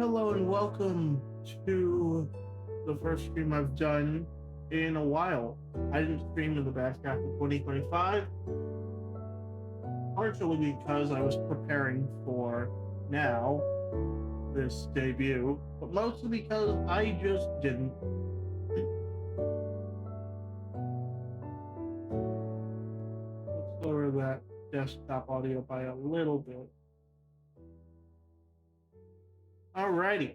Hello and welcome to the first stream I've done in a while. I didn't stream in the back half of 2025, partially because I was preparing for now this debut, but mostly because I just didn't. Let's lower that desktop audio by a little bit. Alrighty.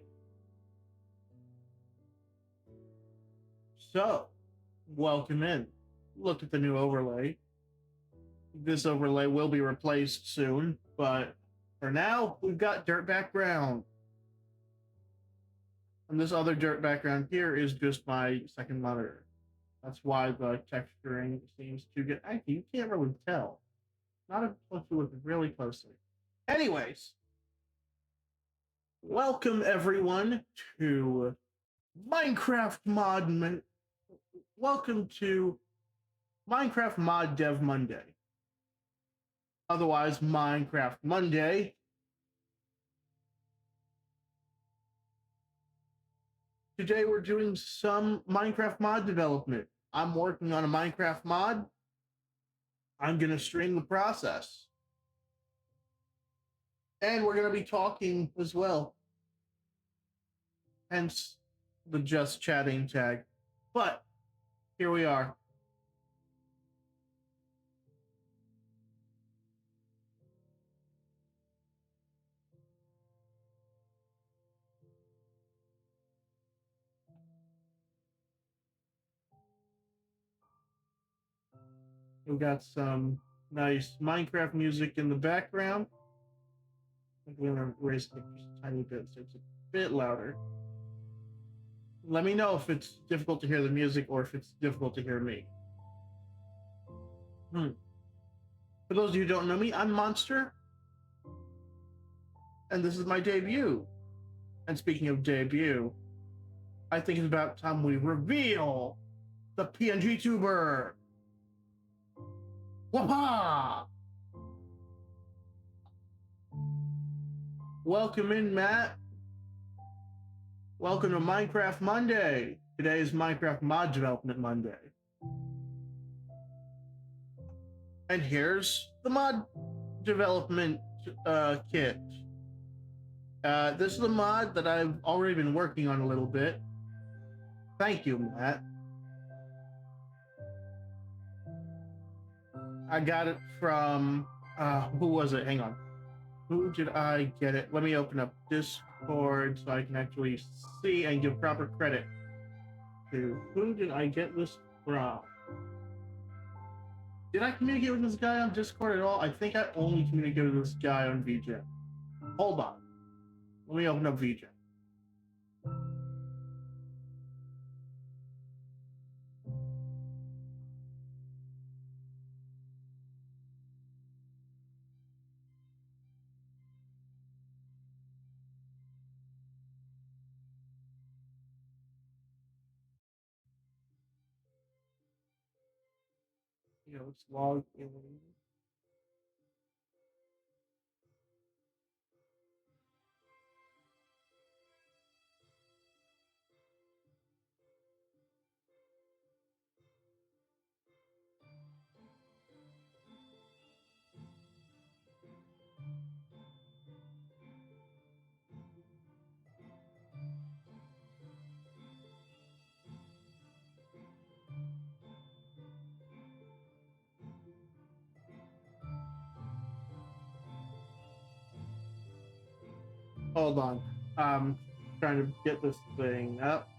So, welcome in. Look at the new overlay. This overlay will be replaced soon, but for now, we've got dirt background. And this other dirt background here is just my second monitor. That's why the texturing seems to get actually, you can't really tell. Not unless you look really closely. Anyways, welcome everyone to Minecraft Mod. Welcome to Minecraft Mod Dev Monday. Otherwise, Minecraft Monday. Today we're doing some Minecraft mod development. I'm working on a Minecraft mod. I'm going to stream the process. And we're going to be talking as well. Hence the just chatting tag. But here we are. We've got some nice Minecraft music in the background. I'm going to raise it just a tiny bit so it's a bit louder. Let me know if it's difficult to hear the music or if it's difficult to hear me. For those of you who don't know me, I'm Monster. And this is my debut. And speaking of debut, I think it's about time we reveal the PNGTuber. Wapa! Welcome in, Matt. Welcome to Minecraft Monday. Today is Minecraft Mod Development Monday. And here's the mod development kit. This is a mod that I've already been working on a little bit. Thank you, Matt. I got it from, who was it? Hang on. Who did I get it? Let me open up Discord so I can actually see and give proper credit to who did I get this from? Did I communicate with this guy on Discord at all? I think I only communicated with this guy on VJ. Hold on. Let me open up VJ. Let's log in. Hold on. I'm trying to get this thing up.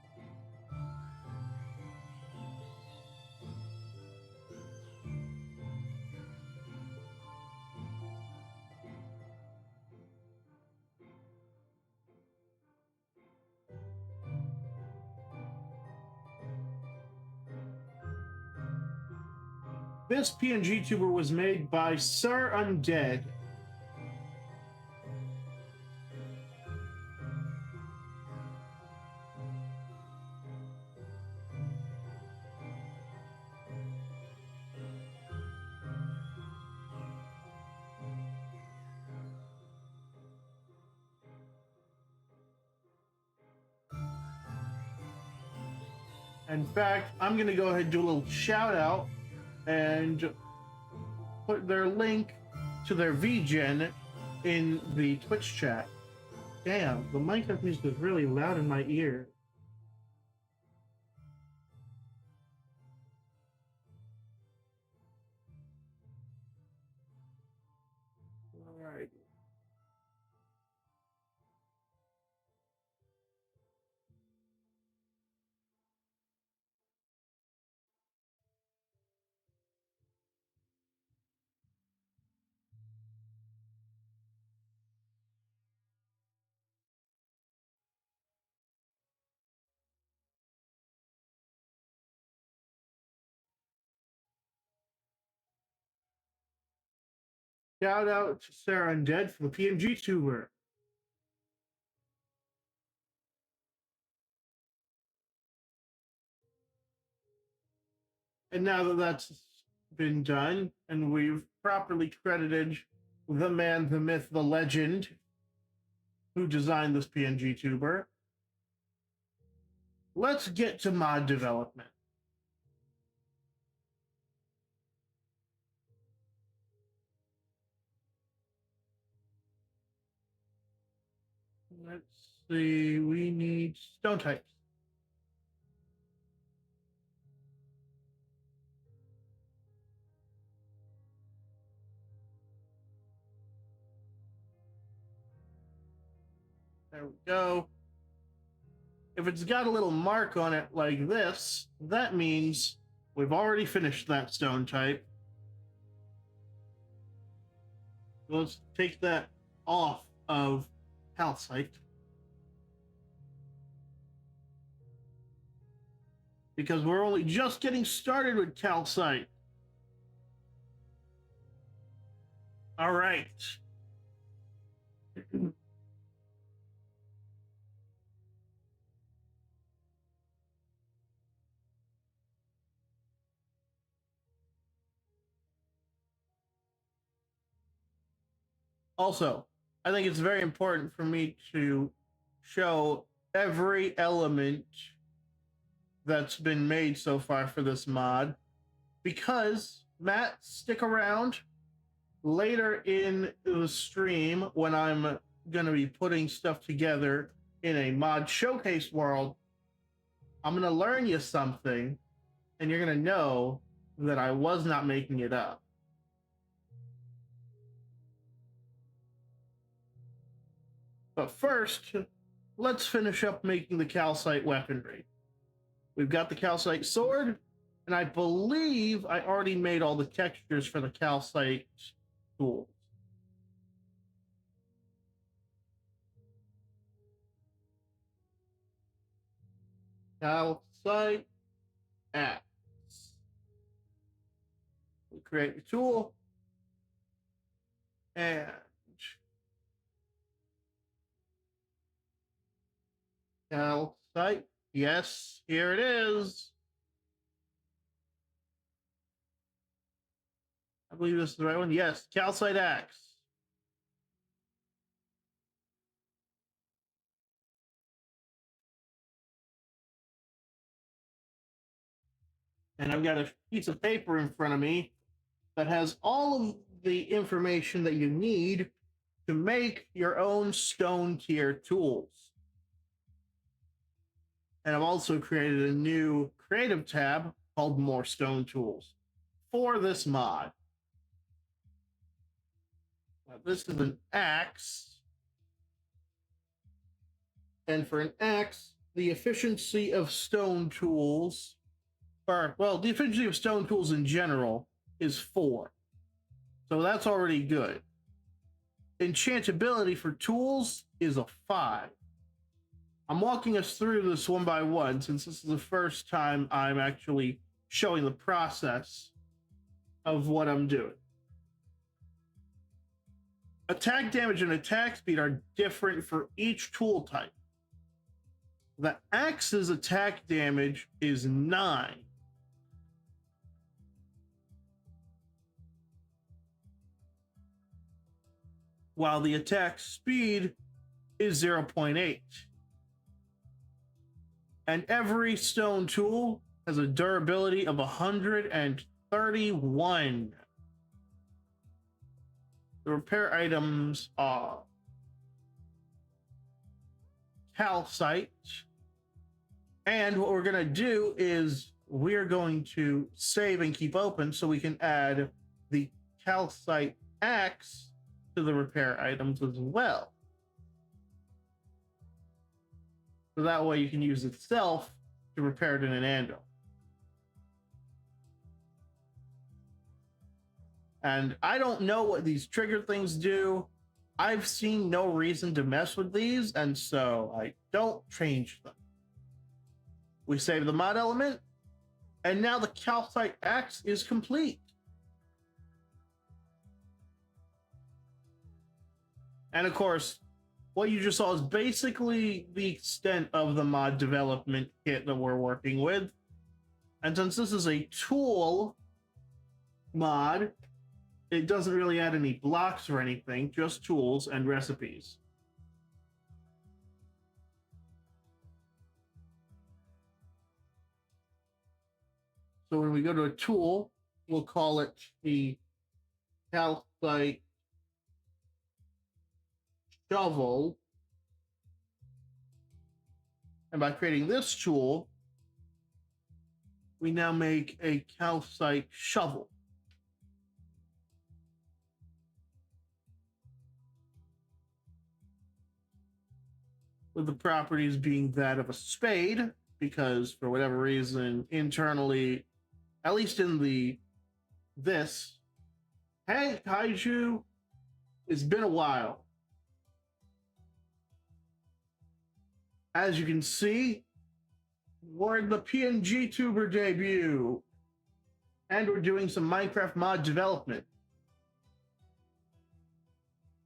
This PNGTuber was made by Sir Undead. In fact, I'm going to go ahead and do a little shout out and put their link to their VGen in the Twitch chat. Damn, the Minecraft music is really loud in my ear. All right. Shout out to Sarah and Dead for the PNGTuber. And now that that's been done, and we've properly credited the man, the myth, the legend who designed this PNGTuber, let's get to mod development. Let's see, we need stone types. There we go. If it's got a little mark on it like this, that means we've already finished that stone type. Let's take that off of calcite. Because we're only just getting started with calcite. All right. Also, I think it's very important for me to show every element that's been made so far for this mod, because Matt, stick around later in the stream when I'm going to be putting stuff together in a mod showcase world. I'm going to learn you something, and you're going to know that I was not making it up. But first, let's finish up making the calcite weaponry. We've got the calcite sword, and I believe I already made all the textures for the calcite tools. Calcite axe. We create the tool, and calcite. Yes, here it is. I believe this is the right one. Yes, calcite axe. And I've got a piece of paper in front of me that has all of the information that you need to make your own stone tier tools. And I've also created a new creative tab called More Stone Tools for this mod. Now, this is an axe. And for an axe, the efficiency of stone tools, or, well, the efficiency of stone tools in general is 4. So that's already good. Enchantability for tools is a 5. I'm walking us through this one by one since this is the first time I'm actually showing the process of what I'm doing. Attack damage and attack speed are different for each tool type. The axe's attack damage is 9. While the attack speed is 0.8. And every stone tool has a durability of 131. The repair items are calcite. And what we're going to do is we're going to save and keep open so we can add the calcite axe to the repair items as well. So that way you can use itself to repair it in an anvil. And I don't know what these trigger things do. I've seen no reason to mess with these, and so I don't change them. We save the mod element, and now the calcite axe is complete. And of course, what you just saw is basically the extent of the mod development kit that we're working with. And since this is a tool mod, it doesn't really add any blocks or anything, just tools and recipes. So when we go to a tool, we'll call it the calcite shovel. And by creating this tool, we now make a calcite shovel. With the properties being that of a spade, because for whatever reason, internally, at least in this, hey, Kaiju, it's been a while. As you can see, we're in the PNGTuber debut, and we're doing some Minecraft mod development.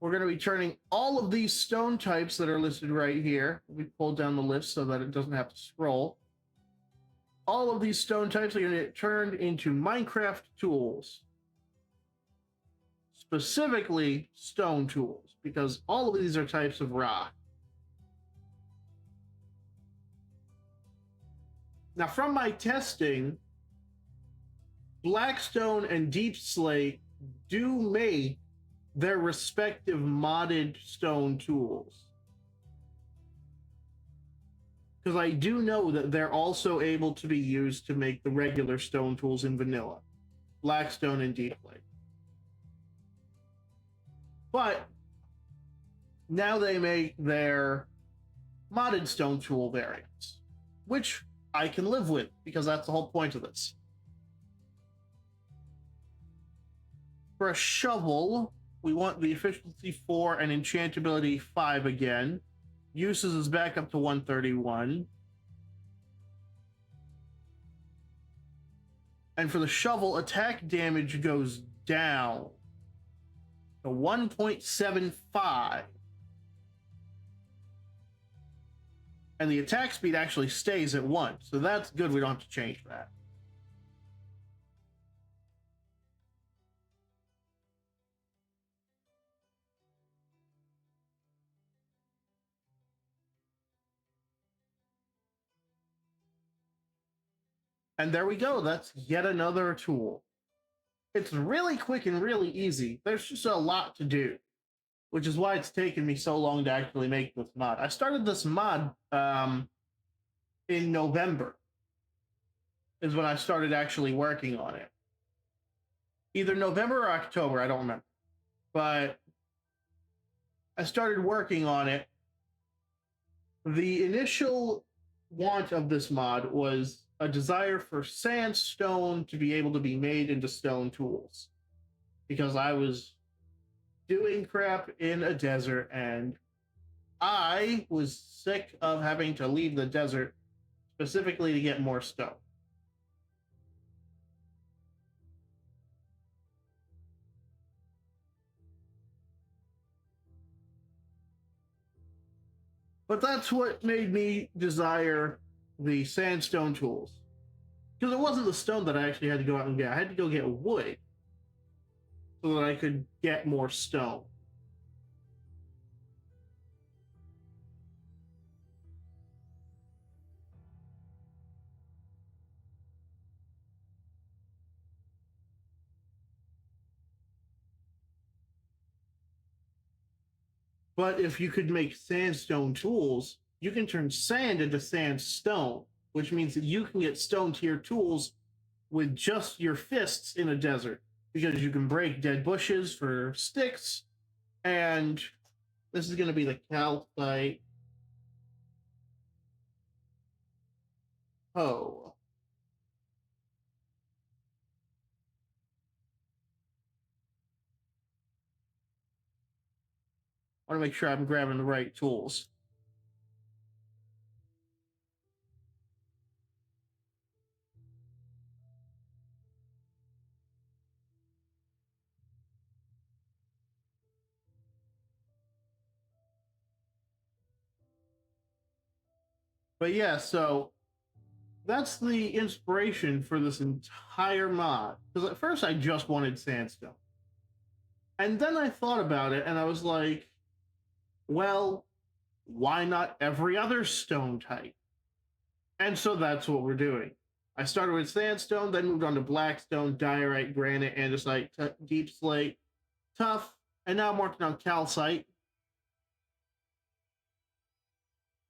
We're going to be turning all of these stone types that are listed right here. We pulled down the list so that it doesn't have to scroll. All of these stone types are going to get turned into Minecraft tools. Specifically, stone tools, because all of these are types of rock. Now, from my testing, Blackstone and Deep Slate do make their respective modded stone tools. Because I do know that they're also able to be used to make the regular stone tools in vanilla. Blackstone and Deep Slate. But now they make their modded stone tool variants, which I can live with, because that's the whole point of this. For a shovel, we want the efficiency 4 and enchantability 5 again. Uses is back up to 131. And for the shovel, attack damage goes down to 1.75. And the attack speed actually stays at 1, so that's good. We don't have to change that. And there we go. That's yet another tool. It's really quick and really easy. There's just a lot to do, which is why it's taken me so long to actually make this mod. I started this mod in November is when I started actually working on it. Either November or October, I don't remember. But I started working on it. The initial want of this mod was a desire for sandstone to be able to be made into stone tools, because I was doing crap in a desert and I was sick of having to leave the desert specifically to get more stone. But that's what made me desire the sandstone tools. Because it wasn't the stone that I actually had to go out and get. I had to go get wood so that I could get more stone. But if you could make sandstone tools, you can turn sand into sandstone, which means that you can get stone tier tools with just your fists in a desert because you can break dead bushes for sticks. And this is going to be the calcite. Oh, I want to make sure I'm grabbing the right tools. But yeah, so that's the inspiration for this entire mod. Because at first I just wanted sandstone. And then I thought about it and I was like, well, why not every other stone type? And so that's what we're doing. I started with sandstone, then moved on to blackstone, diorite, granite, andesite, deep slate, tough, and now I'm working on calcite.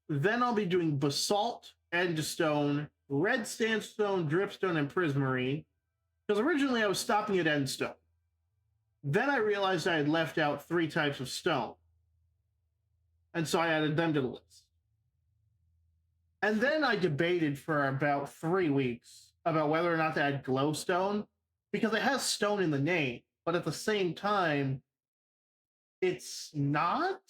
Then I'll be doing basalt, endstone, red sandstone, dripstone, and prismarine. Because originally I was stopping at endstone. Then I realized I had left out 3 types of stone. And so I added them to the list. And then I debated for about 3 weeks about whether or not to add glowstone because it has stone in the name, but at the same time, it's not.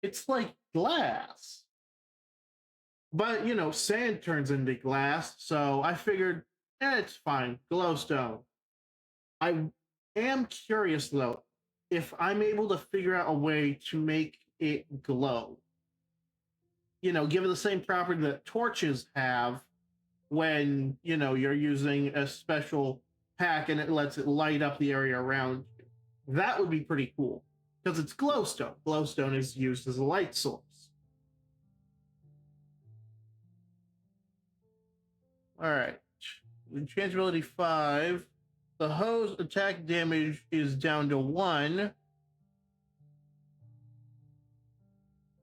It's like glass. But, you know, sand turns into glass, so I figured, it's fine, glowstone. I am curious, though, if I'm able to figure out a way to make it glow. You know, give it the same property that torches have when, you know, you're using a special pack and it lets it light up the area around you. That would be pretty cool because it's glowstone. Glowstone is used as a light source. All right. Changeability 5. The hose attack damage is down to 1.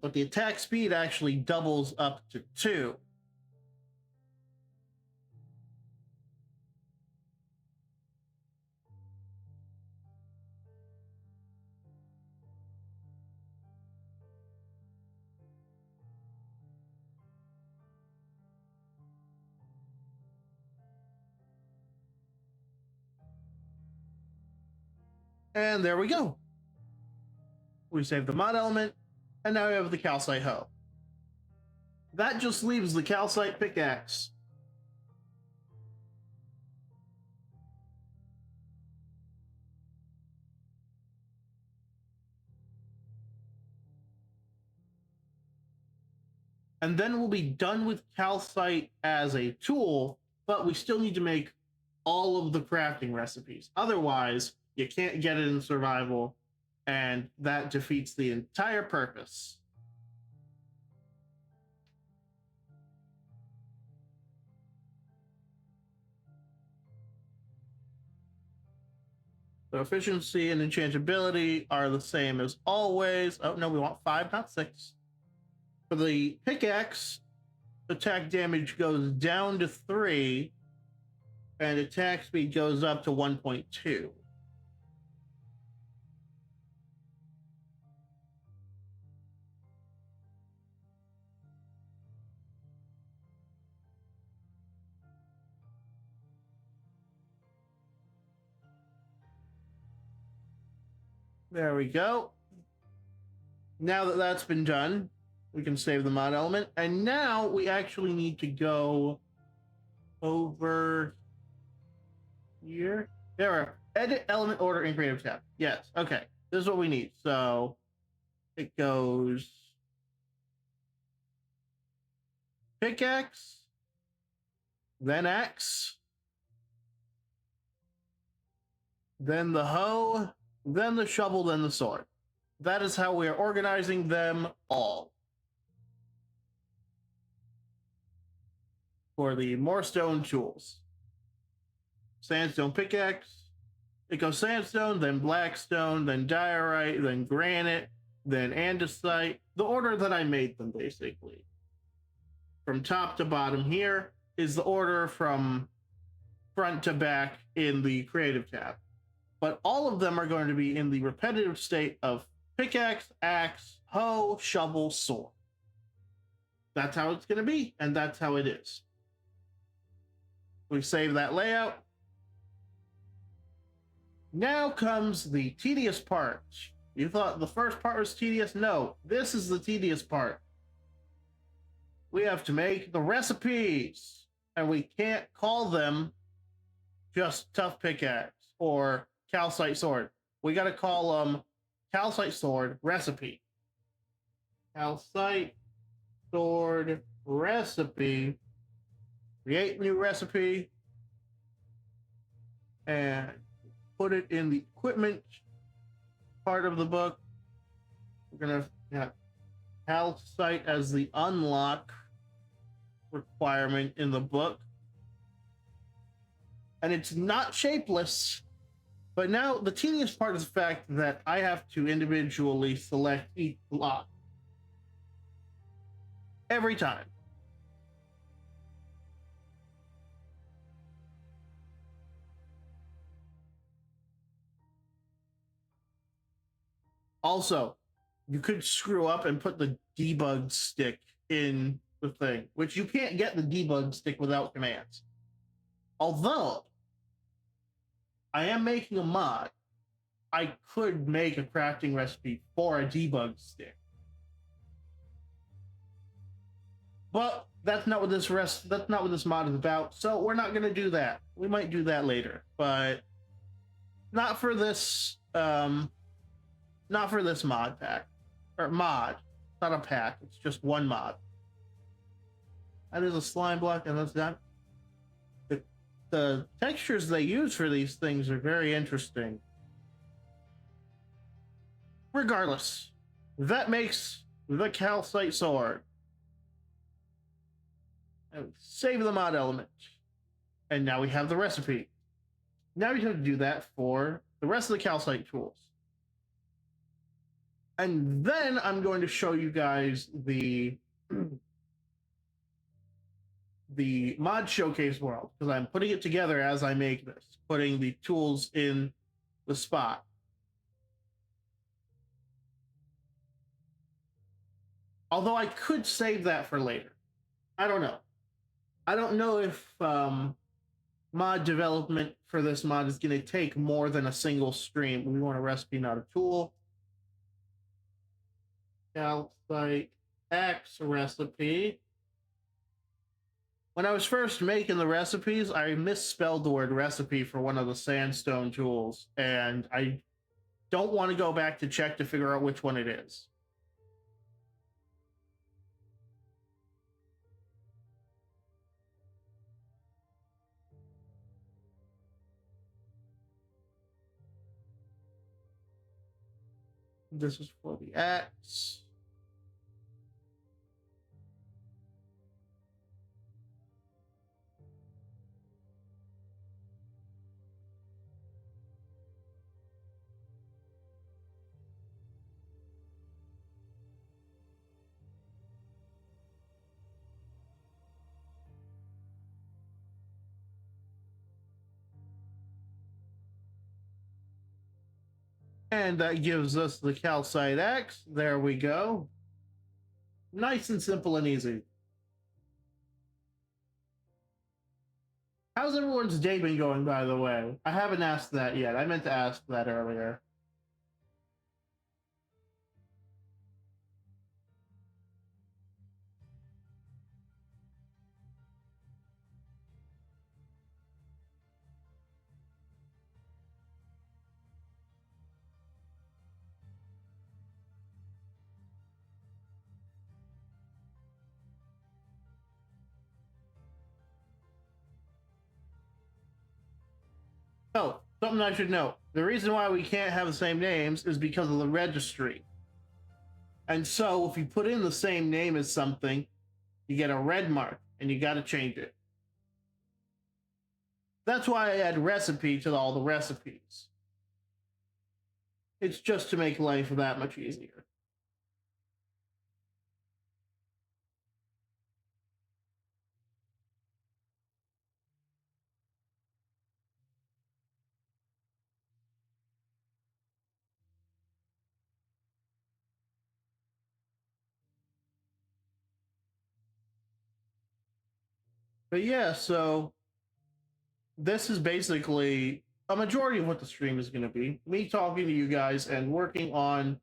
But the attack speed actually doubles up to 2. And there we go. We saved the mod element, and now we have the calcite hoe. That just leaves the calcite pickaxe. And then we'll be done with calcite as a tool, but we still need to make all of the crafting recipes. Otherwise, you can't get it in survival, and that defeats the entire purpose. So efficiency and enchantability are the same as always. Oh, no, we want 5, not 6. For the pickaxe, attack damage goes down to 3, and attack speed goes up to 1.2. There we go. Now that that's been done, we can save the mod element. And now we actually need to go over here. There we are. Edit element order in creative tab. Yes. Okay. This is what we need. So it goes pickaxe, then axe, then the hoe, then the shovel, then the sword. That is how we are organizing them all. For the more stone tools. Sandstone pickaxe. It goes sandstone, then blackstone, then diorite, then granite, then andesite, the order that I made them basically. From top to bottom here is the order from front to back in the creative tab. But all of them are going to be in the repetitive state of pickaxe, axe, hoe, shovel, sword. That's how it's going to be, and that's how it is. We save that layout. Now comes the tedious part. You thought the first part was tedious? No, this is the tedious part. We have to make the recipes, and we can't call them just tough pickaxe or calcite sword. We got to call them calcite sword recipe. Calcite sword recipe. Create new recipe and put it in the equipment part of the book. We're going to have calcite as the unlock requirement in the book. And it's not shapeless. But now the tedious part is the fact that I have to individually select each block every time. Also, you could screw up and put the debug stick in the thing, which you can't get the debug stick without commands. Although I am making a mod, I could make a crafting recipe for a debug stick. But that's not what this mod is about, so we're not going to do that. We might do that later, but not for this mod pack. Or mod. It's not a pack, it's just one mod. That is a slime block, and that's that. The textures they use for these things are very interesting. Regardless, that makes the calcite sword. And save the mod element. And now we have the recipe. Now we have to do that for the rest of the calcite tools. And then I'm going to show you guys the mod showcase world, because I'm putting it together as I make this, putting the tools in the spot. Although I could save that for later. I don't know. I don't know if mod development for this mod is going to take more than a single stream. We want a recipe, not a tool. Calcite X recipe. When I was first making the recipes, I misspelled the word recipe for one of the sandstone tools, and I don't want to go back to check to figure out which one it is. This is for the axe. And that gives us the calcite axe. There we go. Nice and simple and easy. How's everyone's day been going, by the way? I haven't asked that yet. I meant to ask that earlier. Oh, something I should know. The reason why we can't have the same names is because of the registry. And so if you put in the same name as something, you get a red mark, and you got to change it. That's why I add recipe to all the recipes. It's just to make life that much easier. But yeah, so this is basically a majority of what the stream is going to be. Me talking to you guys and working on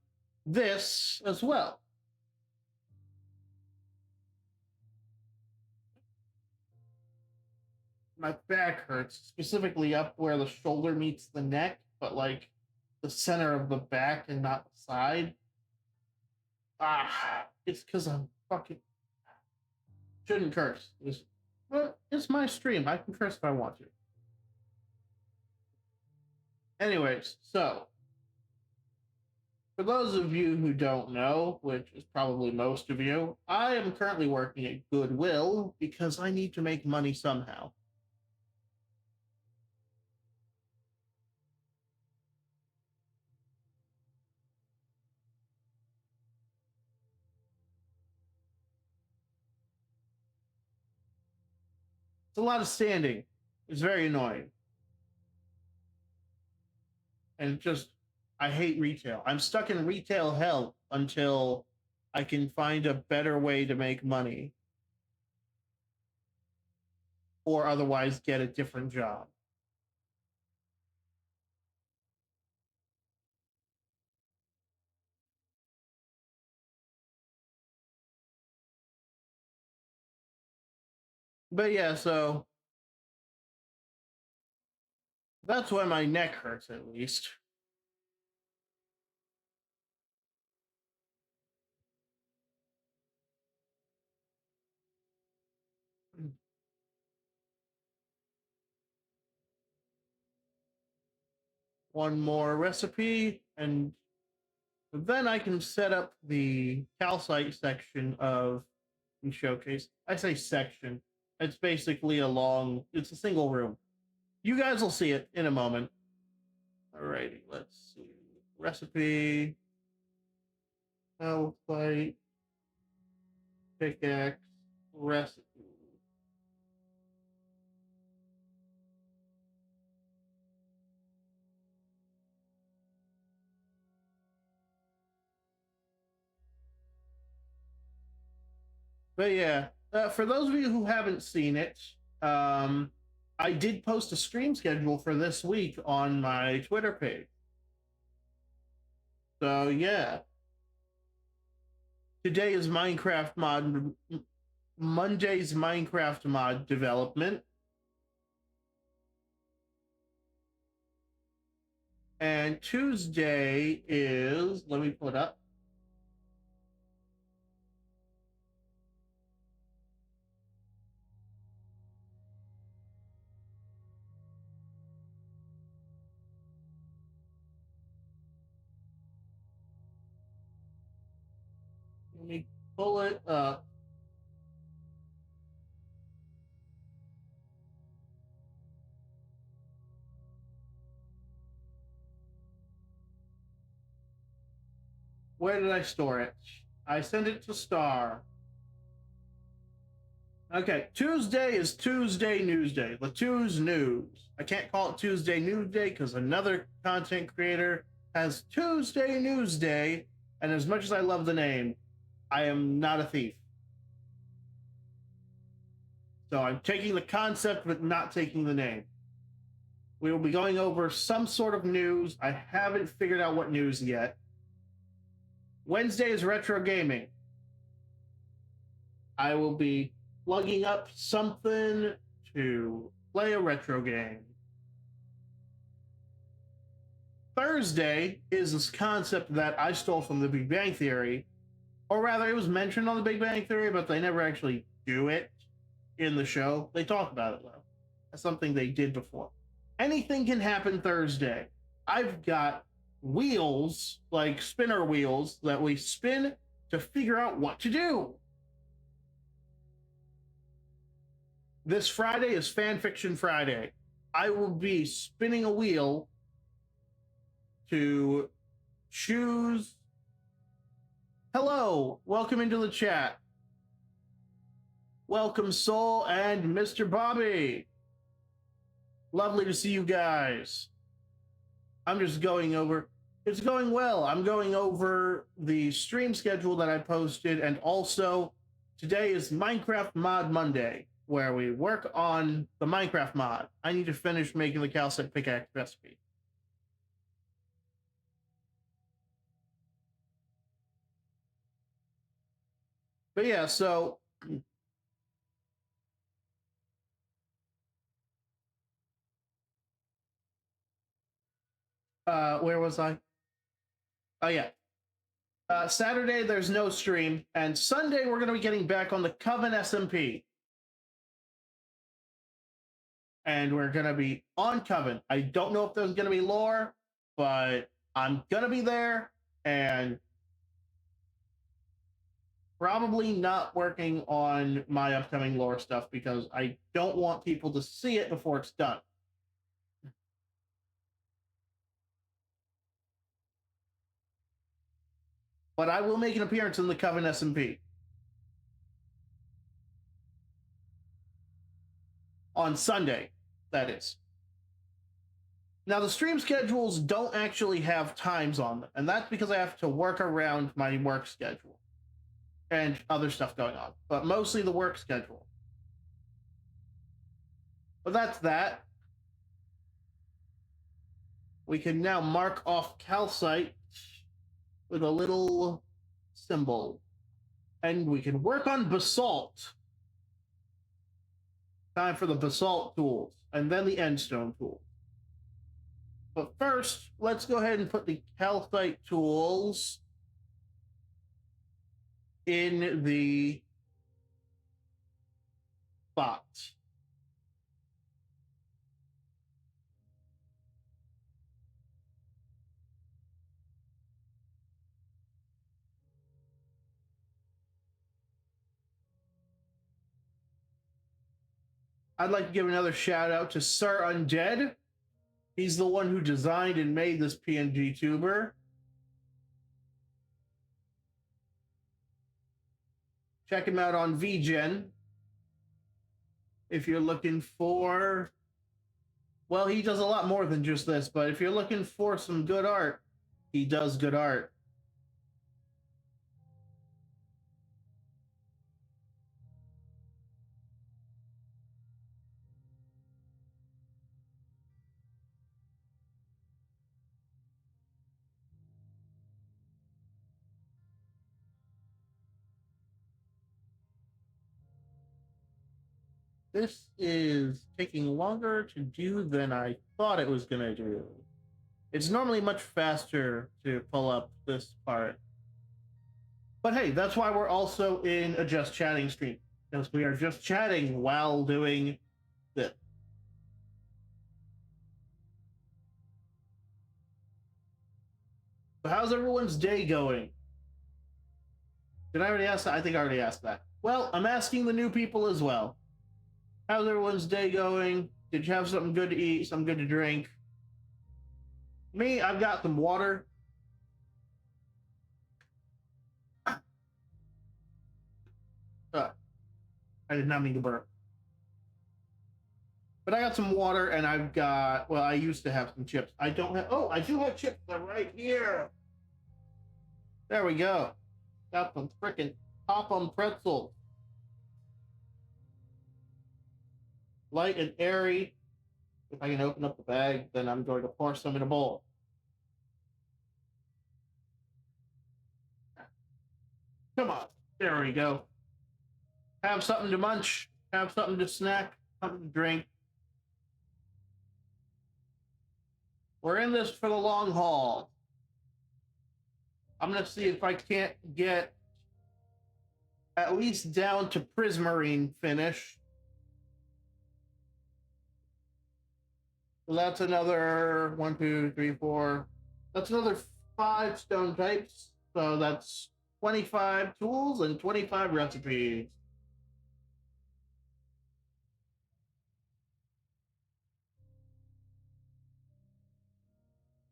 this as well. My back hurts, specifically up where the shoulder meets the neck, but like the center of the back and not the side. It's because I'm fucking shouldn't curse. It's my stream. I can curse if I want to. Anyways, so for those of you who don't know, which is probably most of you, I am currently working at Goodwill because I need to make money somehow. It's a lot of standing. It's very annoying. And just, I hate retail. I'm stuck in retail hell until I can find a better way to make money or otherwise get a different job. But yeah, so that's why my neck hurts at least. One more recipe, and then I can set up the calcite section of the showcase. I say section. It's basically it's a single room. You guys will see it in a moment. Alrighty, let's see. Recipe, calcite, pickaxe, recipe. But yeah, for those of you who haven't seen it, I did post a stream schedule for this week on my Twitter page. So yeah, today is Monday's Minecraft mod development. And Tuesday is, let me pull it up. Let me pull it up. Where did I store it? I sent it to Star. Okay, Tuesday is Tuesday News Day. Latu's News. I can't call it Tuesday News Day because another content creator has Tuesday News Day, and as much as I love the name, I am not a thief. So I'm taking the concept but not taking the name. We will be going over some sort of news. I haven't figured out what news yet. Wednesday is retro gaming. I will be plugging up something to play a retro game. Thursday is this concept that I stole from the Big Bang Theory, or rather, it was mentioned on the Big Bang Theory, but they never actually do it in the show. They talk about it though. That's something they did before. Anything can happen Thursday. I've got wheels, like spinner wheels, that we spin to figure out what to do. This Friday is Fanfiction Friday. I will be spinning a wheel to choose. Hello, welcome into the chat. Welcome, Soul and Mr. Bobby. Lovely to see you guys. I'm just going over. It's going well. I'm going over the stream schedule that I posted, and also today is Minecraft Mod Monday. where we work on the Minecraft mod. I need to finish making the calcite pickaxe recipe. But yeah, so where was I? Oh yeah. Saturday there's no stream, and Sunday we're gonna be getting back on the Coven SMP. And we're gonna be on Coven. I don't know if there's gonna be lore, but I'm gonna be there and probably not working on my upcoming lore stuff because I don't want people to see it before it's done. But I will make an appearance in the Coven SMP on Sunday, that is. Now, the stream schedules don't actually have times on them, and that's because I have to work around my work schedule and other stuff going on, but mostly the work schedule. But that's that. We can now mark off calcite with a little symbol. And we can work on basalt. Time for the basalt tools, and then the endstone tools. But first, let's go ahead and put the calcite tools in the box. I'd like to give another shout out to Sir Undead. He's the one who designed and made this PNGTuber. Check him out on VGen if you're looking for. Well, he does a lot more than just this, but if you're looking for some good art, he does good art. This is taking longer to do than I thought it was going to do. It's normally much faster to pull up this part. But hey, that's why we're also in a just chatting stream, because we are just chatting while doing this. So how's everyone's day going? Did I already ask that? I think I already asked that. Well, I'm asking the new people as well. How's everyone's day going? Did you have something good to eat, something good to drink? Me, I've got some water. I did not mean to burp. But I got some water and I've got, well, I used to have some chips. I don't have, oh, I do have chips. They're right here. There we go. Got some freaking Pop-'em pretzels. Light and airy. If I can open up the bag, then I'm going to pour some in a bowl. Come on. There we go. Have something to munch. Have something to snack. Something to drink. We're in this for the long haul. I'm going to see if I can't get at least down to Prismarine finish. So that's another 1, 2, 3, 4. That's another 5 stone types. So that's 25 tools and 25 recipes.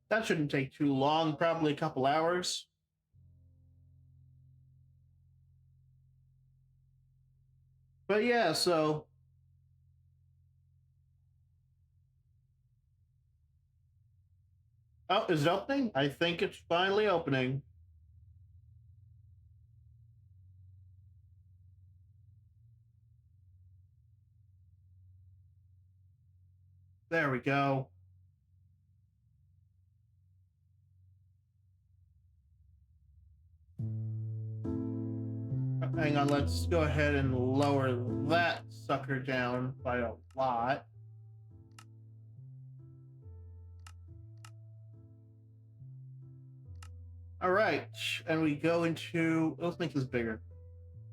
That shouldn't take too long, probably a couple hours. But yeah, so oh, is it opening? I think it's finally opening. There we go. Hang on, let's go ahead and lower that sucker down by a lot. All right, and we go into, let's make this bigger.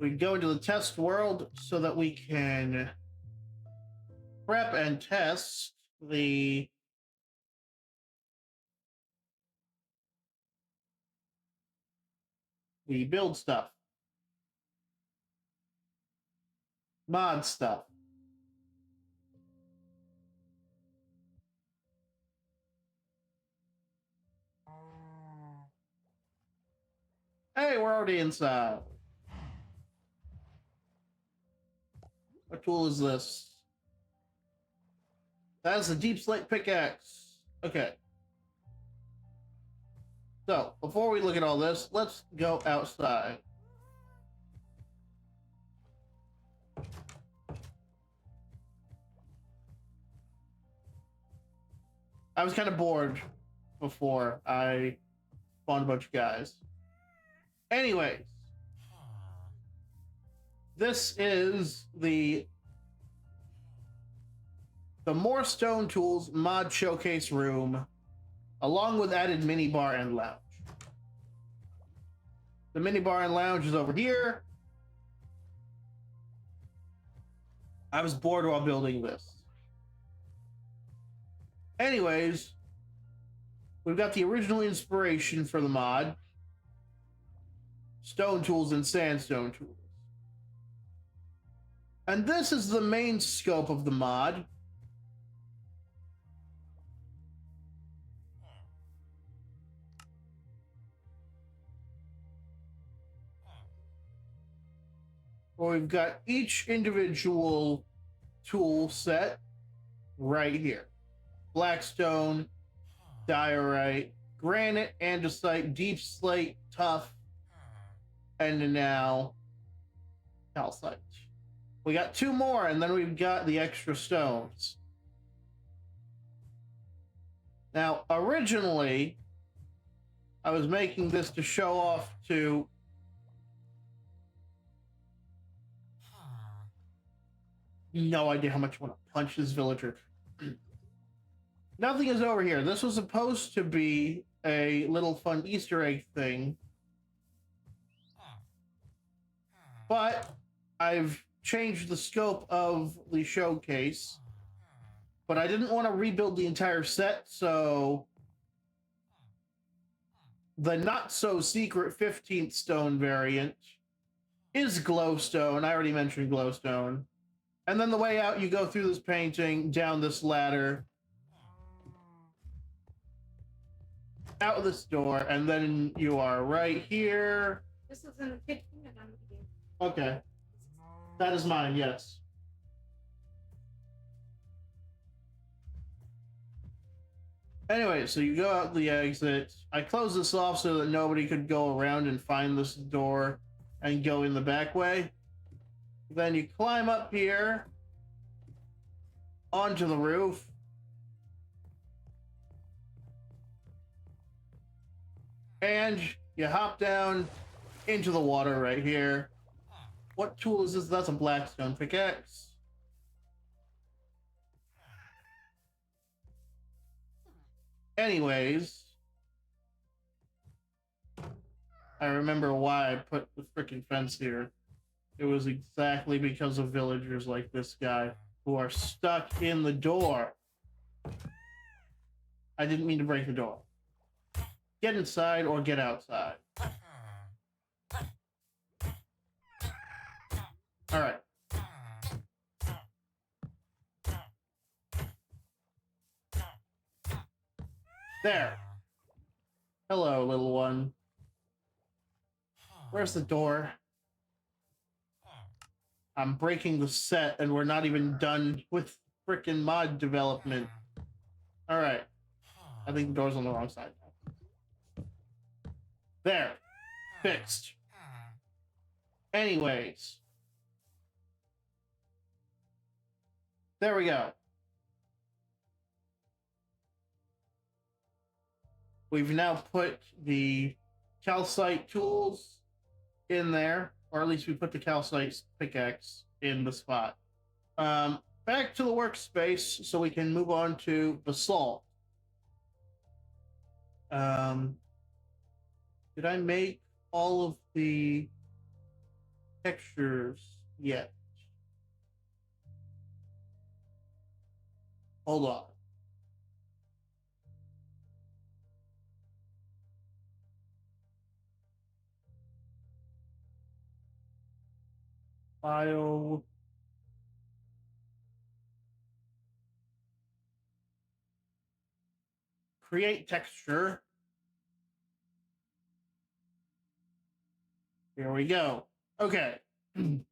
We go into the test world so that we can prep and test the build stuff, mod stuff. Hey, we're already inside. What tool is this? That is a deep slate pickaxe. Okay. So, before we look at all this, let's go outside. I was kind of bored before I spawned a bunch of guys. Anyways, this is the More Stone Tools mod showcase room, along with added minibar and lounge. The minibar and lounge is over here. I was bored while building this. Anyways, we've got the original inspiration for the mod, stone tools and sandstone tools. And this is the main scope of the mod. Where we've got each individual tool set right here. Blackstone, diorite, granite, andesite, deep slate, tough, and now calcite. We got two more, and then we've got the extra stones. Now, originally, I was making this to show off to no idea how much I want to punch this villager. Nothing is over here. This was supposed to be a little fun Easter egg thing, but I've changed the scope of the showcase, but I didn't want to rebuild the entire set, so the not-so-secret 15th stone variant is glowstone. I already mentioned glowstone. And then the way out, you go through this painting, down this ladder, out this door, and then you are right here. This is in the kitchen, and I'm eating. Okay. That is mine, yes. Anyway, so you go out the exit. I closed this off so that nobody could go around and find this door and go in the back way. Then you climb up here onto the roof. And you hop down into the water right here. What tool is this? That's a blackstone pickaxe. Anyways, I remember why I put the freaking fence here. It was exactly because of villagers like this guy who are stuck in the door. I didn't mean to break the door. Get inside or get outside. All right. There. Hello, little one. Where's the door? I'm breaking the set and we're not even done with frickin' mod development. All right. I think the door's on the wrong side now. There. Fixed. Anyways. There we go. We've now put the calcite tools in there, or at least we put the calcite pickaxe in the spot. Back to the workspace so we can move on to basalt. Did I make all of the textures yet? Hold on. File. Create texture. Here we go. Okay. We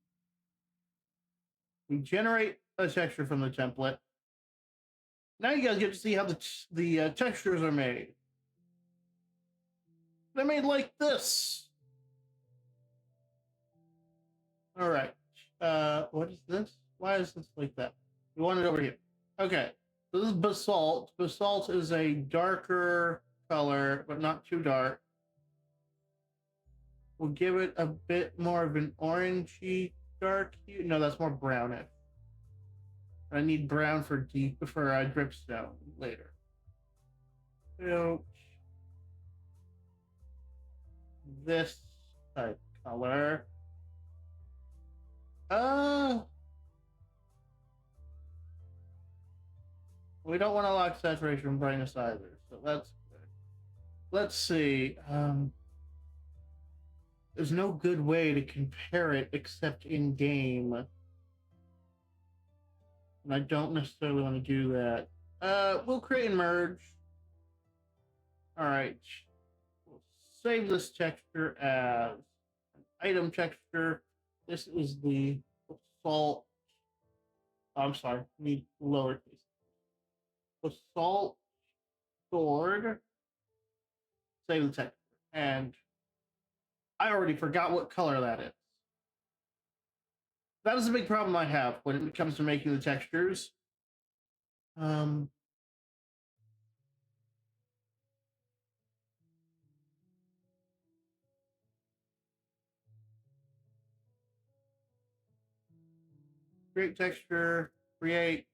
generate a texture from the template. Now you guys get to see how the textures are made. They're made like this. All right. What is this? Why is this like that? We want it over here. Okay. So this is basalt. Basalt is a darker color, but not too dark. We'll give it a bit more of an orangey dark hue. No, that's more brownish. I need brown for dripstone later. So this type color. We don't want to lock saturation and brightness either, so that's good. Let's see. There's no good way to compare it except in game. And I don't necessarily want to do that. We'll create and merge. All right. We'll save this texture as an item texture. This is the basalt. I'm sorry, need lowercase. Basalt sword. Save the texture. And I already forgot what color that is. That is a big problem I have when it comes to making the textures. Create texture, create,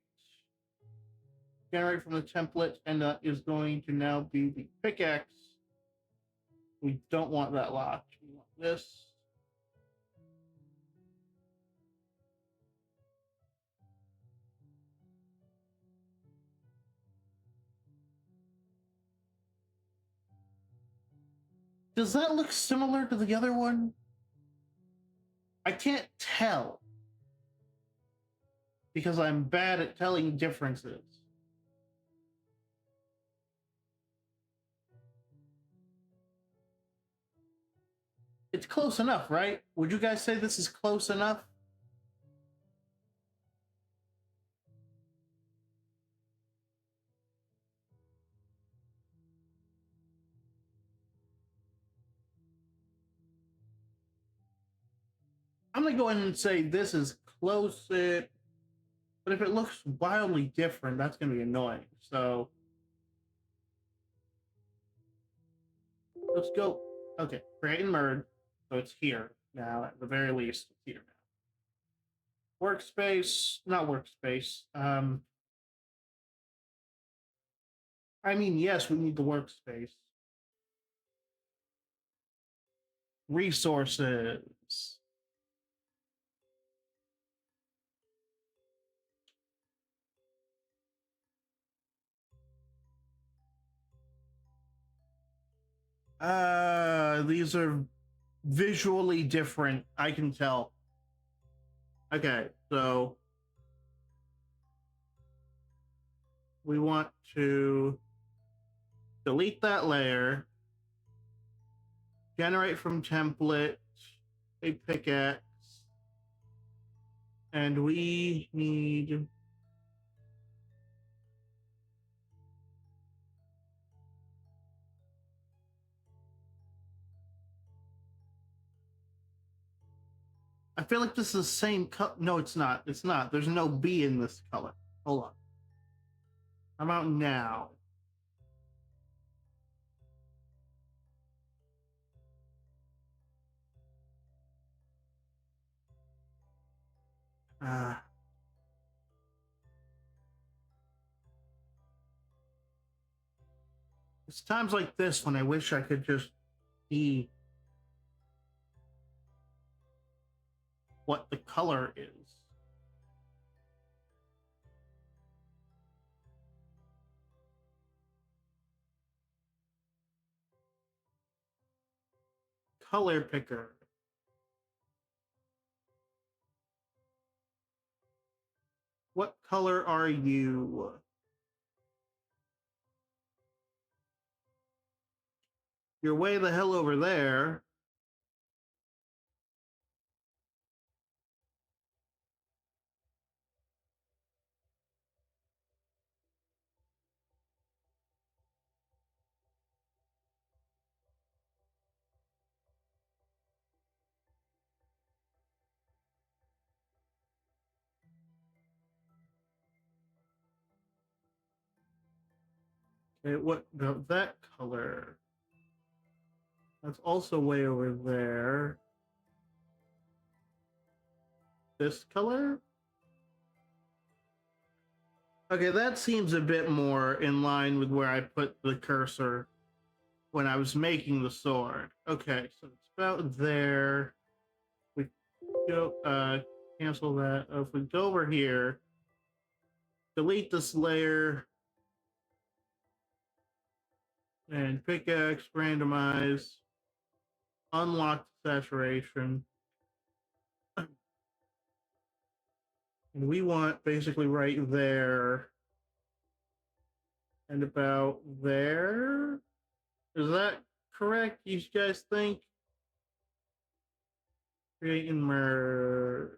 generate from the template, and that is going to now be the pickaxe. We don't want that locked. We want this. Does that look similar to the other one? I can't tell because I'm bad at telling differences. It's close enough, right? Would you guys say this is close enough? I'm gonna go ahead and say this is close, but if it looks wildly different, that's gonna be annoying. So let's go. Okay, create and merge. So it's here now, at the very least, it's here now. Workspace, not workspace. I mean, yes, we need the workspace. Resources. These are visually different. I can tell. Okay, so we want to delete that layer, generate from template, a pickaxe, and we need I feel like this is the same color. No, it's not. It's not. There's no B in this color. Hold on. How about now? It's times like this when I wish I could just see what the color is. Color picker. What color are you? You're way the hell over there. Okay, what about that color? That's also way over there. This color? Okay, that seems a bit more in line with where I put the cursor when I was making the sword. Okay, so it's about there. We go cancel that. If we go over here, delete this layer and pickaxe, randomize, unlock saturation. And we want basically right there and about there. Is that correct? You guys think? Create and merge.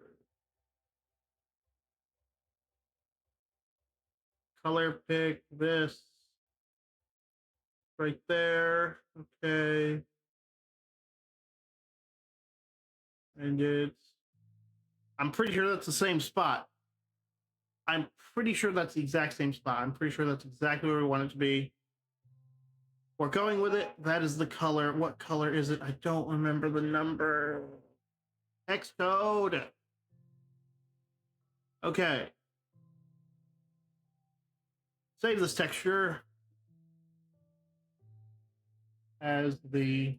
Color pick this right there. Okay. And I'm pretty sure that's the same spot. I'm pretty sure that's the exact same spot. I'm pretty sure that's exactly where we want it to be. We're going with it. That is the color. What color is it? I don't remember the number. X code. Okay. Save this texture as the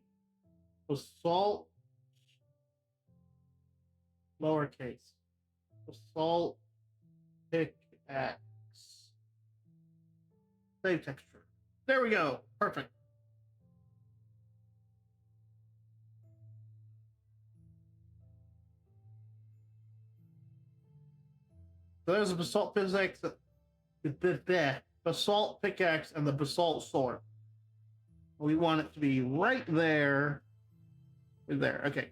basalt lowercase. Basalt pickaxe. Save texture. There we go. Perfect. So there's a basalt pickaxe, basalt pickaxe, and the basalt sword. We want it to be right there. There. Okay.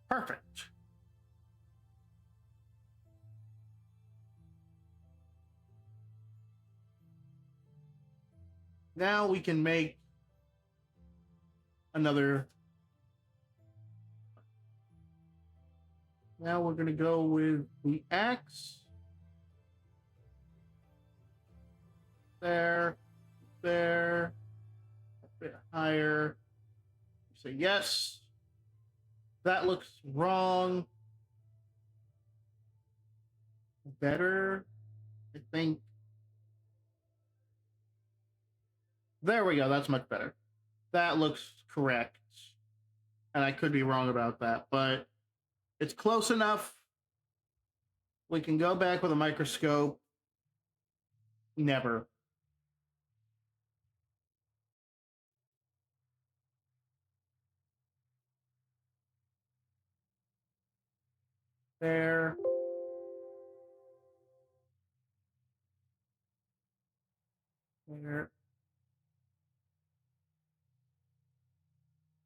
Perfect. Now we can make another. Now we're going to go with the axe. There. A bit higher. Say yes. That looks wrong. Better, I think. There we go. That's much better. That looks correct. And I could be wrong about that, but it's close enough. We can go back with a microscope. Never. There. There.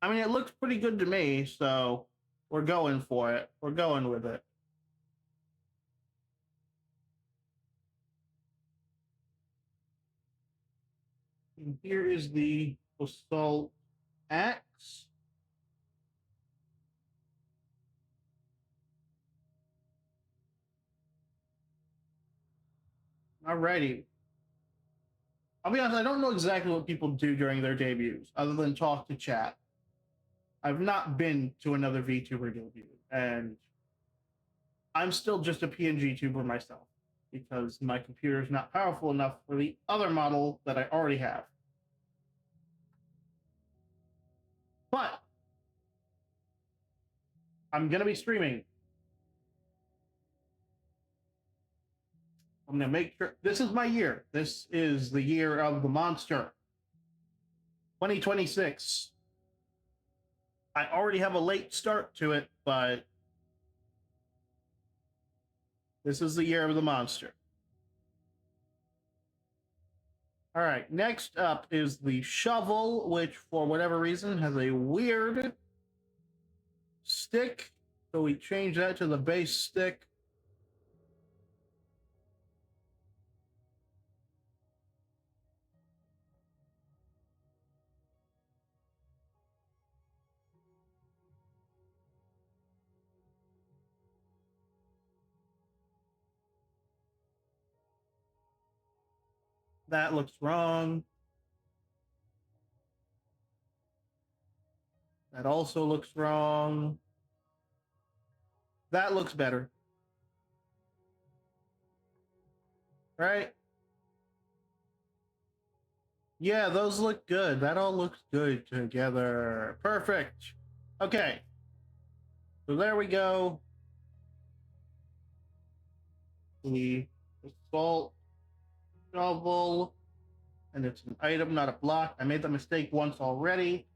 I mean, it looks pretty good to me, so we're going for it. We're going with it. And here is the basalt axe. Alrighty. I'll be honest, I don't know exactly what people do during their debuts, other than talk to chat. I've not been to another VTuber debut, and I'm still just a PNGTuber myself because my computer is not powerful enough for the other model that I already have. But I'm going to be streaming. I'm going to make sure this is my year. This is the year of the monster. 2026. I already have a late start to it, but this is the year of the monster. All right, next up is the shovel, which for whatever reason has a weird stick. So we change that to the base stick. That looks wrong. That also looks wrong. That looks better. Right? Yeah, those look good. That all looks good together. Perfect. Okay. So there we go. The assault shovel. And it's an item, not a block. I made the mistake once already.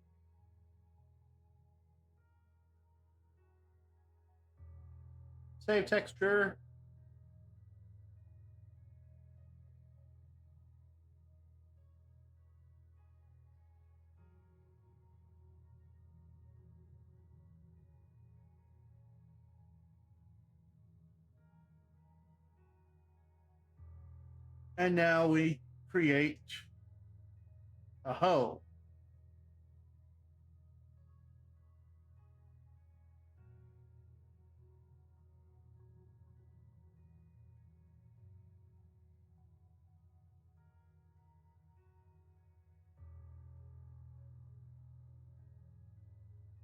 Save texture. And now we create a hoe.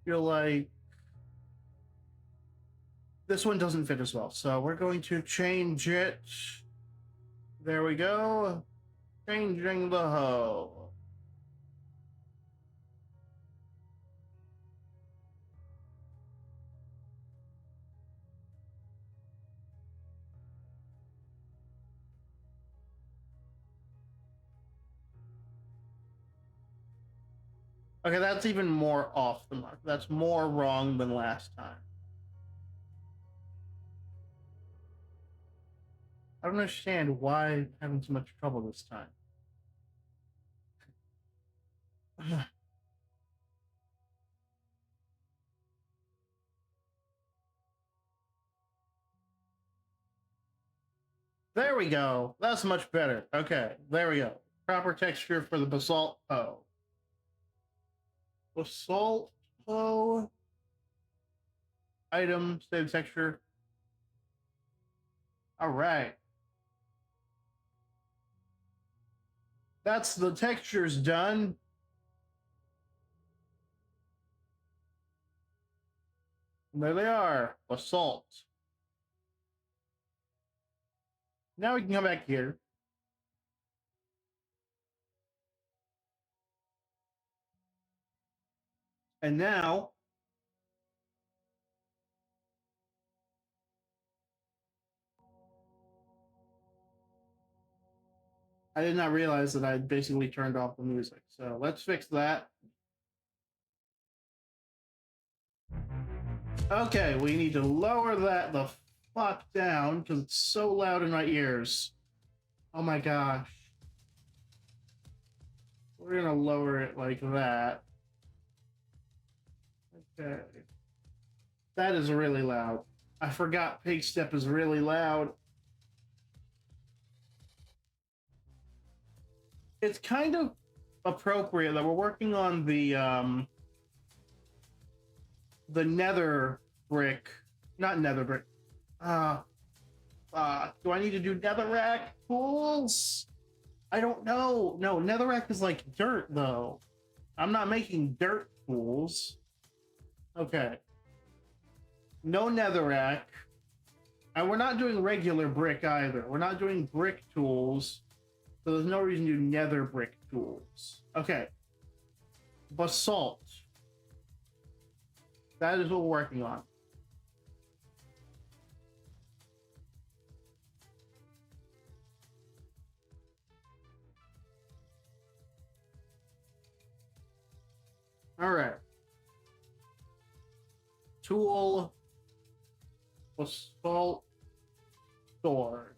Feel like this one doesn't fit as well. So we're going to change it. There we go. Changing the hoe. Okay, that's even more off the mark. That's more wrong than last time. I don't understand why I'm having so much trouble this time. There we go. That's much better. Okay, there we go. Proper texture for the basalt hoe. Basalt hoe. Item, save texture. All right. That's the textures done. And there they are. Basalt. Now we can come back here. And now I did not realize that I basically turned off the music. So let's fix that. Okay, we need to lower that the fuck down because it's so loud in my ears. Oh my gosh. We're gonna lower it like that. Okay. That is really loud. I forgot Pig Step is really loud. It's kind of appropriate that we're working on the nether brick. Not nether brick. Do I need to do netherrack tools? I don't know. No, netherrack is like dirt though. I'm not making dirt tools. Okay. No netherrack. And we're not doing regular brick either. We're not doing brick tools, so there's no reason to do nether brick tools. Okay. Basalt. That is what we're working on. All right. Tool. Basalt. Sword.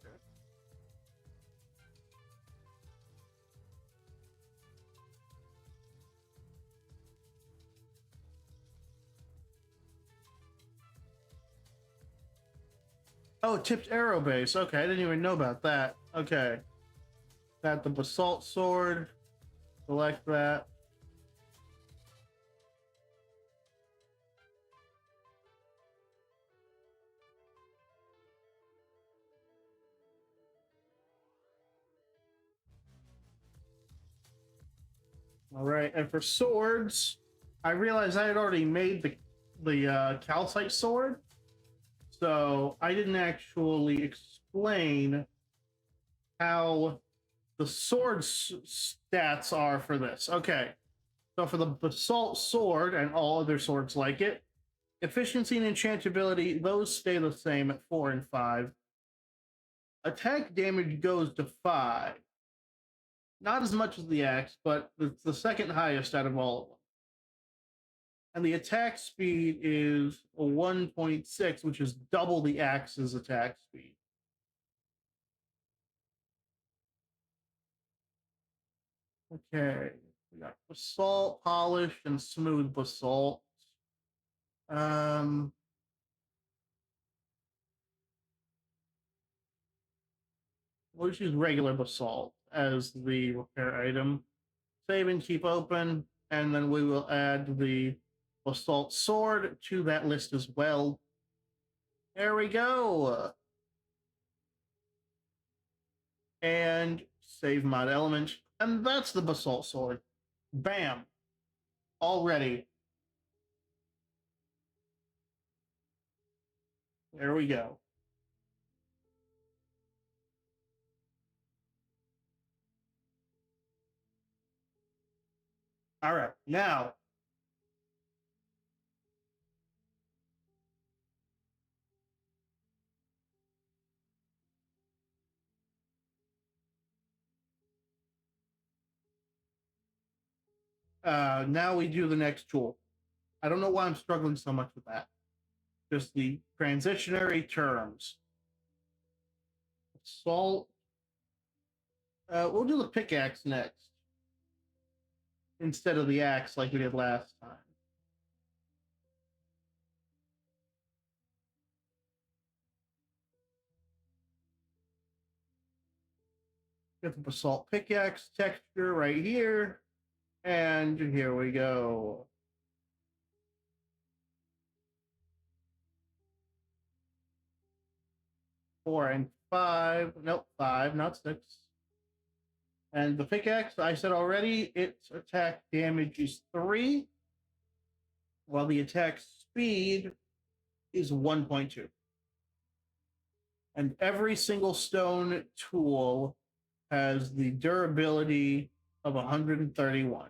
Oh, tipped arrow base. Okay, I didn't even know about that. Okay. Got the basalt sword. Select that. All right, and for swords, I realized I had already made the calcite sword, so I didn't actually explain how the sword stats are for this. Okay, so for the basalt sword and all other swords like it, efficiency and enchantability, those stay the same at 4 and 5. Attack damage goes to 5. Not as much as the axe, but it's the second highest out of all of them. And the attack speed is a 1.6, which is double the axe's attack speed. Okay, we got basalt, polished, and smooth basalt. Um, we'll just use regular basalt as the repair item. Save and keep open, and then we will add the basalt sword to that list as well. There we go. And save mod element, and that's the basalt sword. Bam! Already. There we go. All right, now now we do the next tool. I don't know why I'm struggling so much with that. Just the transitionary terms. Salt. We'll do the pickaxe next instead of the axe like we did last time. Get the basalt pickaxe texture right here. And here we go. Four and five. Nope, five, not six. And the pickaxe, I said already, its attack damage is 3, while the attack speed is 1.2. And every single stone tool has the durability of 131.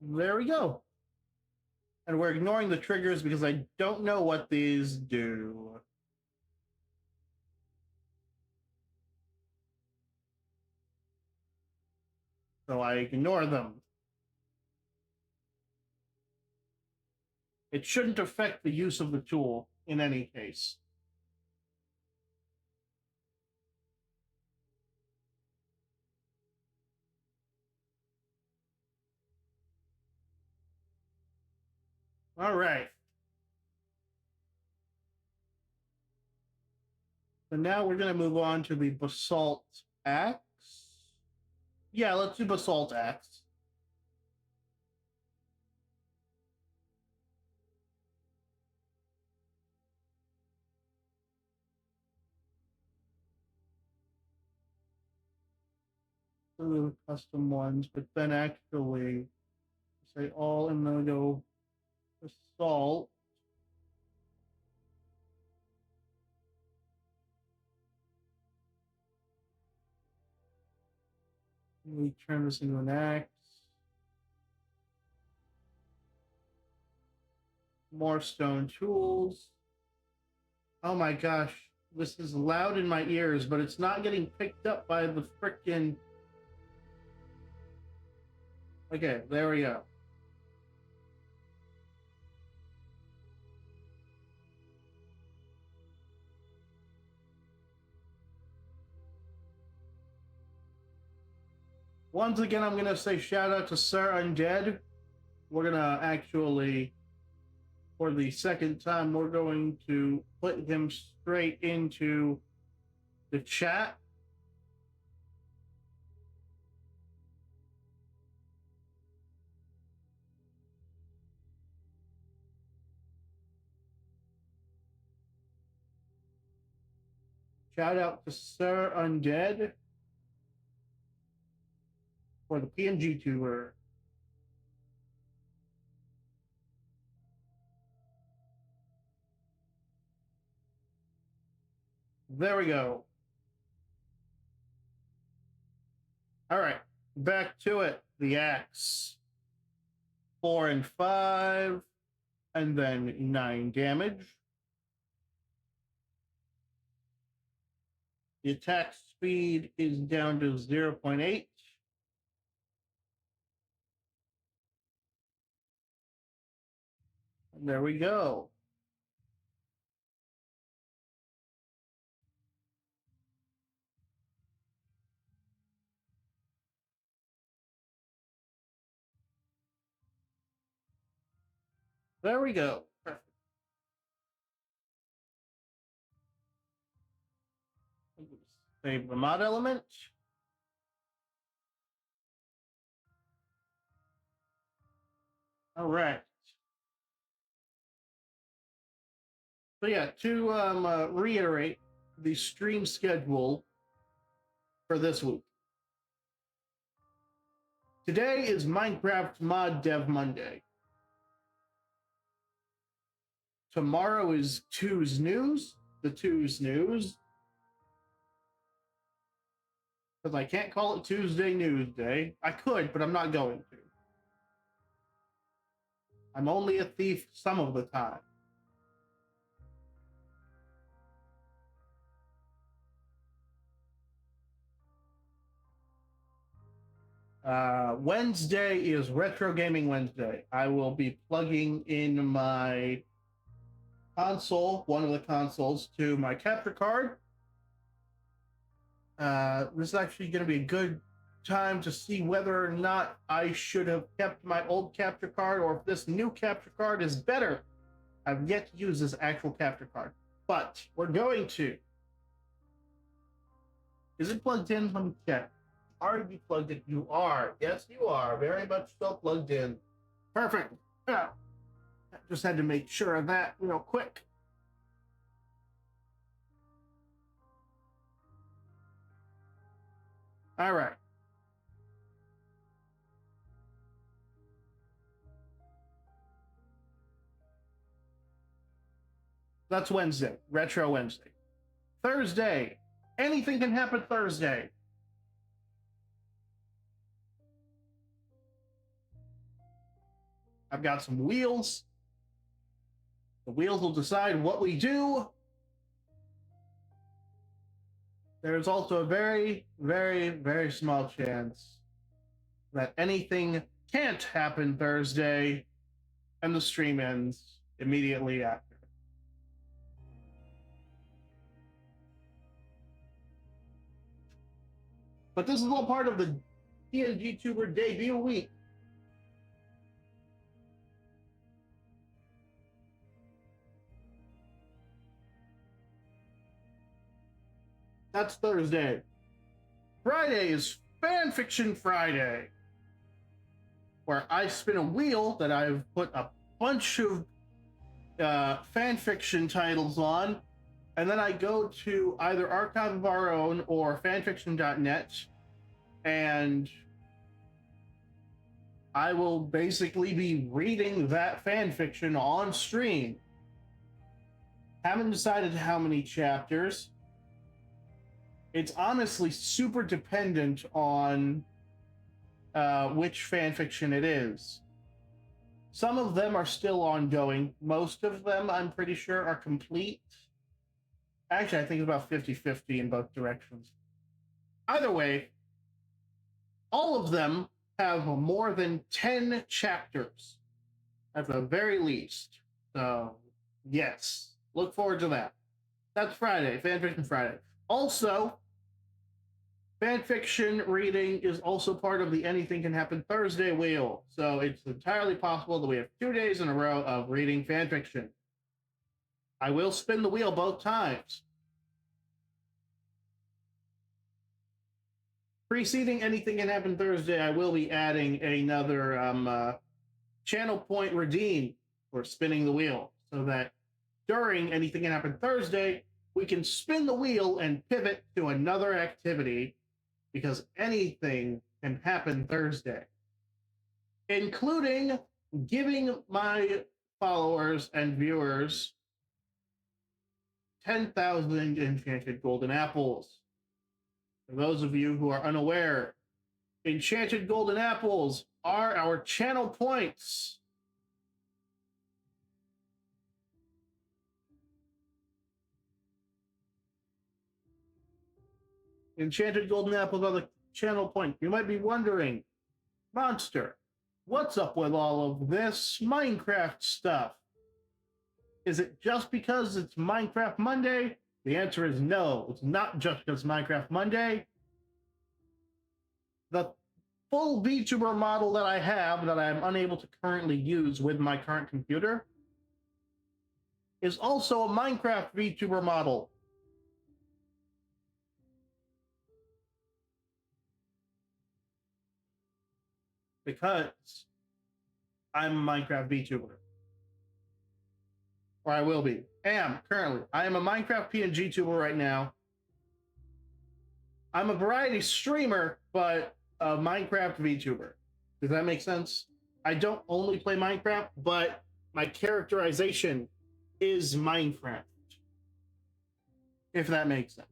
There we go. And we're ignoring the triggers because I don't know what these do. So I ignore them. It shouldn't affect the use of the tool in any case. All right. So now we're going to move on to the basalt axe. Yeah, let's do basalt axe. the custom ones, but then actually say all and then go assault. We turn this into an axe. More stone tools. Oh my gosh, this is loud in my ears, but it's not getting picked up by the frickin'. Okay, there we go. Once again, I'm gonna say shout out to Sir Undead. We're gonna actually, for the second time, we're going to put him straight into the chat. Shout out to Sir Undead for the PNGTuber. There we go. All right, back to it. The axe. 4 and 5, and then 9 damage. The attack speed is down to 0.8. And there we go. There we go. Perfect. Save the mod element. All right. So yeah, to reiterate the stream schedule for this week. Today is Minecraft Mod Dev Monday. Tomorrow is Two's News. The Two's News. Because I can't call it Tuesday News Day. I could, but I'm not going to. I'm only a thief some of the time. Wednesday is Retro Gaming Wednesday. I will be plugging in my console, one of the consoles, to my capture card. This is actually going to be a good time to see whether or not I should have kept my old capture card or if this new capture card is better. I've yet to use this actual capture card, but we're going to. Is it plugged in? Let me check. Are you plugged in? You are. Yes, you are. Very much so plugged in. Perfect. Yeah. Just had to make sure of that real quick. All right. That's Wednesday. Retro Wednesday. Thursday. Anything can happen Thursday. I've got some wheels. The wheels will decide what we do. There's also a very, very, very small chance that anything can't happen Thursday and the stream ends immediately after. But this is all part of the PNGTuber debut week. That's Thursday. Friday is Fanfiction Friday, where I spin a wheel that I've put a bunch of fanfiction titles on, and then I go to either Archive of Our Own or fanfiction.net, and I will basically be reading that fan fiction on stream. Haven't decided how many chapters. It's honestly super dependent on which fan fiction it is. Some of them are still ongoing. Most of them, I'm pretty sure, are complete. Actually, I think it's about 50-50 in both directions. Either way, all of them have more than 10 chapters at the very least. So, yes, look forward to that. That's Friday, Fanfiction Friday. Also, fanfiction reading is also part of the Anything Can Happen Thursday wheel. So it's entirely possible that we have 2 days in a row of reading fanfiction. I will spin the wheel both times. Preceding Anything Can Happen Thursday, I will be adding another channel point redeem for spinning the wheel so that during Anything Can Happen Thursday, we can spin the wheel and pivot to another activity because anything can happen Thursday, including giving my followers and viewers 10,000 enchanted golden apples. For those of you who are unaware, enchanted golden apples are our channel points. Enchanted golden apples are the channel point. You might be wondering, Monster, what's up with all of this Minecraft stuff? Is it just because it's Minecraft Monday? The answer is no. It's not just because Minecraft Monday. The full VTuber model that I have that I'm unable to currently use with my current computer is also a Minecraft VTuber model. Because I'm a Minecraft VTuber. Or I will be. Am currently. I am a Minecraft PNGTuber right now. I'm a variety streamer, but a Minecraft VTuber. Does that make sense? I don't only play Minecraft, but my characterization is Minecraft. If that makes sense.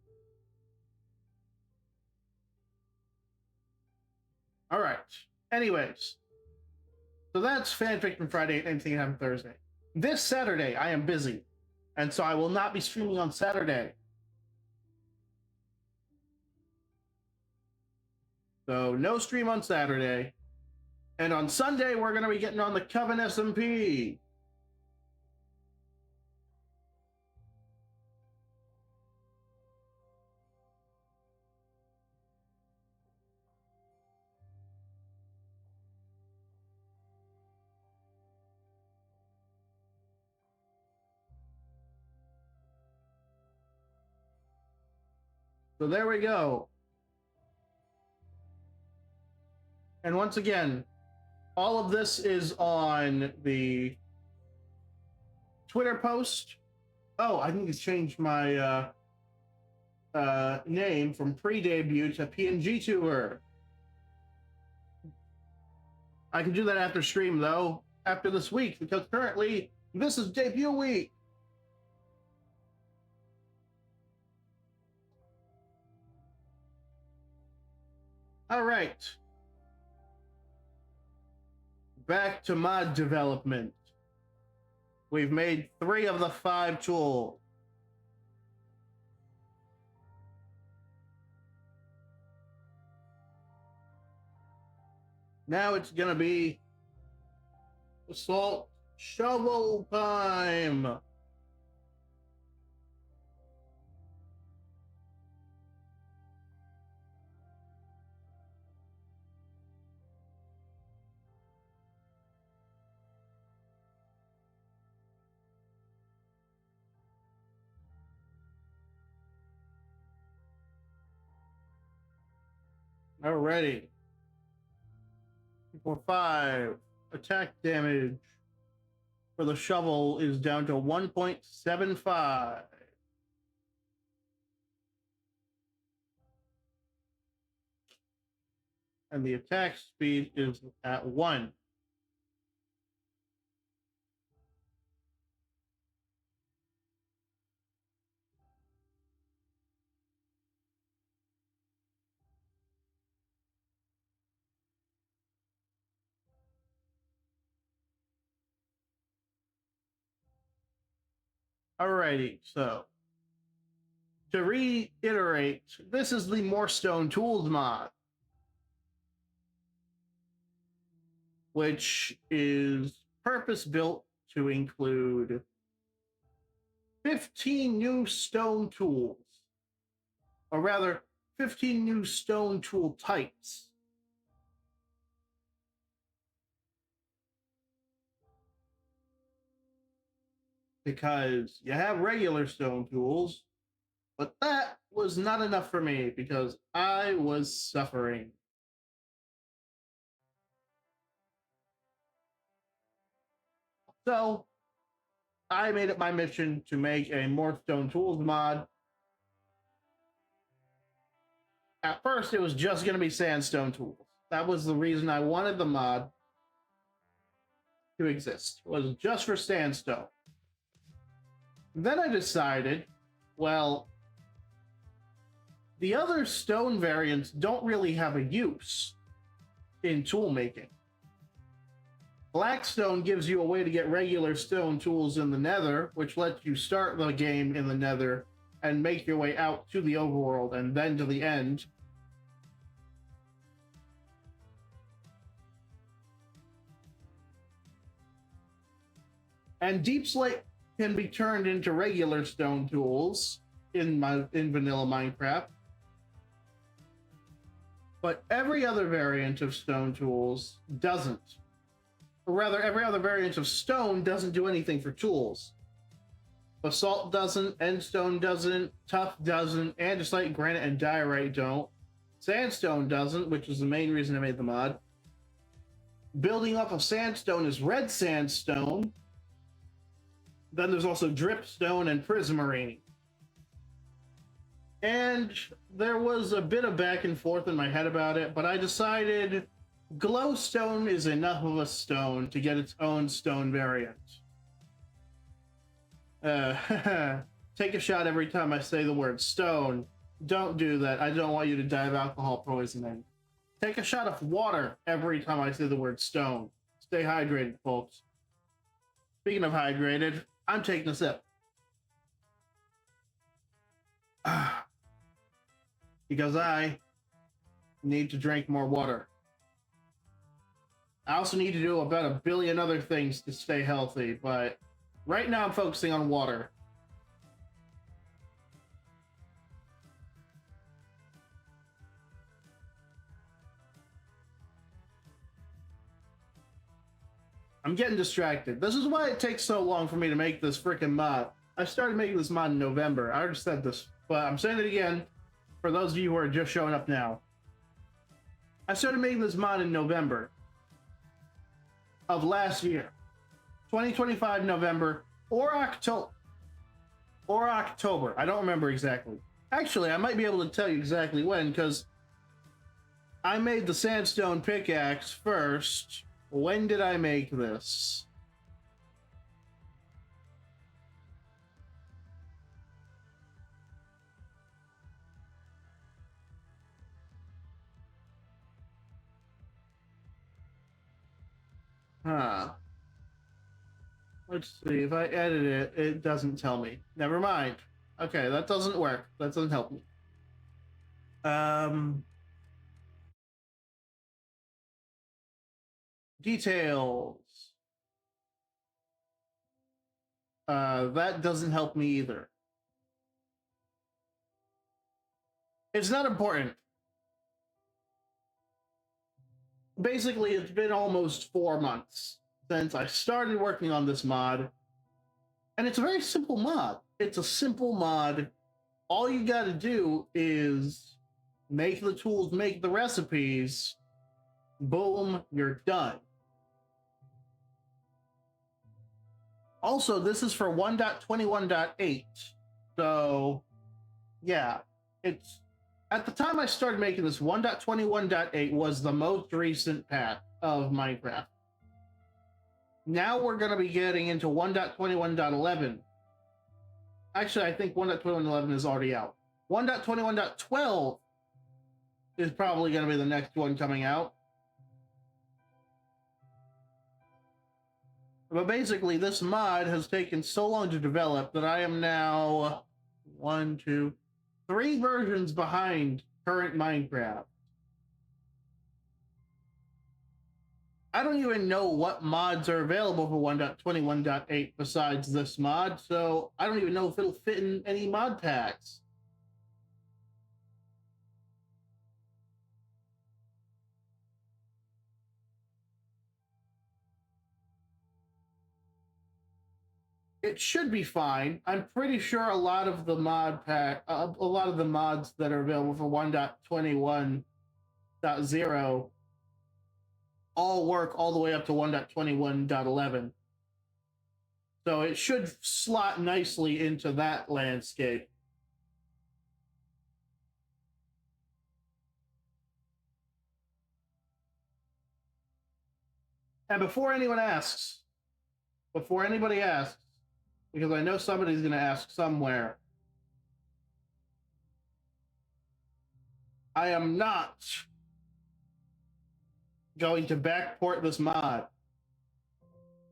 All right. Anyways, so that's Fanfiction Friday and Anything Can Happen Thursday. This Saturday, I am busy, and so I will not be streaming on Saturday. So no stream on Saturday. And on Sunday, we're going to be getting on the Coven SMP. So there we go. And once again, all of this is on the Twitter post. Oh, I need to change my name from pre-debut to PNGTuber. I can do that after stream, though, after this week, because currently this is debut week. All right. Back to mod development. We've made 3 of the 5 tools. Now it's gonna be assault shovel time. Alrighty. For 5, attack damage for the shovel is down to 1.75. and the attack speed is at 1. Alrighty, so to reiterate, this is the More Stone Tools mod, which is purpose built to include 15 new stone tools, or rather, 15 new stone tool types. Because you have regular stone tools, but that was not enough for me because I was suffering. So I made it my mission to make a More Stone Tools mod. At first, it was just going to be sandstone tools. That was the reason I wanted the mod to exist. It was just for sandstone. Then I decided, well, the other stone variants don't really have a use in tool making. Blackstone gives you a way to get regular stone tools in the Nether, which lets you start the game in the Nether and make your way out to the overworld and then to the end. And Deep Slate can be turned into regular stone tools in vanilla Minecraft. But every other variant of stone tools doesn't. Or rather, every other variant of stone doesn't do anything for tools. Basalt doesn't, Endstone doesn't, Tuff doesn't, Andesite, Granite, and Diorite don't. Sandstone doesn't, which is the main reason I made the mod. Building off of sandstone is red sandstone. Then there's also dripstone and prismarine. And there was a bit of back and forth in my head about it, but I decided glowstone is enough of a stone to get its own stone variant. Take a shot every time I say the word stone. Don't do that. I don't want you to die of alcohol poisoning. Take a shot of water every time I say the word stone. Stay hydrated, folks. Speaking of hydrated, I'm taking a sip. Because I need to drink more water. I also need to do about 1 billion other things to stay healthy, but right now I'm focusing on water. I'm getting distracted. This is why it takes so long for me to make this freaking mod. I started making this mod in November. I already said this, but I'm saying it again for those of you who are just showing up now. I started making this mod in November of last year. 2025 November or October. I don't remember exactly. Actually, I might be able to tell you exactly when, because I made the sandstone pickaxe first. When did I make this? Let's see. If I edit it, it doesn't tell me. Never mind. Okay, that doesn't work. That doesn't help me. Details. That doesn't help me either. It's not important. Basically, it's been almost 4 months since I started working on this mod. And it's a very simple mod. It's a simple mod. All you gotta do is make the tools, make the recipes. Boom, you're done. Also, this is for 1.21.8. So, yeah, it's at the time I started making this, 1.21.8 was the most recent patch of Minecraft. Now we're going to be getting into 1.21.11. Actually, I think 1.21.11 is already out. 1.21.12 is probably going to be the next one coming out. But basically, this mod has taken so long to develop that I am now 3 versions behind current Minecraft. I don't even know what mods are available for 1.21.8 besides this mod, so I don't even know if it'll fit in any mod packs. It should be fine. I'm pretty sure a lot of the mods that are available for 1.21.0 all work all the way up to 1.21.11. So it should slot nicely into that landscape. And before anybody asks, because I know somebody's going to ask somewhere, I am not going to backport this mod.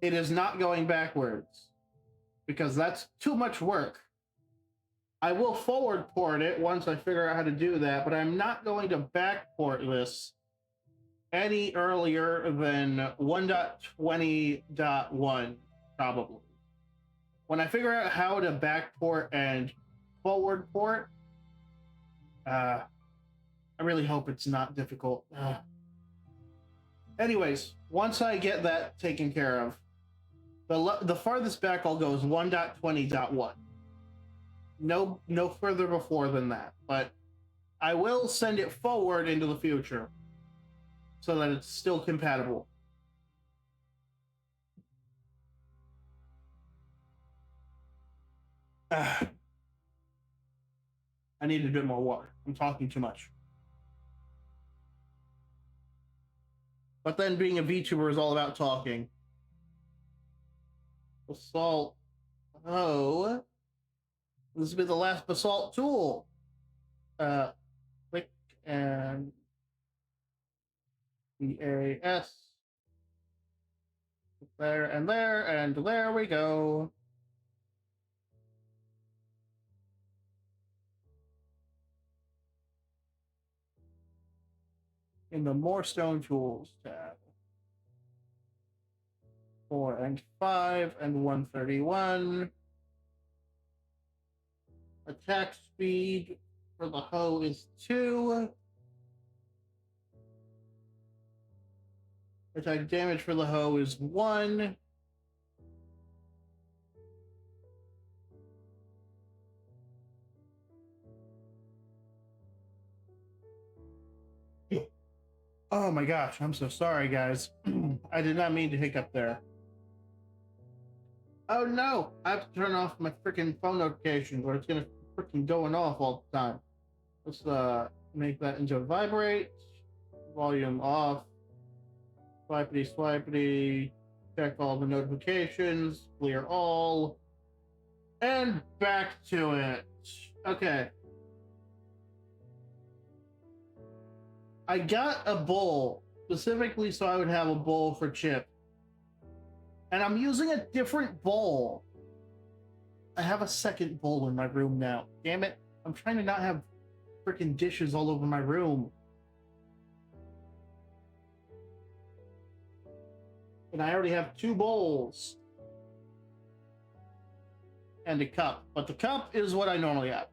It is not going backwards because that's too much work. I will forward port it once I figure out how to do that, but I'm not going to backport this any earlier than 1.20.1, probably. When I figure out how to backport and forward port, I really hope it's not difficult. Anyways, once I get that taken care of, the farthest back I'll go is 1.20.1. No further before than that, but I will send it forward into the future so that it's still compatible. I need a bit more water. I'm talking too much. But then being a VTuber is all about talking. Basalt. Oh. This will be the last basalt tool. Click and EAS. There and there, and there we go. In the More Stone Tools tab. 4 and 5 and 131. Attack speed for the hoe is 2. Attack damage for the hoe is 1. Oh my gosh, I'm so sorry, guys. I did not mean to hiccup there. Oh no, I have to turn off my freaking phone notifications or it's gonna freaking going off all the time. Let's make that into vibrate. Volume off. Swipity swipity. Check all the notifications. Clear all. And back to it. Okay. I got a bowl specifically so I would have a bowl for Chip. And I'm using a different bowl. I have a second bowl in my room now. Damn it. I'm trying to not have freaking dishes all over my room. And I already have 2 bowls. And a cup. But the cup is what I normally have.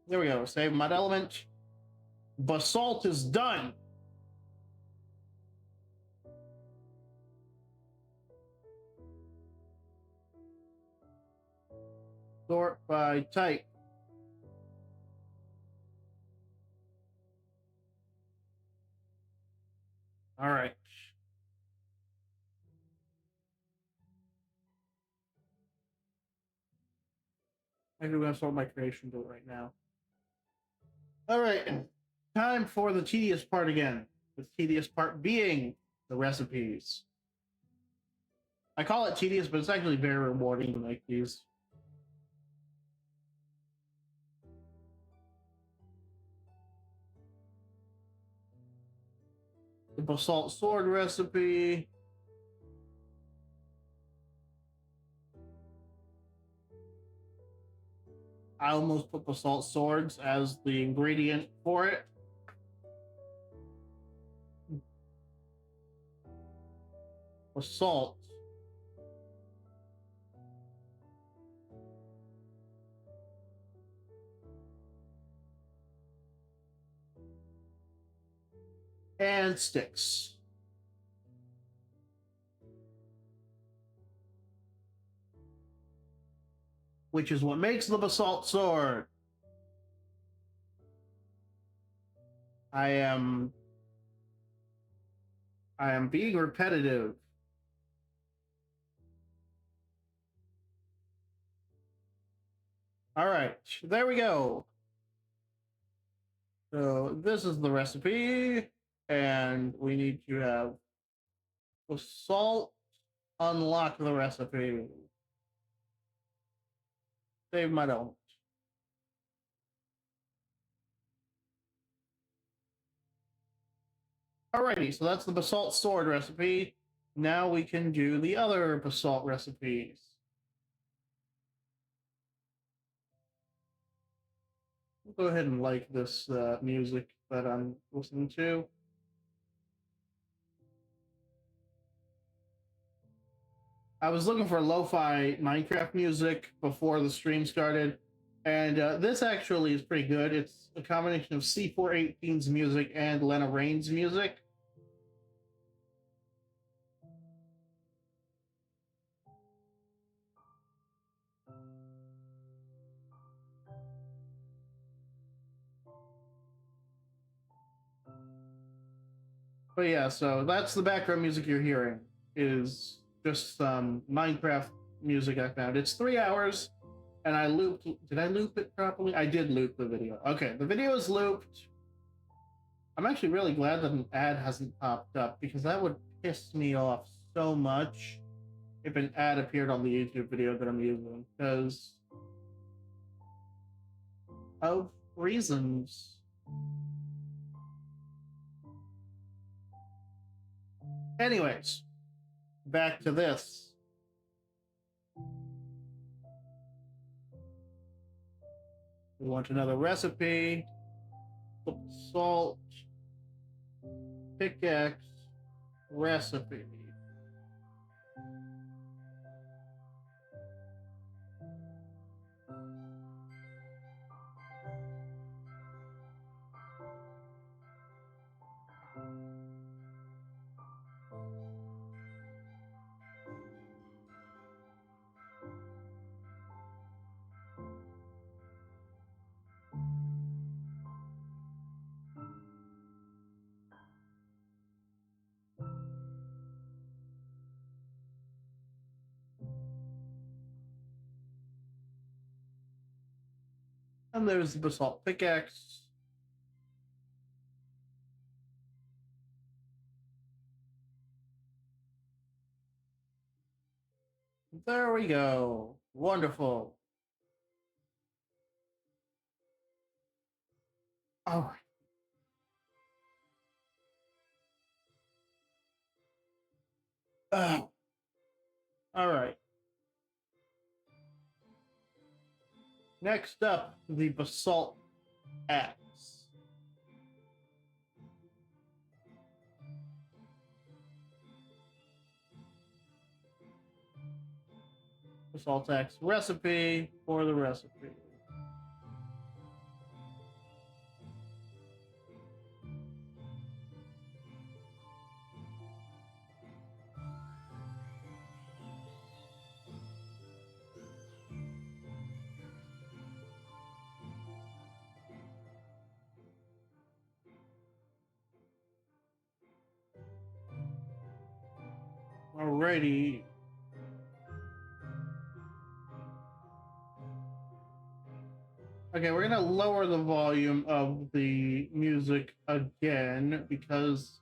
There we go. Save mod element. Basalt is done. Sort by type. All right. I'm going to start my creation build right now. All right, time for the tedious part again. The tedious part being the recipes. I call it tedious, but it's actually very rewarding to make these. The basalt sword recipe. I almost put basalt swords as the ingredient for it. Basalt. And sticks. Which is what makes the basalt sword. I am being repetitive. All right, there we go. So this is the recipe, and we need to have basalt unlock the recipe. Save my don't. Alrighty, so that's the basalt sword recipe. Now we can do the other basalt recipes. I'll go ahead and like this music that I'm listening to. I was looking for lo-fi Minecraft music before the stream started, and this actually is pretty good. It's a combination of C418's music and Lena Raine's music. But yeah, so that's the background music you're hearing is just some Minecraft music I found. It's 3 hours, and I looped. Did I loop it properly? I did loop the video. Okay, the video is looped. I'm actually really glad that an ad hasn't popped up because that would piss me off so much if an ad appeared on the YouTube video that I'm using because of reasons. Anyways, back to this. We want another recipe. Salt, pickaxe, recipe. And there's the basalt pickaxe. There we go. Wonderful. All right. All right. Next up, the basalt axe. Basalt axe recipe for the recipe. Alrighty. Okay, we're gonna lower the volume of the music again because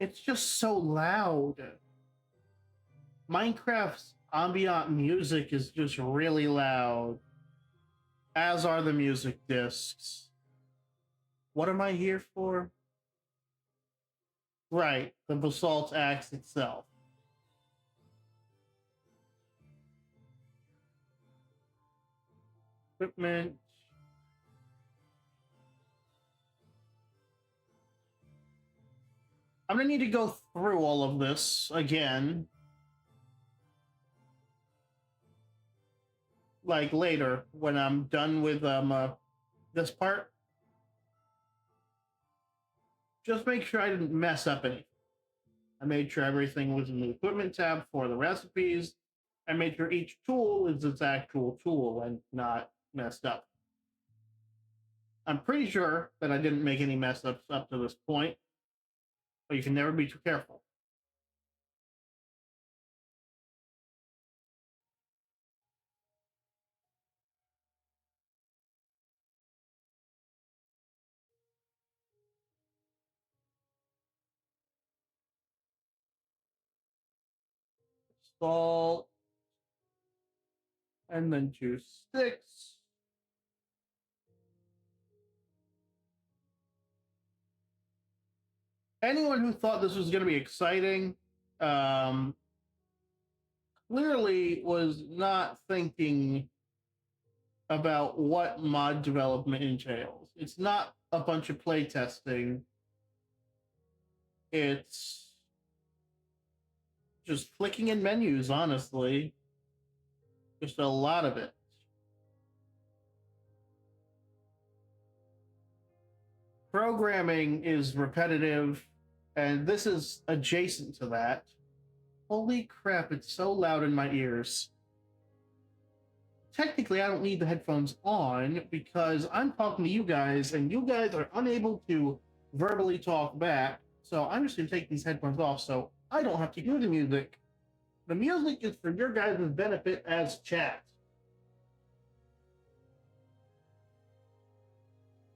it's just so loud. Minecraft's ambient music is just really loud, as are the music discs. What am I here for? Right, the basalt axe itself. Equipment. I'm gonna need to go through all of this again, like later when I'm done with this part. Just make sure I didn't mess up anything. I made sure everything was in the equipment tab for the recipes. I made sure each tool is its actual tool and not messed up. I'm pretty sure that I didn't make any mess ups up to this point, but you can never be too careful. Salt, and then 2 sticks. Anyone who thought this was going to be exciting clearly was not thinking about what mod development entails. It's not a bunch of playtesting. It's just clicking in menus, honestly. Just a lot of it. Programming is repetitive, and this is adjacent to that. Holy crap, it's so loud in my ears. Technically, I don't need the headphones on because I'm talking to you guys, and you guys are unable to verbally talk back. So I'm just going to take these headphones off so I don't have to hear the music. The music is for your guys' benefit as chat.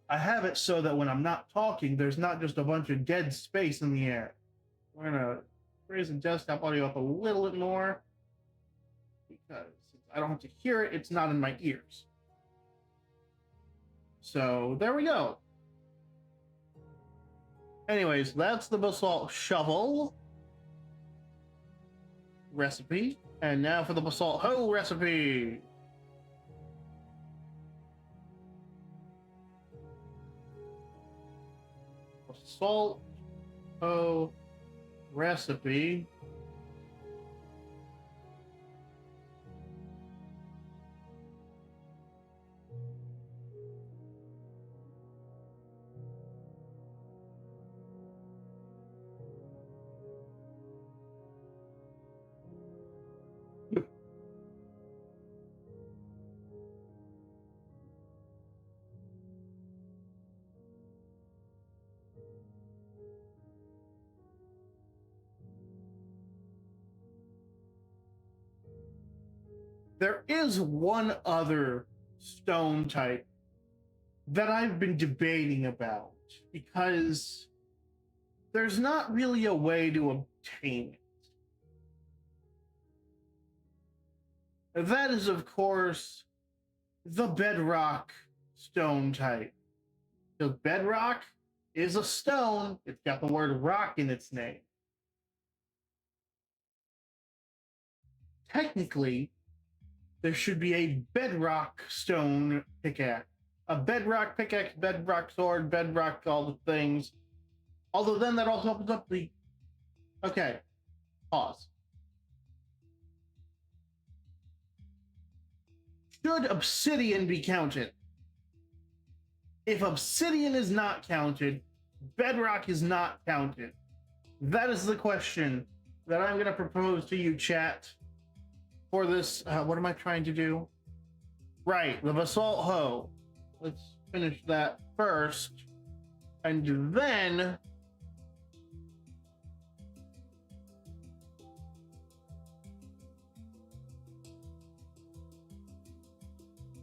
I have it so that when I'm not talking, there's not just a bunch of dead space in the air. We're going to raise the desktop audio up a little bit more because I don't have to hear it. It's not in my ears. So there we go. Anyways, that's the basalt shovel recipe. And now for the basalt hoe recipe. Basalt hoe recipe. There is one other stone type that I've been debating about because there's not really a way to obtain it. That is, of course, the bedrock stone type. Because bedrock is a stone, it's got the word rock in its name. Technically, there should be a bedrock stone pickaxe. A bedrock pickaxe, bedrock sword, bedrock all the things. Although then that also opens up the... Okay, pause. Should obsidian be counted? If obsidian is not counted, bedrock is not counted. That is the question that I'm going to propose to you, chat, for this. What am I trying to do? Right, the basalt hoe. Let's finish that first. And then...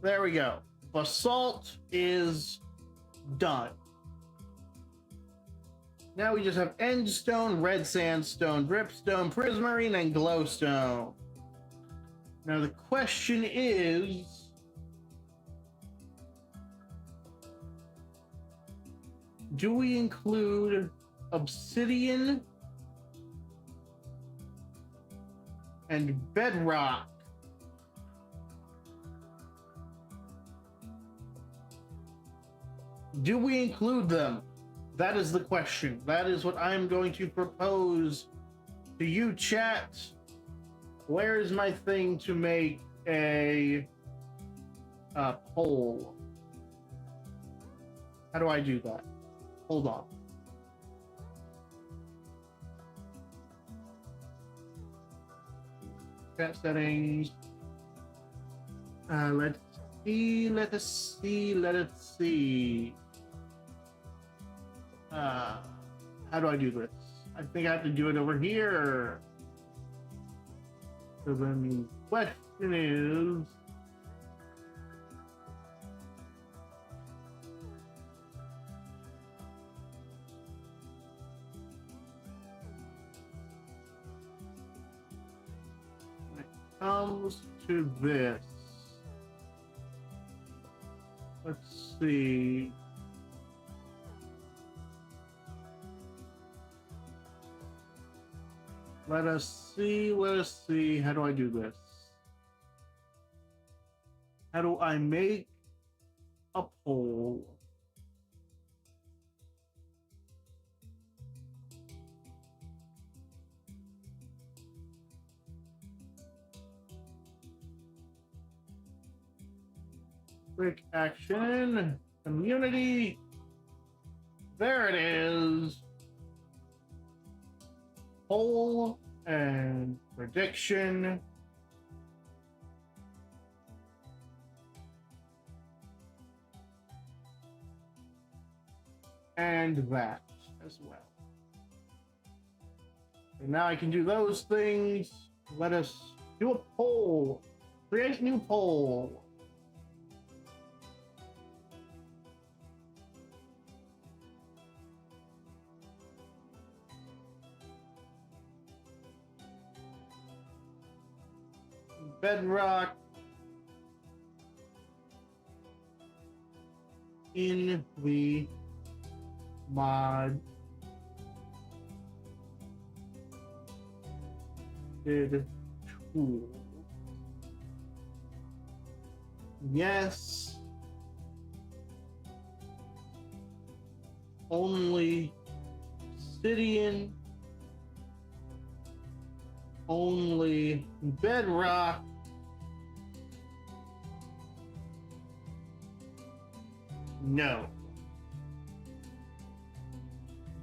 There we go. Basalt is done. Now we just have endstone, red sandstone, dripstone, prismarine, and glowstone. Now the question is, do we include obsidian and bedrock? Do we include them? That is the question. That is what I'm going to propose to you, chat. Where is my thing to make a poll? How do I do that? Hold on. Chat settings. Let's see. Let us see. Let us see. How do I do this? I think I have to do it over here. So then the question is, when it comes to this, let's see. Let us see. How do I do this? How do I make a poll? Quick action, community. There it is. Poll and prediction. And that as well. And now I can do those things. Let us do a poll. Create a new poll. Bedrock in the mod did tool. Yes. Only obsidian. Only bedrock. No.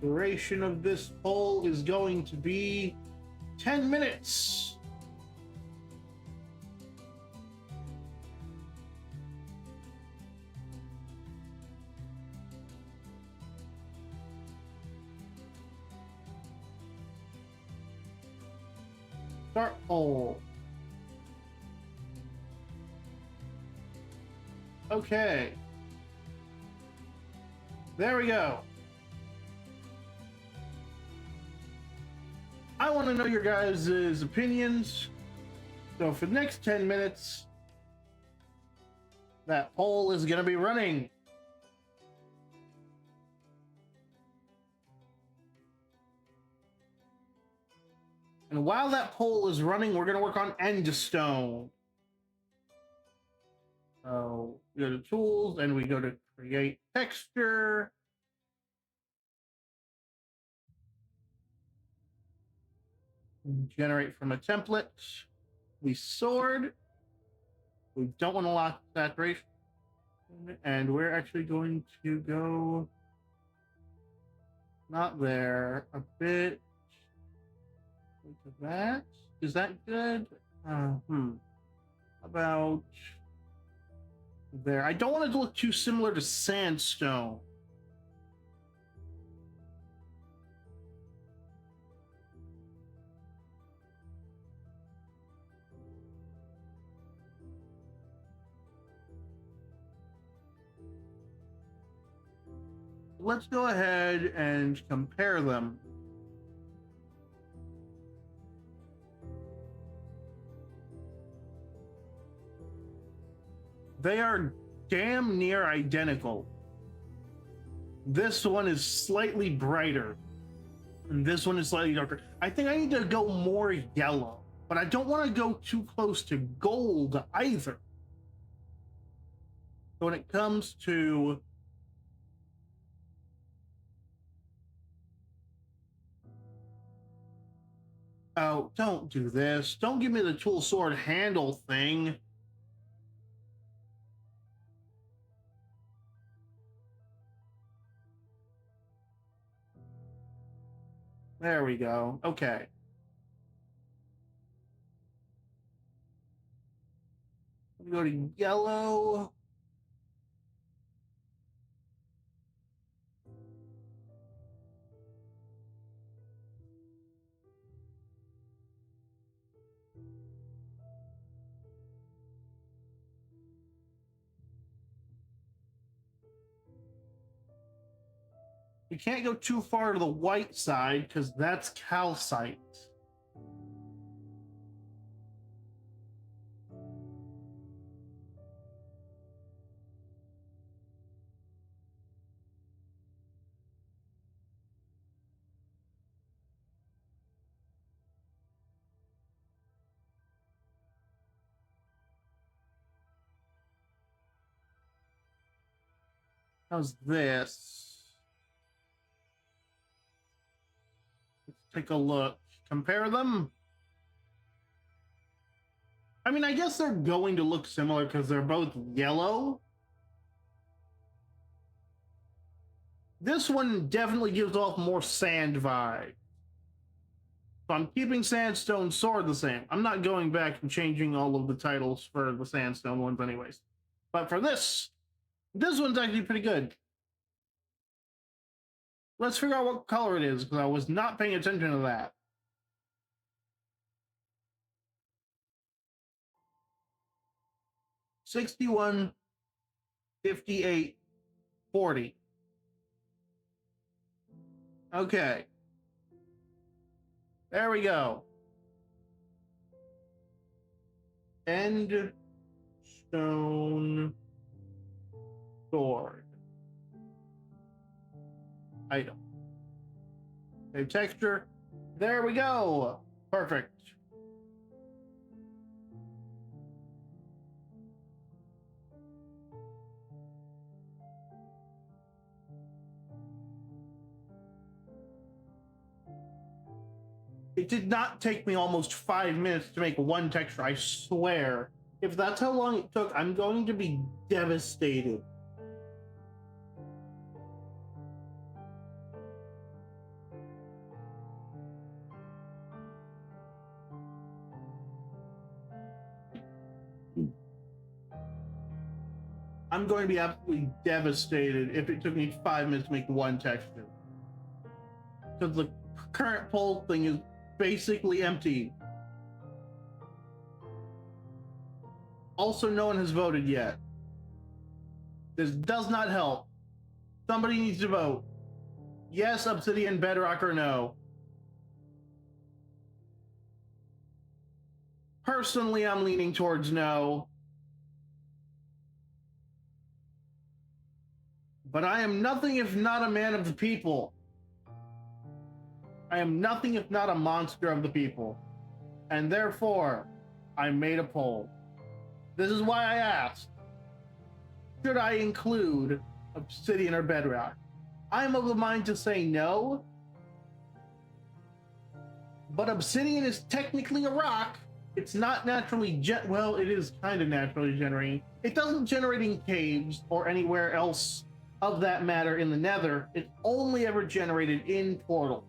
Duration of this poll is going to be 10 minutes. Start poll. Okay. There we go. I want to know your guys' opinions. So for the next 10 minutes, that poll is going to be running. And while that poll is running, we're going to work on endstone. So we go to tools and we go to create texture. Generate from a template. We sword. We don't want to lock saturation. And we're actually going to go not there, a bit into that. Is that good? About there. I don't want it to look too similar to sandstone. let's go ahead and compare them. They are damn near identical. This one is slightly brighter, and this one is slightly darker. I think I need to go more yellow, but I don't want to go too close to gold either. So when it comes to oh, don't do this. Don't give me the tool sword handle thing. There we go. Okay. Go to yellow. You can't go too far to the white side because that's calcite. How's this? Let's take a look. Compare them. I mean, I guess they're going to look similar because they're both yellow. This one definitely gives off more sand vibe. So I'm keeping Sandstone Sword the same. I'm not going back and changing all of the titles for the Sandstone ones anyways. But for this one's actually pretty good. Let's figure out what color it is, because I was not paying attention to that. $61, $58, $40. Okay. There we go. End stone sword. Item. Save texture. There we go. Perfect. It did not take me almost 5 minutes to make one texture, I swear. If that's how long it took, I'm going to be devastated. I'm going to be absolutely devastated if it took me 5 minutes to make one texture. Because the current poll thing is basically empty. Also, no one has voted yet. This does not help. Somebody needs to vote. Yes, Obsidian, Bedrock, or no. Personally, I'm leaning towards no. But I am nothing if not a man of the people. I am nothing if not a monster of the people. And therefore, I made a poll. This is why I asked, should I include Obsidian or Bedrock? I'm of the mind to say no. But Obsidian is technically a rock. It's not naturally, well, it is kind of naturally generating. It doesn't generate in caves or anywhere else of that matter in the Nether. It's only ever generated in Portal.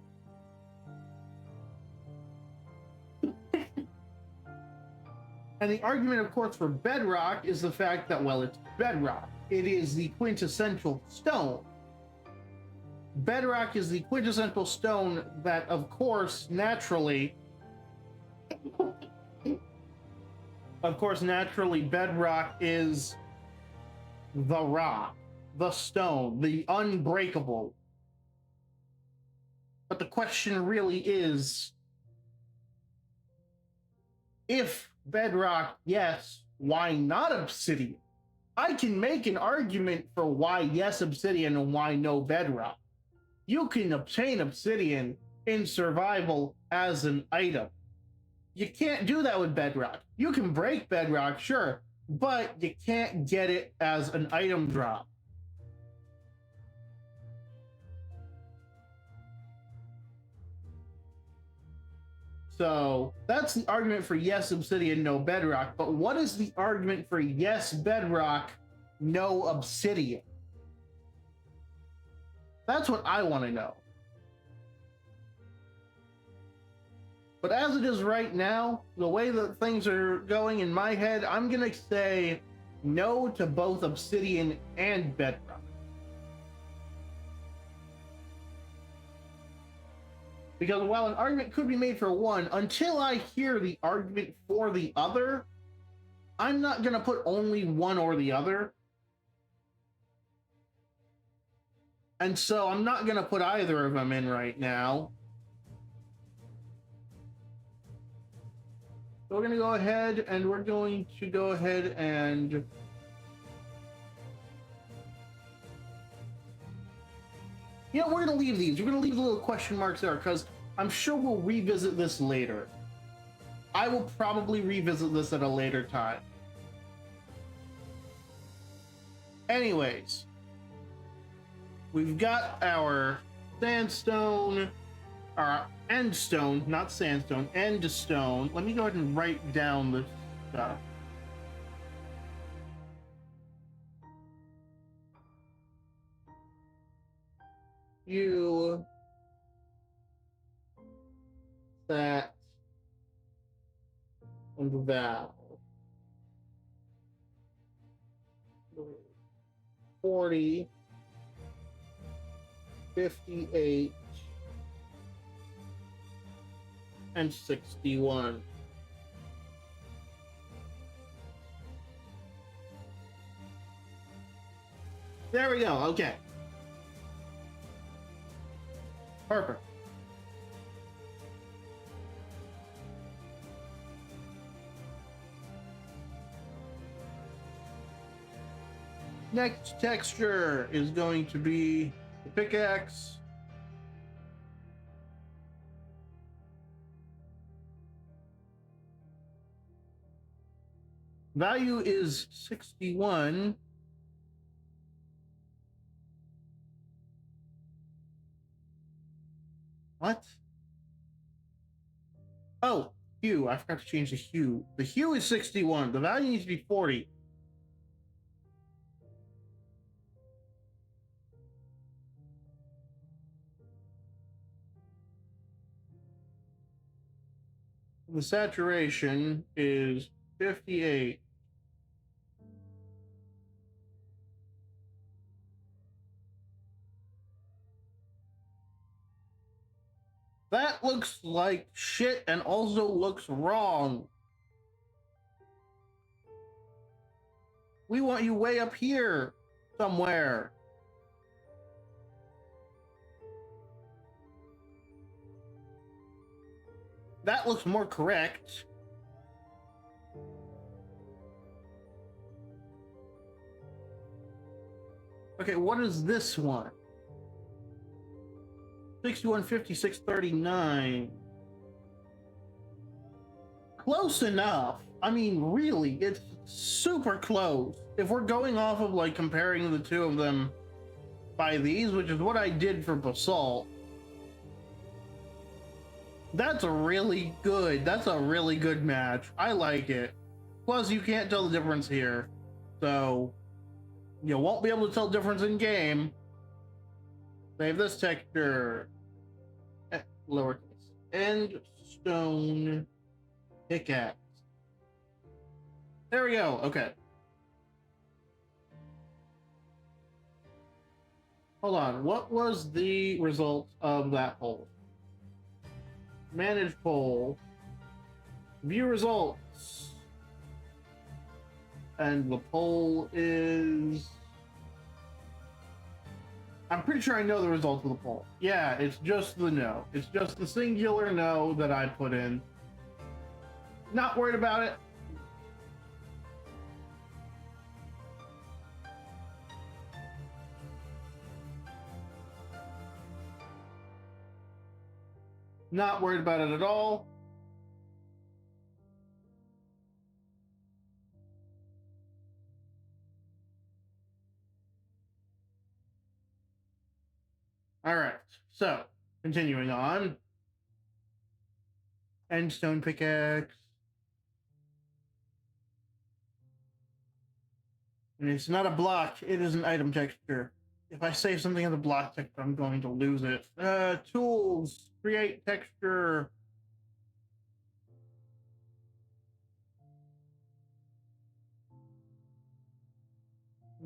And the argument, of course, for Bedrock is the fact that, well, it's Bedrock. It is the quintessential stone. Bedrock is the quintessential stone that, of course, naturally, Bedrock is the rock. the stone, the unbreakable. But the question really is, if bedrock, yes, why not obsidian? I can make an argument for why yes obsidian and why no bedrock. You can obtain obsidian in survival as an item. You can't do that with bedrock. You can break bedrock, sure, but you can't get it as an item drop. So that's the argument for yes obsidian, no bedrock. But what is the argument for yes bedrock, no obsidian? That's what I want to know. But as it is right now, the way that things are going in my head, I'm going to say no to both obsidian and bedrock. Because while an argument could be made for one, until I hear the argument for the other, I'm not going to put only one or the other. And so I'm not going to put either of them in right now. So we're going to go ahead and we're going to go ahead and we're going to leave these. We're going to leave the little question marks there because I'm sure we'll revisit this later. I will probably revisit this at a later time. Anyways, we've got our sandstone, our endstone, not sandstone, endstone. Let me go ahead and write down the stuff. You that and that 40 58 and 61. There we go. Okay. Perfect. Next texture is going to be the pickaxe. Value is 61. What? Oh, hue. I forgot to change the hue. The hue is 61. The value needs to be 40. The saturation is 58. That looks like shit and also looks wrong. We want you way up here somewhere. That looks more correct. Okay, what is this one? 6156 39. Close enough. I mean, really, it's super close. If we're going off of like comparing the two of them by these, which is what I did for basalt, that's really good. That's a really good match. I like it. Plus, you can't tell the difference here, so you won't be able to tell the difference in game. Save this texture. Lowercase. End stone pickaxe. There we go. Okay. Hold on. What was the result of that poll? Manage poll. View results. And the poll is I'm pretty sure I know the result of the poll. Yeah, it's just the no. It's just the singular no that I put in. Not worried about it. Not worried about it at all. All right, so continuing on. End stone pickaxe. And it's not a block, it is an item texture. If I save something as a block texture, I'm going to lose it. Tools, create texture.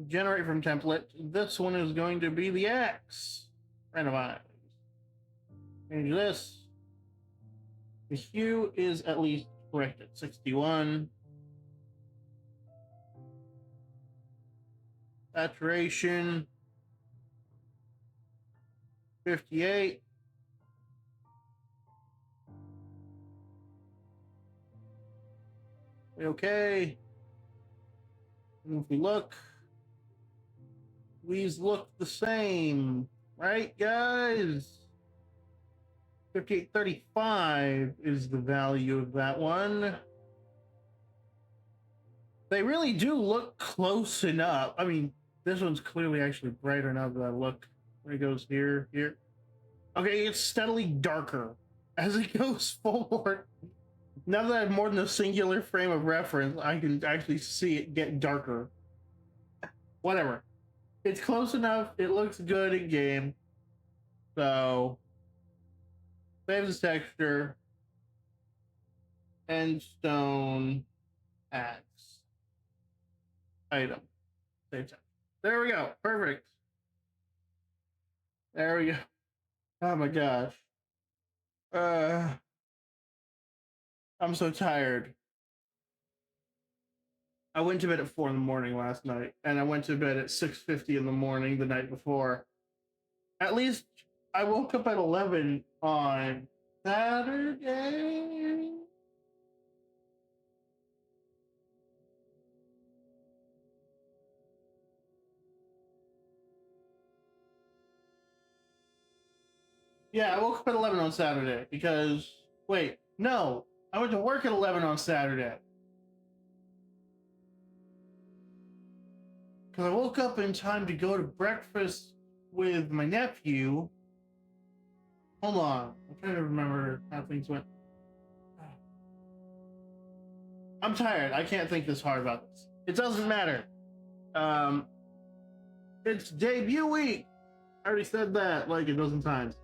Generate from template. This one is going to be the X. Randomize. Change this. The hue is at least correct at 61. Saturation 58. Okay. And if we look, these look the same, right, guys? 5835 is the value of that one. They really do look close enough. I mean, this one's clearly actually brighter now that I look. Where it goes here, here. Okay, it's steadily darker as it goes forward. Now that I have more than a singular frame of reference, I can actually see it get darker. Whatever. It's close enough. It looks good in game. So, save the texture. End stone axe. Item. Save text. There we go. Perfect. There we go. Oh my gosh. I'm so tired. I went to bed at 4 in the morning last night, and I went to bed at 6:50 in the morning the night before. At least I woke up at 11 on Saturday. Yeah, I woke up at 11 on Saturday because, wait, no, I went to work at 11 on Saturday. Because I woke up in time to go to breakfast with my nephew. Hold on, I'm trying to remember how things went. I'm tired. I can't think this hard about this. It doesn't matter. It's debut week. I already said that like a dozen times.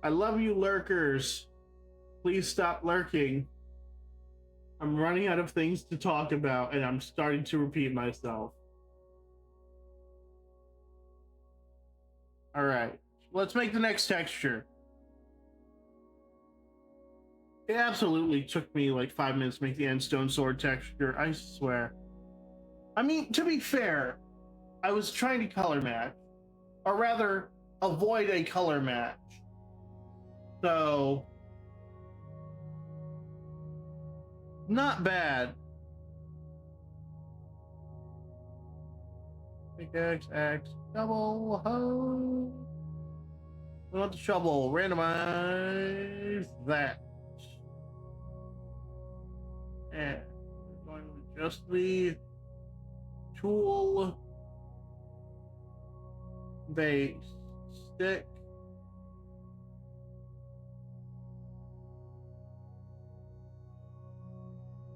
I love you, lurkers. Please stop lurking. I'm running out of things to talk about, and I'm starting to repeat myself. All right, let's make the next texture. It absolutely took me like 5 minutes to make the end stone sword texture, I swear. I mean, to be fair, I was trying to color match, or rather, avoid a color match. So, not bad. Pickaxe, axe, double, ho. We want the shovel. Randomize that. And we're going to adjust the tool base stick.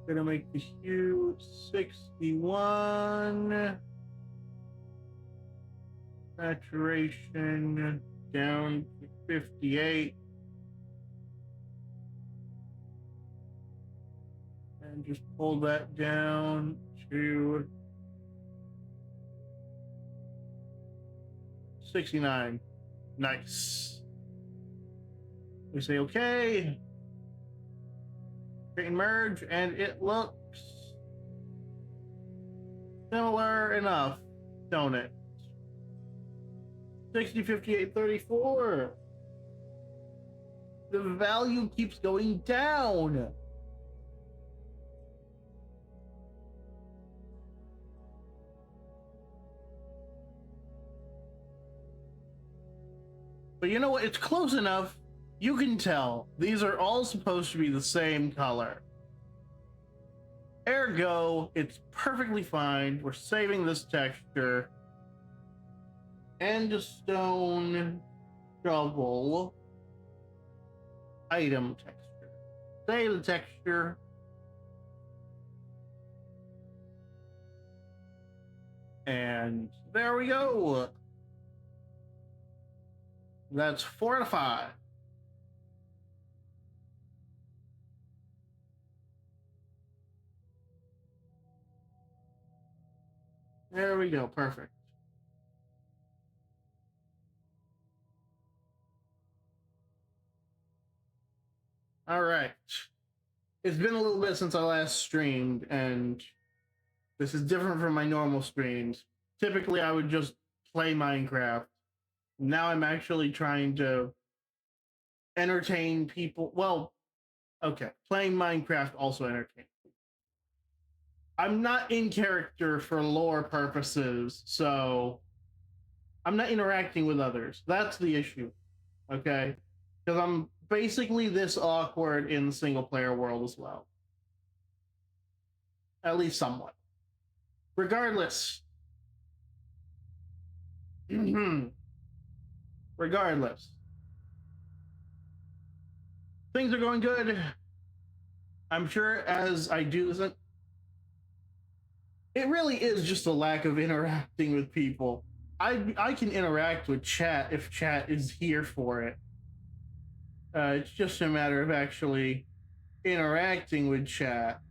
Gonna make the hue 61. Saturation down to 58. And just pull that down to 69. Nice. We say okay. Create and merge, and it looks Similar enough, don't it? 60, 58, 34. The value keeps going down. But you know what? It's close enough. You can tell. These are all supposed to be the same color. Ergo, it's perfectly fine. We're saving this texture. And a stone shovel item texture. Save the texture. And there we go. That's 4 out of 5. There we go. Perfect. All right. It's been a little bit since I last streamed, and this is different from my normal streams. Typically, I would just play Minecraft. Now I'm actually trying to entertain people. Well, okay, playing Minecraft also entertains. I'm not in character for lore purposes, so I'm not interacting with others. That's the issue, okay? Because I'm basically this awkward in the single player world as well. At least somewhat. Regardless. Regardless. Things are going good. I'm sure as I do this, it really is just a lack of interacting with people. I can interact with chat if chat is here for it. It's just a matter of actually interacting with chat,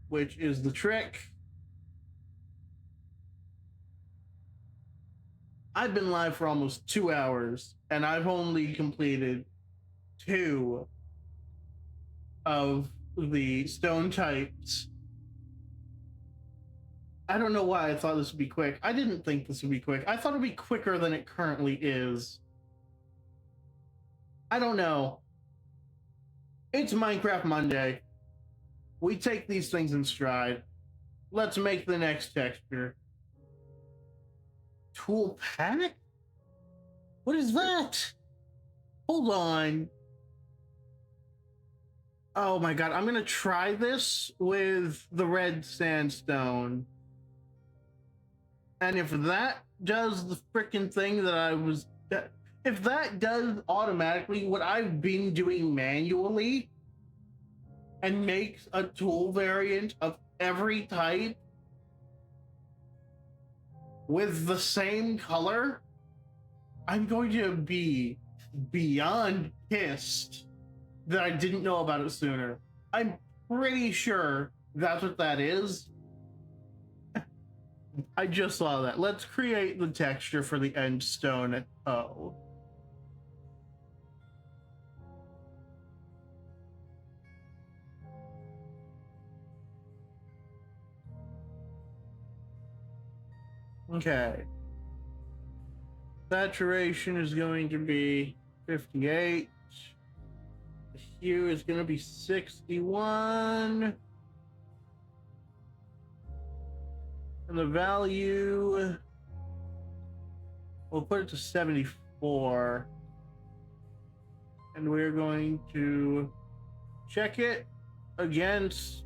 which is the trick. I've been live for almost 2 hours, and I've only completed 2 of the stone types. I don't know why I thought this would be quick. I didn't think this would be quick. I thought it would be quicker than it currently is. I don't know. It's Minecraft Monday. We take these things in stride. Let's make the next texture. Tool pack? What is that? Hold on. Oh my god, I'm gonna try this with the red sandstone. And if that does the freaking thing that I was... If that does automatically what I've been doing manually and makes a tool variant of every type with the same color, I'm going to be beyond pissed that I didn't know about it sooner. I'm pretty sure that's what that is. I just saw that. Let's create the texture for the end stone. Oh. Okay. Saturation is going to be 58. The hue is going to be 61. And the value, we'll put it to 74. And we're going to check it against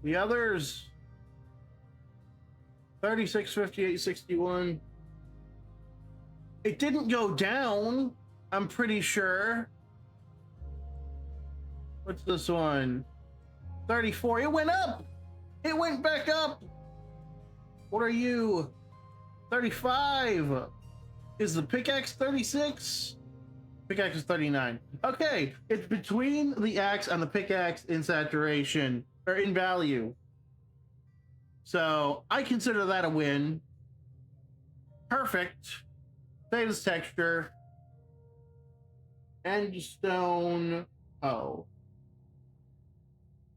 the others. 36, 58, 61. It didn't go down, I'm pretty sure. What's this one? 34. It went up. It went back up. What are you? 35. Is the pickaxe 36? Pickaxe is 39. Okay, it's between the axe and the pickaxe in saturation, or in value. So I consider that a win. Perfect. Save this texture. End stone. Oh.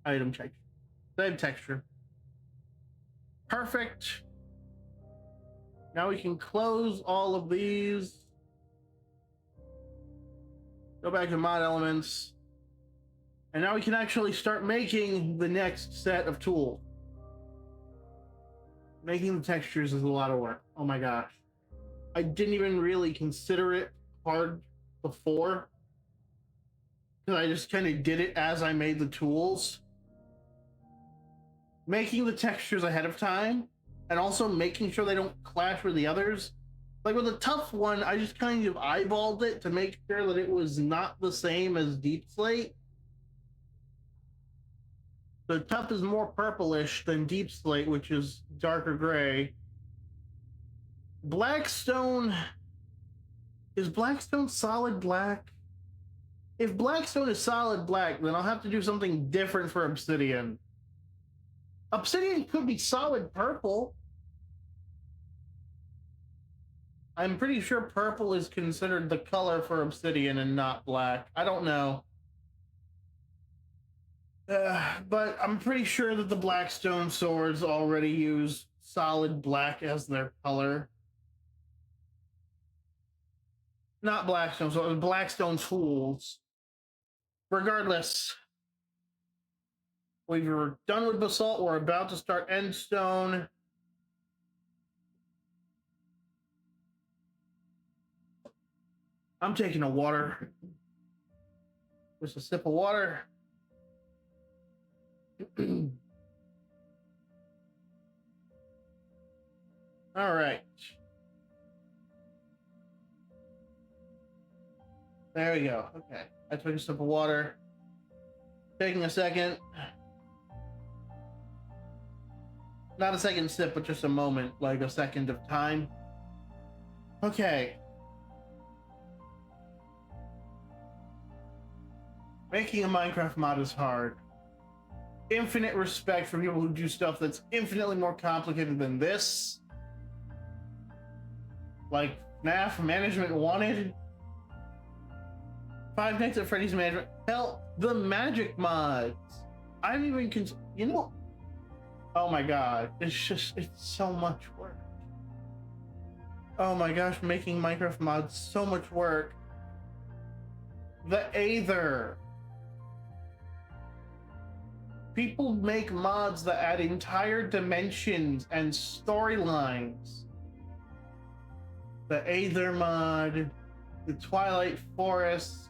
Item texture. Save texture. Perfect. Now we can close all of these. Go back to mod elements. And now we can actually start making the next set of tools. Making the textures is a lot of work. Oh my gosh. I didn't even really consider it hard before, because I just kind of did it as I made the tools. Making the textures ahead of time and also making sure they don't clash with the others. Like with the tough one, I just kind of eyeballed it to make sure that it was not the same as Deep Slate. So tough is more purplish than Deep Slate, which is darker gray. Blackstone, is Blackstone solid black? If Blackstone is solid black, then I'll have to do something different for Obsidian. Obsidian could be solid purple. I'm pretty sure purple is considered the color for Obsidian and not black. I don't know. But I'm pretty sure that the Blackstone swords already use solid black as their color. Not Blackstone, so it was Blackstone tools. Regardless, we're done with basalt. We're about to start endstone. I'm taking a water. Just a sip of water. All right. There we go. Okay. I took a sip of water. Taking a second. Not a second sip, but just a moment, like a second of time. Okay. Making a Minecraft mod is hard. Infinite respect for people who do stuff that's infinitely more complicated than this. Like FNAF Management Wanted. Five Nights at Freddy's Management. Hell, the Magic mods. I don't even you know. Oh my god, it's so much work. Oh my gosh, making Minecraft mods so much work. The Aether. People make mods that add entire dimensions and storylines. The Aether mod, the Twilight Forest.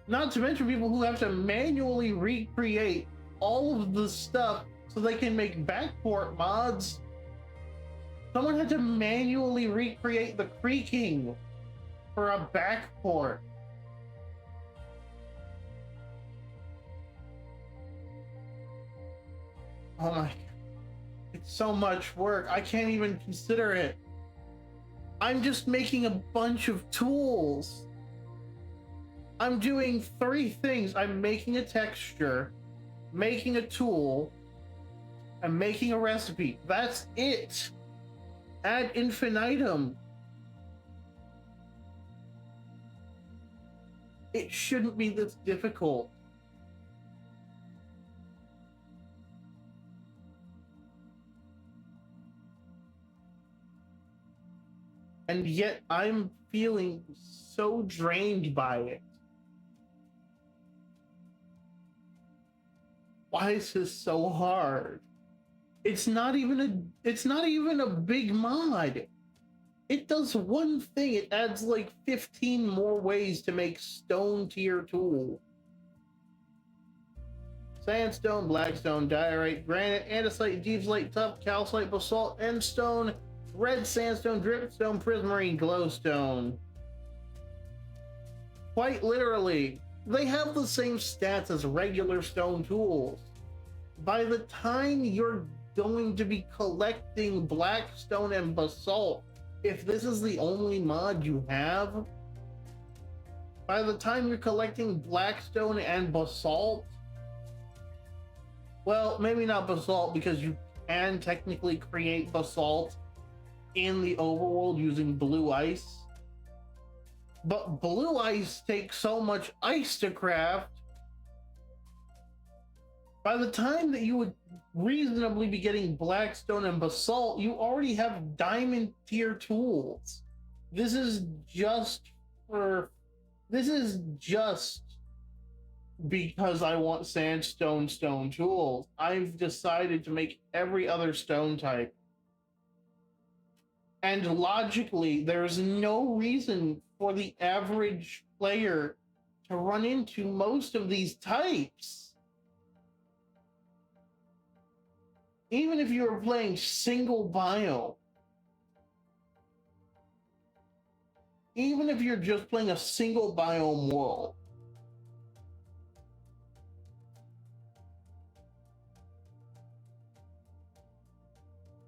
Not to mention people who have to manually recreate all of the stuff so they can make backport mods. Someone had to manually recreate the creaking for a backport. Oh my, it's so much work. I can't even consider it. I'm just making a bunch of tools. I'm doing 3 things. I'm making a texture, making a tool, and making a recipe. That's it. Ad infinitum. It shouldn't be this difficult. And yet I'm feeling so drained by it. Why is this so hard? It's not even a big mod. It does one thing. It adds like 15 more ways to make stone tier tool. Sandstone, blackstone, diorite, granite, andesite, deepslate, tough, calcite, basalt, endstone, red sandstone, dripstone, prismarine, glowstone. Quite literally, they have the same stats as regular stone tools. By the time you're going to be collecting blackstone and basalt, if this is the only mod you have, by the time you're collecting blackstone and basalt, well, maybe not basalt, because you can technically create basalt in the overworld using blue ice. But blue ice takes so much ice to craft By the time that you would reasonably be getting blackstone and basalt, you already have diamond tier tools. This is just for this is just because I want sandstone stone tools. I've decided to make every other stone type. And logically, there's no reason for the average player to run into most of these types. Even if you were playing single biome, even if you're just playing a single biome world,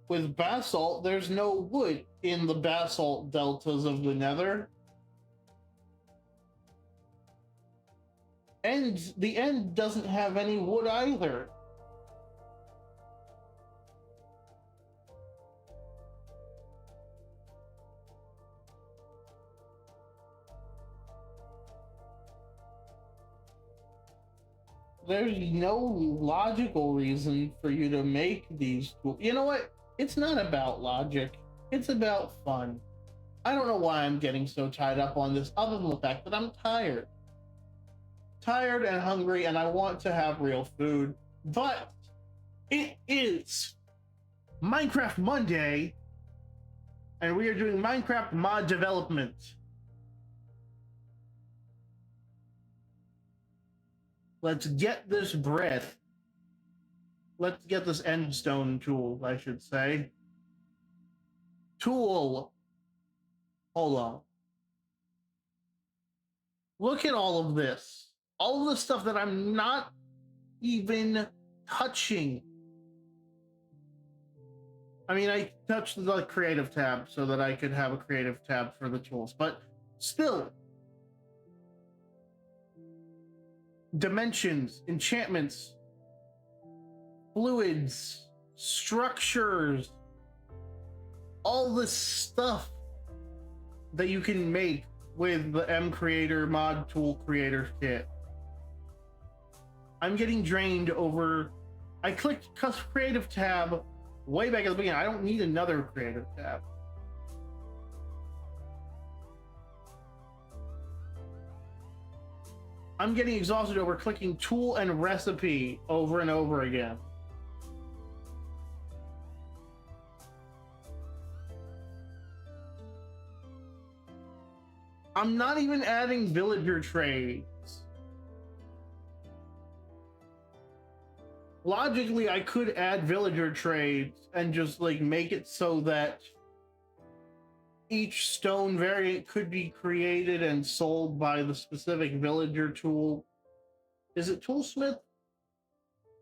with basalt, there's no wood in the basalt deltas of the nether. And the end doesn't have any wood either. There's no logical reason for you to make these tools. You know what? It's not about logic. It's about fun. I don't know why I'm getting so tied up on this, other than the fact that I'm tired. Tired and hungry, and I want to have real food. But it is Minecraft Monday, and we are doing Minecraft mod development. Let's get this bread. Let's get this endstone tool, I should say. Tool. Hold on. Look at all of this. All of the stuff that I'm not even touching. I mean, I touched the creative tab so that I could have a creative tab for the tools, but still. Dimensions, enchantments, fluids, structures, all this stuff that you can make with the M Creator mod tool creator kit. I'm getting drained over. I clicked creative tab way back at the beginning. I don't need another creative tab. I'm getting exhausted over clicking tool and recipe over and over again. I'm not even adding villager trades. Logically, I could add villager trades and just like make it so that each stone variant could be created and sold by the specific villager tool. Is it toolsmith?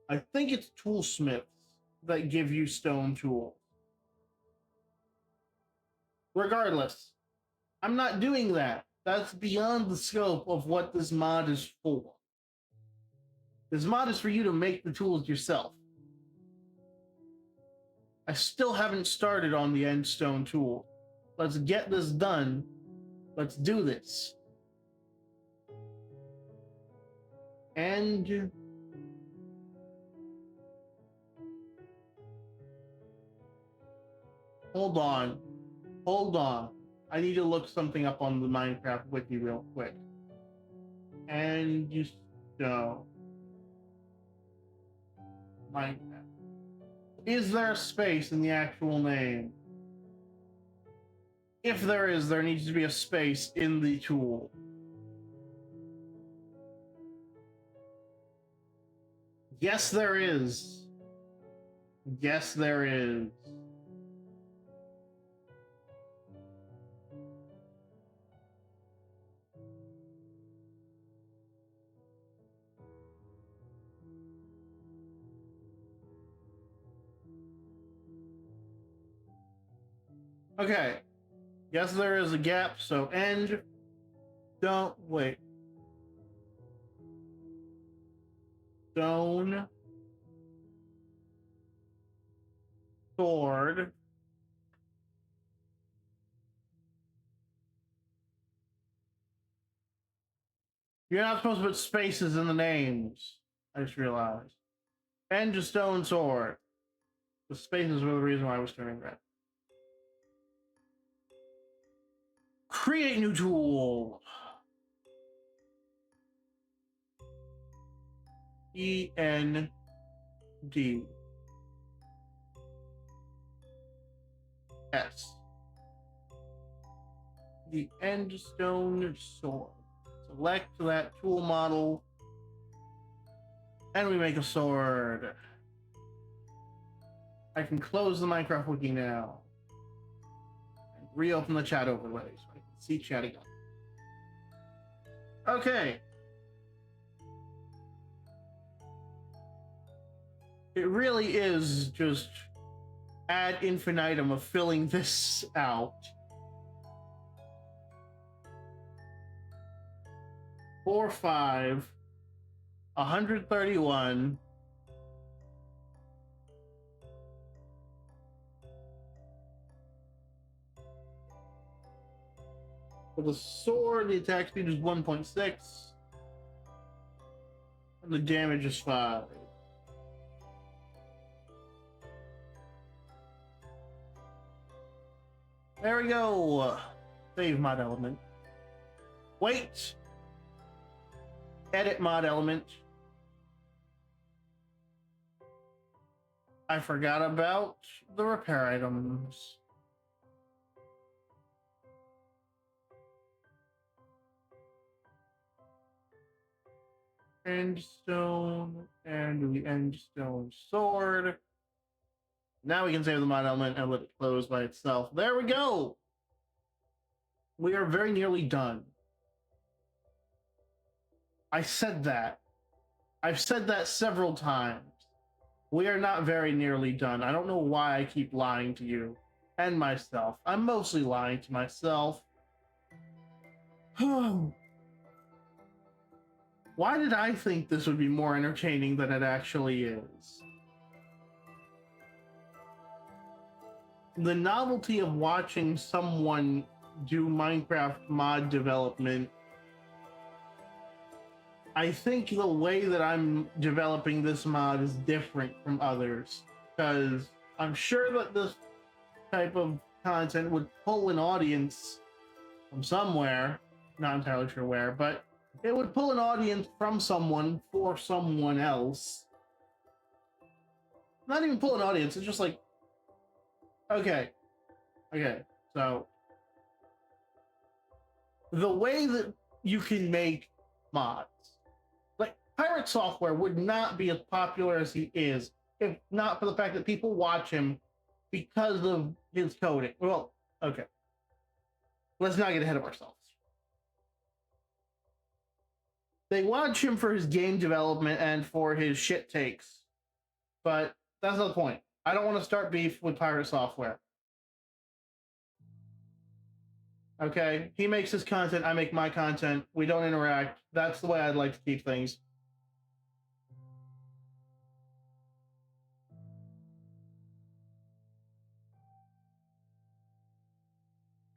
I think it's toolsmiths that give you stone tools. Regardless, I'm not doing that. That's beyond the scope of what this mod is for. This mod is for you to make the tools yourself. I still haven't started on the endstone tool. Let's get this done. Let's do this. And hold on. I need to look something up on the Minecraft wiki real quick. And you know, Minecraft. Is there a space in the actual name? If there is, there needs to be a space in the tool. Yes, there is. Yes, there is. Okay. Yes, there is a gap, so end. Don't wait. Stone. Sword. You're not supposed to put spaces in the names. I just realized. And stone sword. The spaces were the reason why I was turning red. Create new tool. PNG. S. The endstone sword. Select that tool model. And we make a sword. I can close the Minecraft wiki now. And reopen the chat overlay so I can see chat again. Okay. It really is just ad infinitum of filling this out. 4, 5, 131. For the sword, the attack speed is 1.6. And the damage is 5. There we go. Save mod element. Wait. Edit mod element. I forgot about the repair items. Endstone and the endstone sword. Now we can save the mod element and let it close by itself. There we go. We are very nearly done. I said that. I've said that several times. We are not very nearly done. I don't know why I keep lying to you and myself. I'm mostly lying to myself. Why did I think this would be more entertaining than it actually is? The novelty of watching someone do Minecraft mod development. I think the way that I'm developing this mod is different from others, because I'm sure that this type of content would pull an audience from somewhere, not entirely sure where, but it would pull an audience from someone for someone else. Not even pull an audience, it's just like, okay, so the way that you can make mods, like Pirate Software would not be as popular as he is if not for the fact that people watch him because of his coding. Well, okay, let's not get ahead of ourselves. They watch him for his game development and for his shit takes, but that's not the point. I don't want to start beef with Pirate Software. Okay, he makes his content, I make my content. We don't interact. That's the way I'd like to keep things.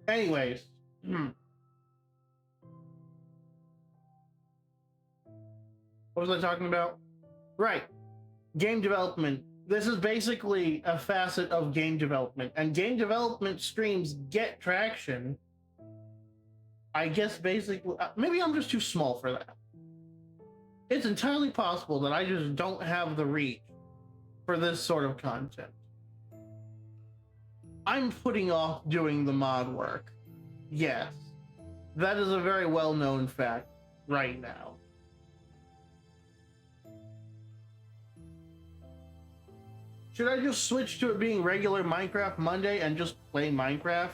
Anyways, what was I talking about? Right, game development. This is basically a facet of game development, and game development streams get traction. I guess basically, maybe I'm just too small for that. It's entirely possible that I just don't have the reach for this sort of content. I'm putting off doing the mod work. Yes, that is a very well-known fact right now. Should I just switch to it being regular Minecraft Monday and just play Minecraft?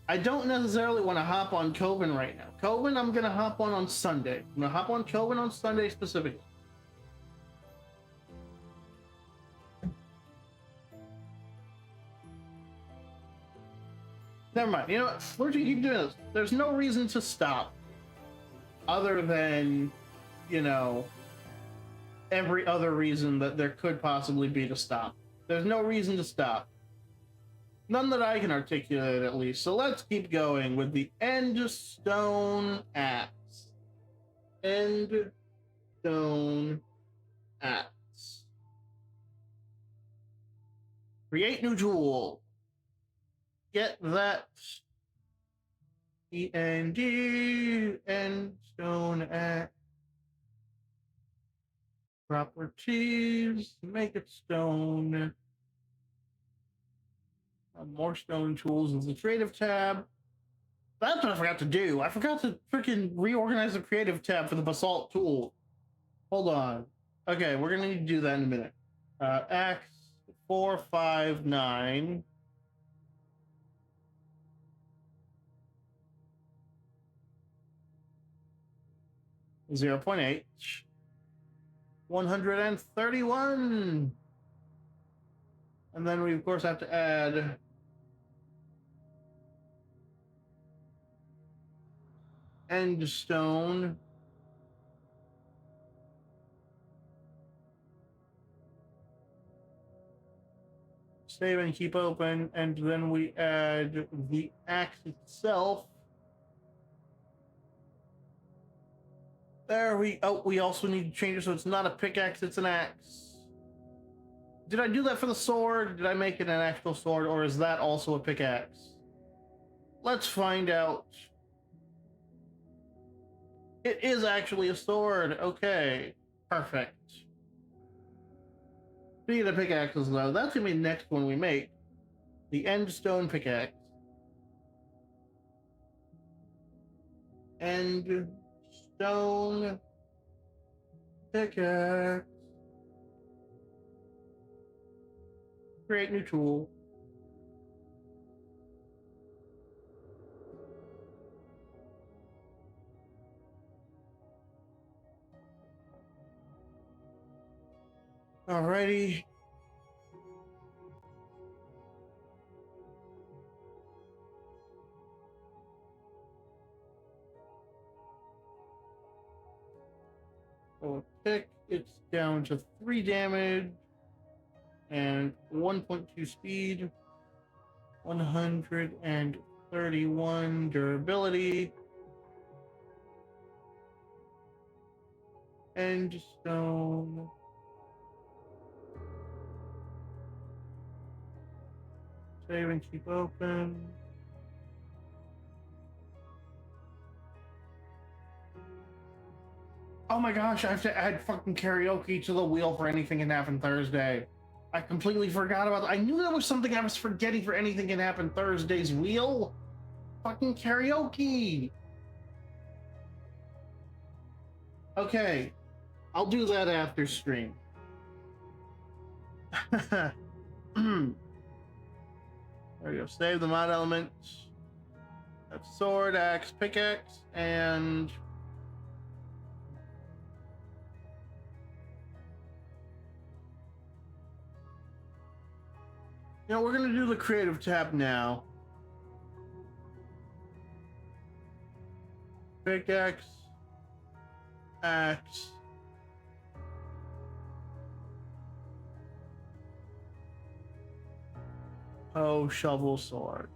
I don't necessarily want to hop on Coven right now. Coven, I'm going to hop on Sunday. I'm going to hop on Coven on Sunday specifically. Never mind. You know what? We're going to keep doing this. There's no reason to stop. Other than, you know, every other reason that there could possibly be to stop. There's no reason to stop. None that I can articulate, at least. So let's keep going with the Endstone axe. Endstone stone axe. Create new tool. Get that PNG and stone axe. Properties, make it stone. More stone tools in the creative tab. That's what I forgot to do. I forgot to freaking reorganize the creative tab for the basalt tool. Hold on. Okay, we're gonna need to do that in a minute. Axe 459. Zero point 0.8. 131. And then we of course have to add end stone. Save and keep open, and then we add the axe itself. There we we also need to change it so it's not a pickaxe, it's an axe. Did I do that for the sword? Did I make it an actual sword, or is that also a pickaxe? Let's find out. It is actually a sword. Okay, perfect. Speaking of pickaxes, though, that's gonna be the next one we make. The end stone pickaxe. End stone pickaxe. Create new tool. Alrighty. So tick, it's down to 3 damage and 1.2 speed, 131 durability, end stone. Save and keep open. Oh my gosh, I have to add fucking karaoke to the wheel for Anything Can Happen Thursday. I completely forgot about that. I knew there was something I was forgetting for Anything Can Happen Thursday's wheel. Fucking karaoke. Okay, I'll do that after stream. There we go. Save the mod elements. That's sword, axe, pickaxe, and we're gonna do the creative tab now. Pickaxe, axe, hoe, shovel, sword.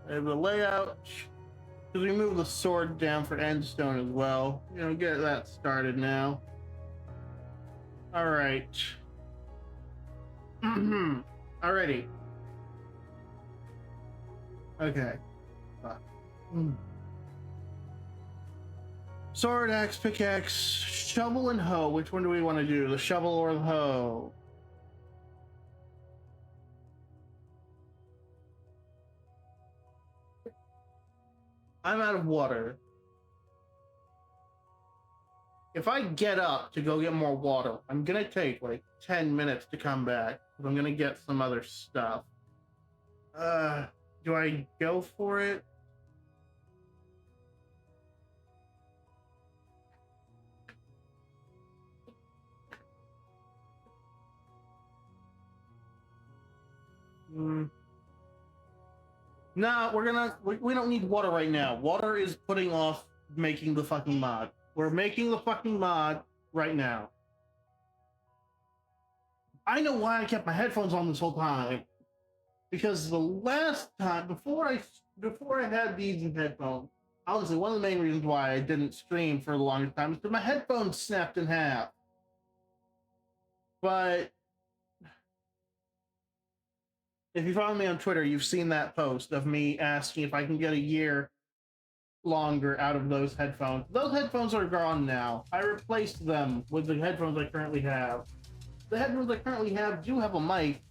Save the layout. Because we move the sword down for end stone as well. Get that started now. All right. Alrighty. Okay. Sword, axe, pickaxe, shovel, and hoe. Which one do we want to do? The shovel or the hoe? I'm out of water. If I get up to go get more water, I'm gonna take like 10 minutes to come back. I'm gonna get some other stuff. Do I go for it? No, we don't need water right now. Water is putting off making the fucking mod. We're making the fucking mod right now. I know why I kept my headphones on this whole time. because the last time before I had these headphones, honestly, one of the main reasons why I didn't stream for the longest time is because my headphones snapped in half. But if you follow me on Twitter, you've seen that post of me asking if I can get a year longer out of those headphones. Those headphones are gone now. I replaced them with the headphones I currently have. The headphones I currently have do have a mic,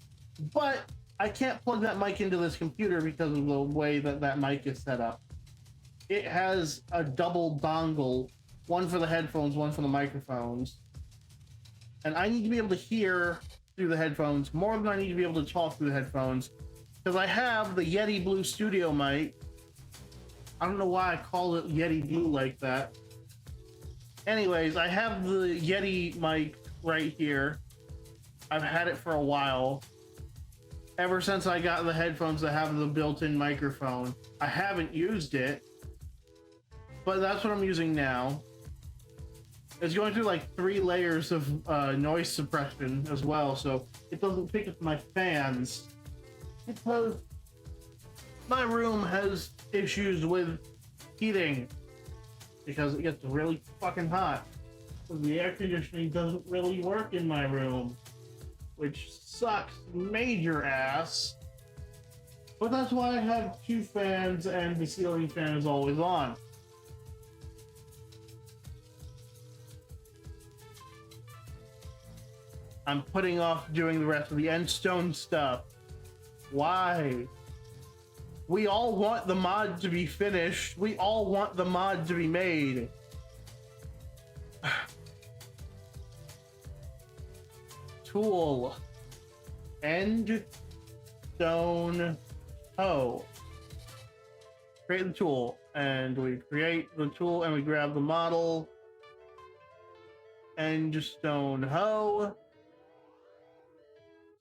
but I can't plug that mic into this computer because of the way that that mic is set up. It has a double dongle, one for the headphones, one for the microphones. And I need to be able to hear through the headphones more than I need to be able to talk through the headphones, because I have the Yeti Blue Studio mic. I don't know why I call it Yeti Blue like that. Anyways, I have the Yeti mic right here. I've had it for a while. Ever since I got the headphones that have the built-in microphone. I haven't used it, but that's what I'm using now. It's going through like 3 layers of noise suppression as well, so it doesn't pick up my fans. Because my room has issues with heating because it gets really fucking hot. The air conditioning doesn't really work in my room, which sucks major ass. But that's why I have 2 fans and the ceiling fan is always on. I'm putting off doing the rest of the Endstone stuff. Why? We all want the mod to be finished. We all want the mod to be made. Tool. End stone hoe. Create the tool. And we create the tool and we grab the model. End stone hoe.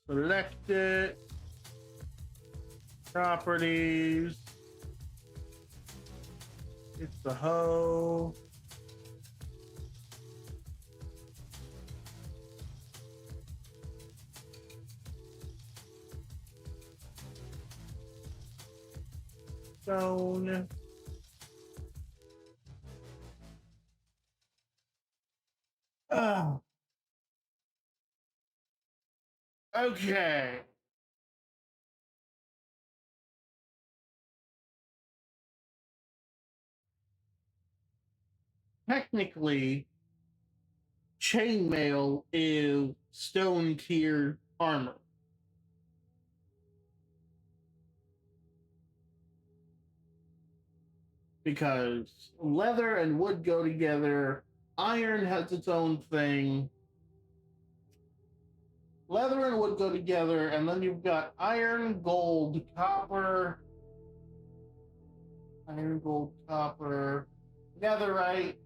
Select it. Properties. It's the hoe. Stone. Okay. Technically, chainmail is stone tier armor. Because leather and wood go together, iron has its own thing. Leather and wood go together, and then you've got iron, gold, copper, netherite,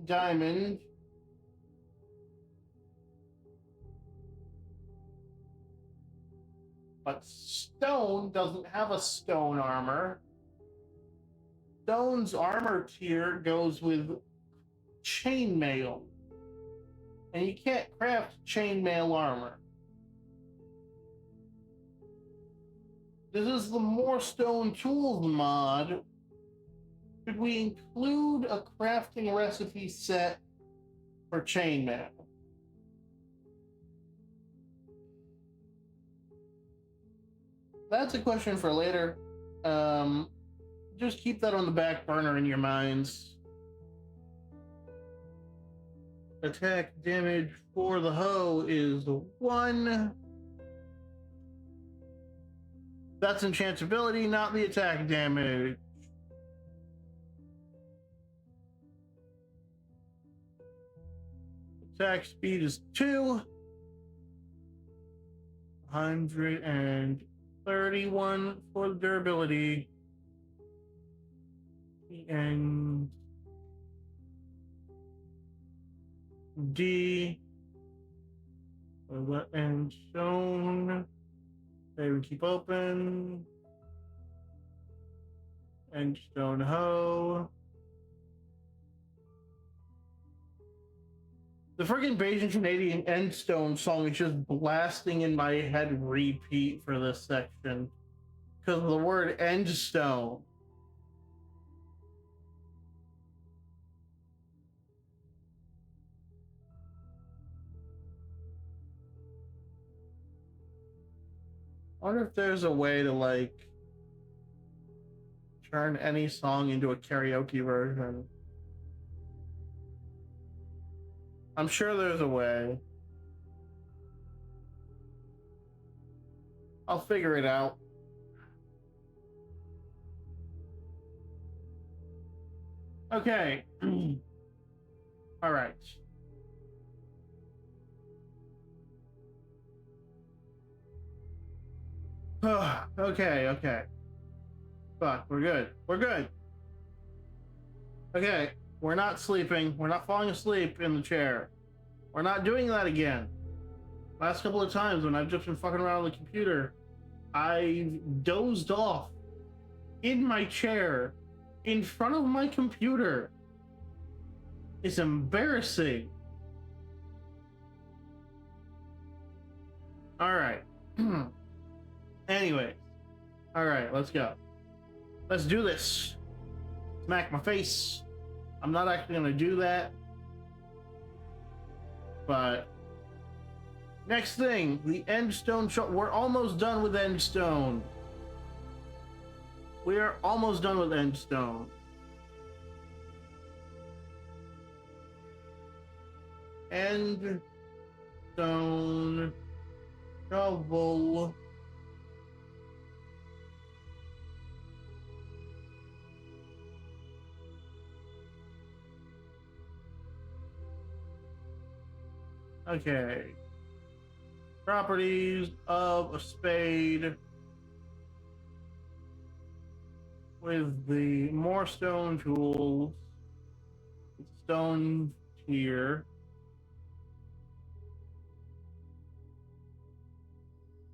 diamond. But stone doesn't have a stone armor. Stone's armor tier goes with chainmail. And you can't craft chainmail armor. This is the More Stone Tools mod. Should we include a crafting recipe set for chainmail? That's a question for later. Just keep that on the back burner in your minds. Attack damage for the hoe is 1. That's enchantability, not the attack damage. Attack speed is 2. 131 for the durability. And D. And shown. Okay, we keep open. And stone hoe. The freaking Bayesian Canadian Endstone song is just blasting in my head repeat for this section. Because of the word Endstone. I wonder if there's a way to, like, turn any song into a karaoke version. I'm sure there's a way. I'll figure it out. Okay. All right. Okay. Fuck, we're good. We're good. Okay, we're not sleeping. We're not falling asleep in the chair. We're not doing that again. Last couple of times when I've just been fucking around on the computer, I dozed off in my chair in front of my computer. It's embarrassing. All right. Anyways. All right, let's go. Let's do this. Smack my face. I'm not actually gonna do that. But next thing, the Endstone show. We're almost done with Endstone. We are almost done with Endstone. Endstone shovel. Okay. Properties of a spade with the more stone tools. Stone here.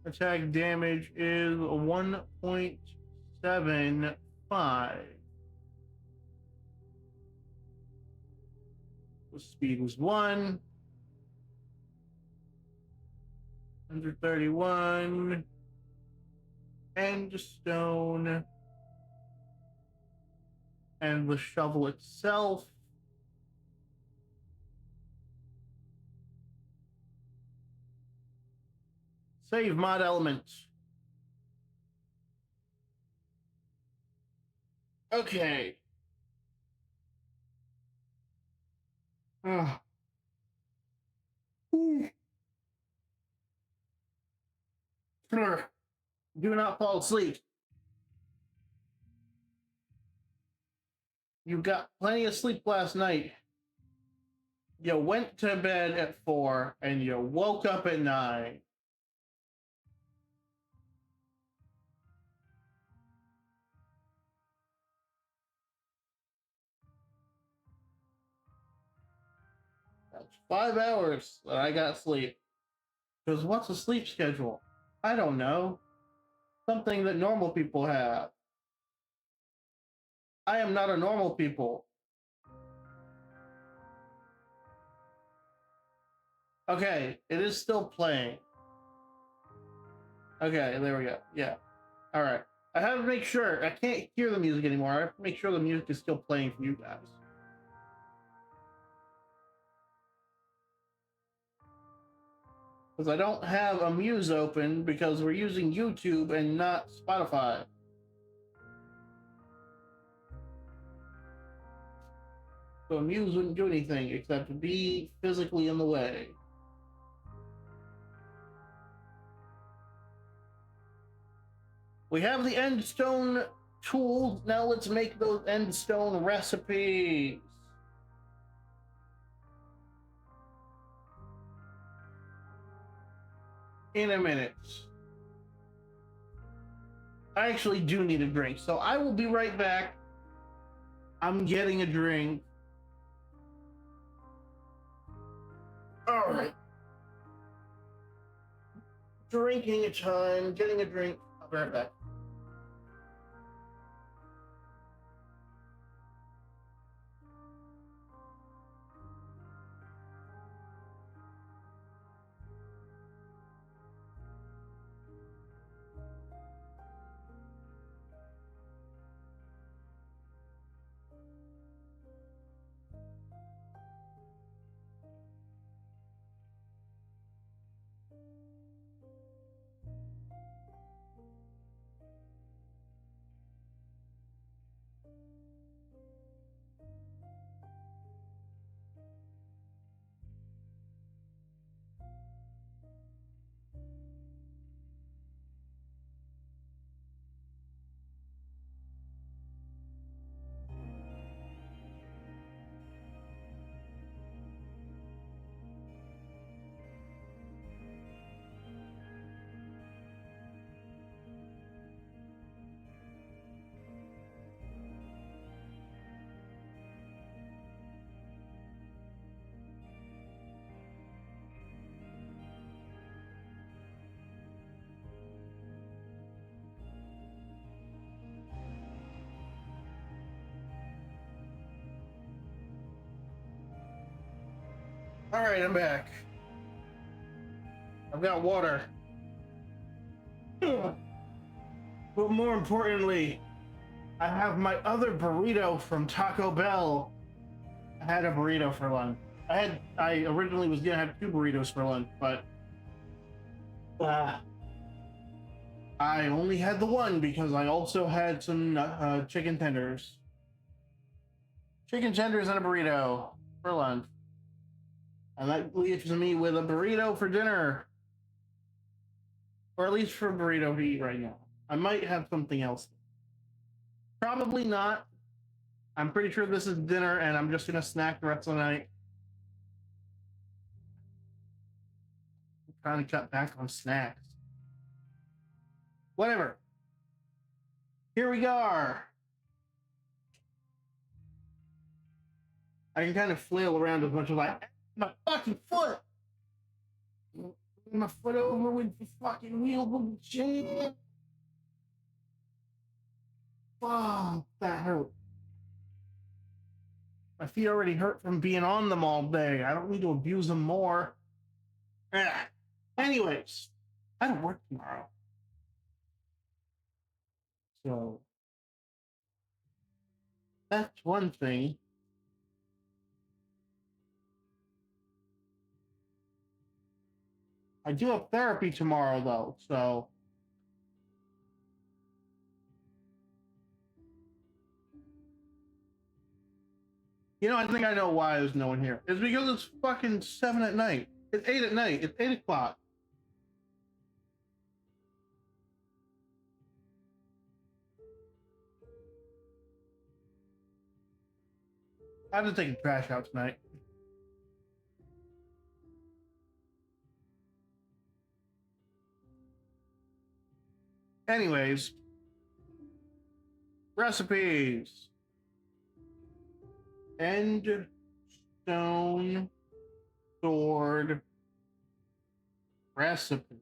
Attack damage is 1.75. The speed was 1. 131. And stone. And the shovel itself. Save mod elements. Okay. Ugh. Do not fall asleep. You got plenty of sleep last night. You went to bed at 4 and you woke up at 9. That's 5 hours that I got sleep. Because what's a sleep schedule? I don't know. Something that normal people have. I am not a normal people. Okay, it is still playing. Okay, there we go. Yeah. All right. I have to make sure. I can't hear the music anymore. I have to make sure the music is still playing for you guys. Because I don't have a Muse open because we're using YouTube and not Spotify. So Muse wouldn't do anything except to be physically in the way. We have the endstone tools. Now let's make those endstone recipes. In a minute. I actually do need a drink, so I will be right back. I'm getting a drink. All right. Drinking time, getting a drink. I'll be right back. All right, I'm back. I've got water. But more importantly, I have my other burrito from Taco Bell. I had a burrito for lunch. I originally was gonna have 2 burritos for lunch, but uh, I only had the one because I also had some chicken tenders. Chicken tenders and a burrito for lunch. And that leaves me with a burrito for dinner. Or at least for a burrito to eat right now. I might have something else. Probably not. I'm pretty sure this is dinner and I'm just gonna snack the rest of the night. I'm trying to cut back on snacks. Whatever. Here we go. I can kind of flail around as much as my fucking foot. My foot over with the fucking wheel. Shit. Fuck, that hurt. My feet already hurt from being on them all day. I don't need to abuse them more. Anyways, I don't work tomorrow. So that's one thing. I do have therapy tomorrow though, so I think I know why there's no one here. It's because it's fucking 7 at night. It's 8 at night. It's 8 o'clock. I have to take the trash out tonight. Anyways, recipes. End stone sword recipe.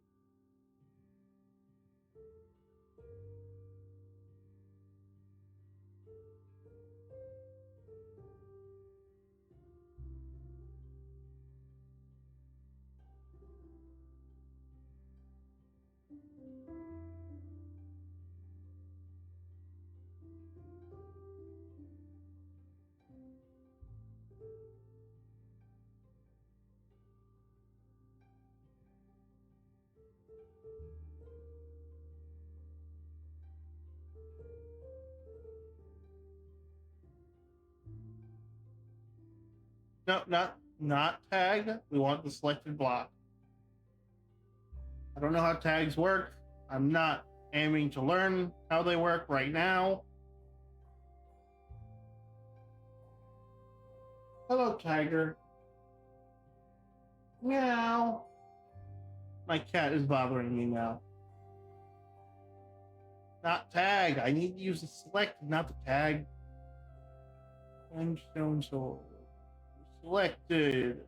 No, not tag. We want the selected block. I don't know how tags work. I'm not aiming to learn how they work right now. Hello, tiger. Meow. My cat is bothering me now. Not tag. I need to use the select, not the tag. Stone sword. Selected.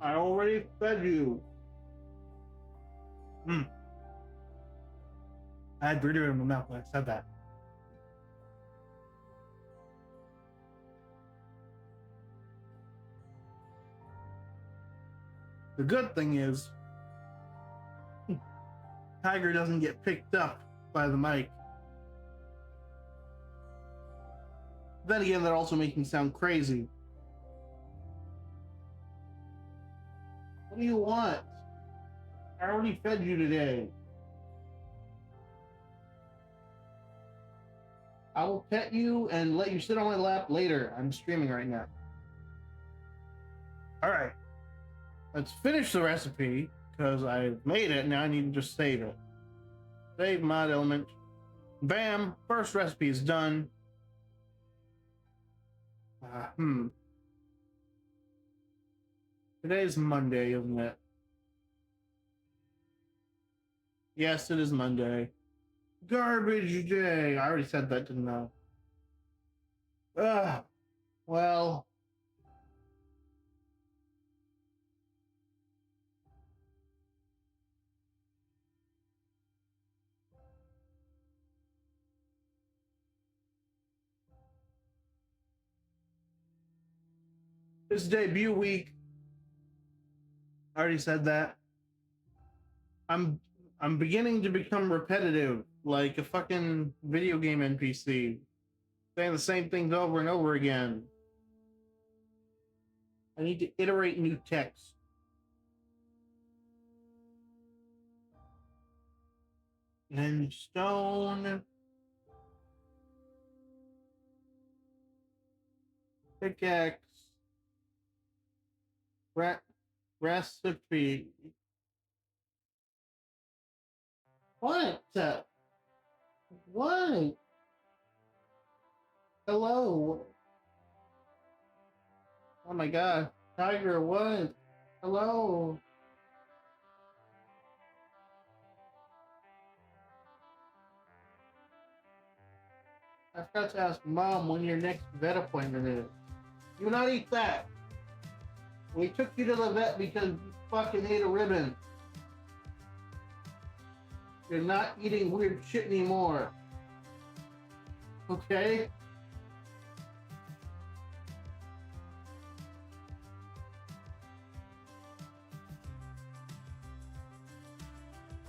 I already fed you. I had burrito in my mouth when I said that. The good thing is, Tiger doesn't get picked up by the mic. Then again, that also makes me sound crazy. What do you want? I already fed you today. I will pet you and let you sit on my lap later. I'm streaming right now. All right. Let's finish the recipe because I've made it. Now I need to just save it. Save mod element. Bam. First recipe is done. Today's Monday, isn't it? Yes, it is Monday. Garbage day. I already said that, didn't I? Ugh. Well, it's debut week. I already said that. I'm I'm beginning to become repetitive, like a fucking video game NPC, saying the same things over and over again. I need to iterate new text. And stone pickaxe re- recipe. What? What? Hello? Oh my god. Tiger, what? Hello? I forgot to ask mom when your next vet appointment is. Do not eat that. We took you to the vet because you fucking ate a ribbon. You're not eating weird shit anymore. Okay?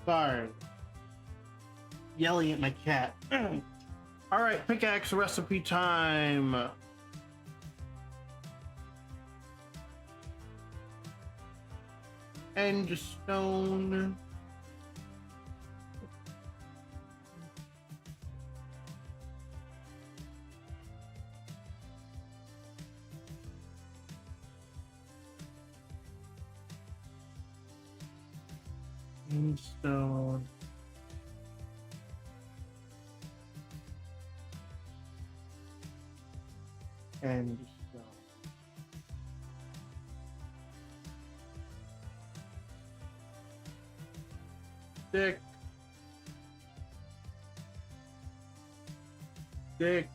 Sorry. Yelling at my cat. Alright, pickaxe recipe time. And stone. And stone. And stone. Stick. Stick.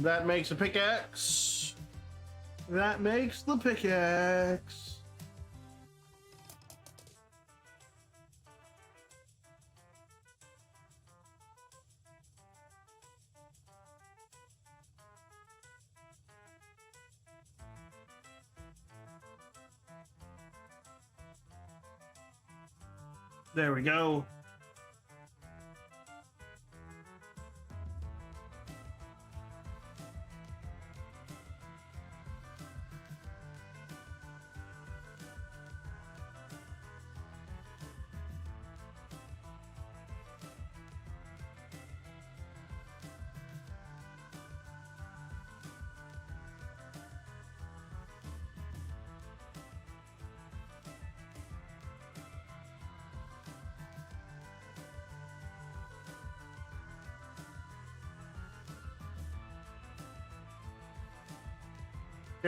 That makes a pickaxe. That makes the pickaxe. There we go.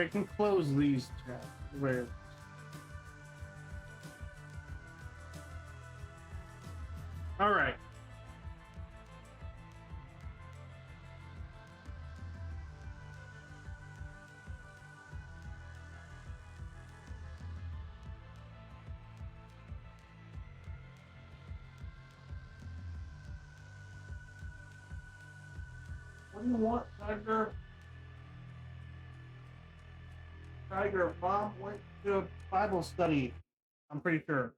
I can close these tabs. Where? All right. What do you want, Tiger? Tiger, Mom went to a Bible study. I'm pretty sure.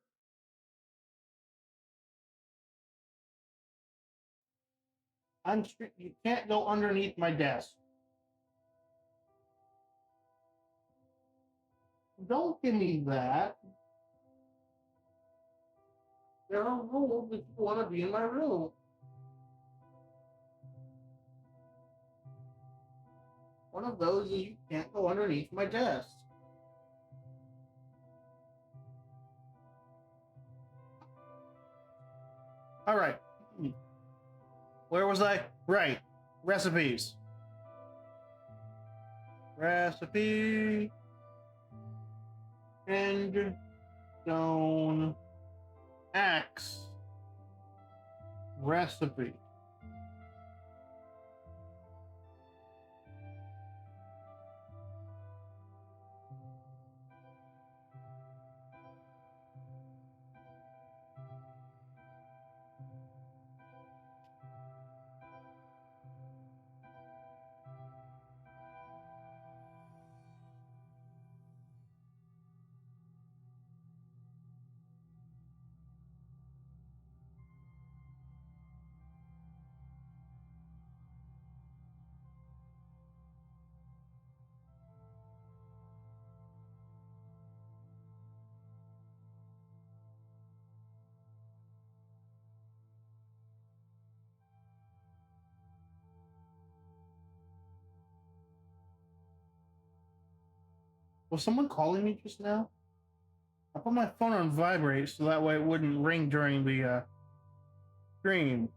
You can't go underneath my desk. Don't give me that. There are rules if you want to be in my room. One of those is you can't go underneath my desk. All right. Where was I? Right. Recipes. Recipe. And stone. axe recipe. Was someone calling me just now? I put my phone on vibrate so that way it wouldn't ring during the stream.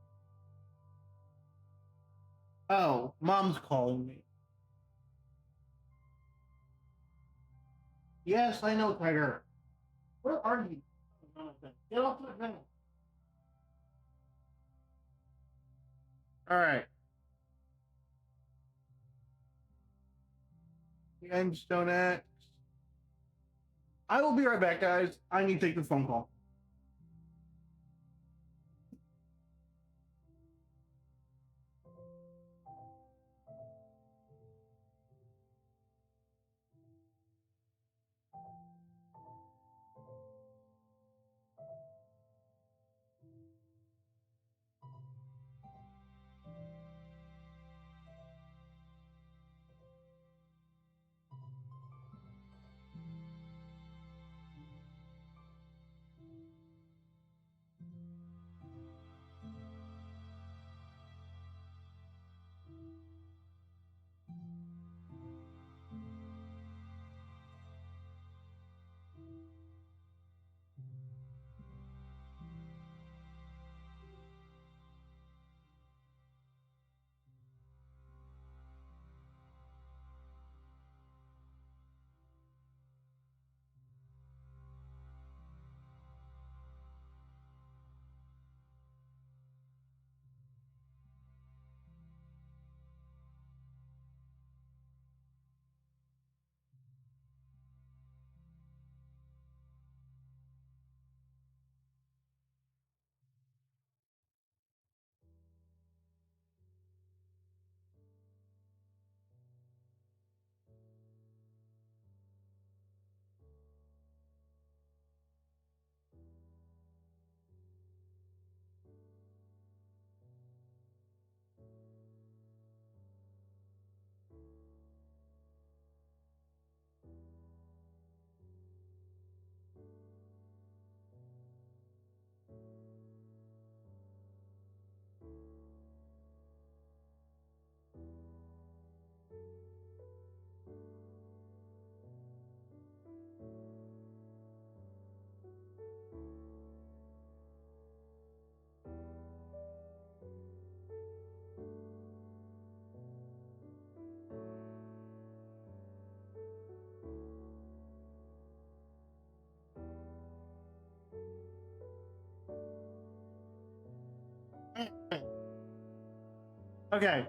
Oh, mom's calling me. Yes, I know, Tiger. Where are you? Get off my phone. All right. The Endstone X. I will be right back, guys. I need to take the phone call. Okay.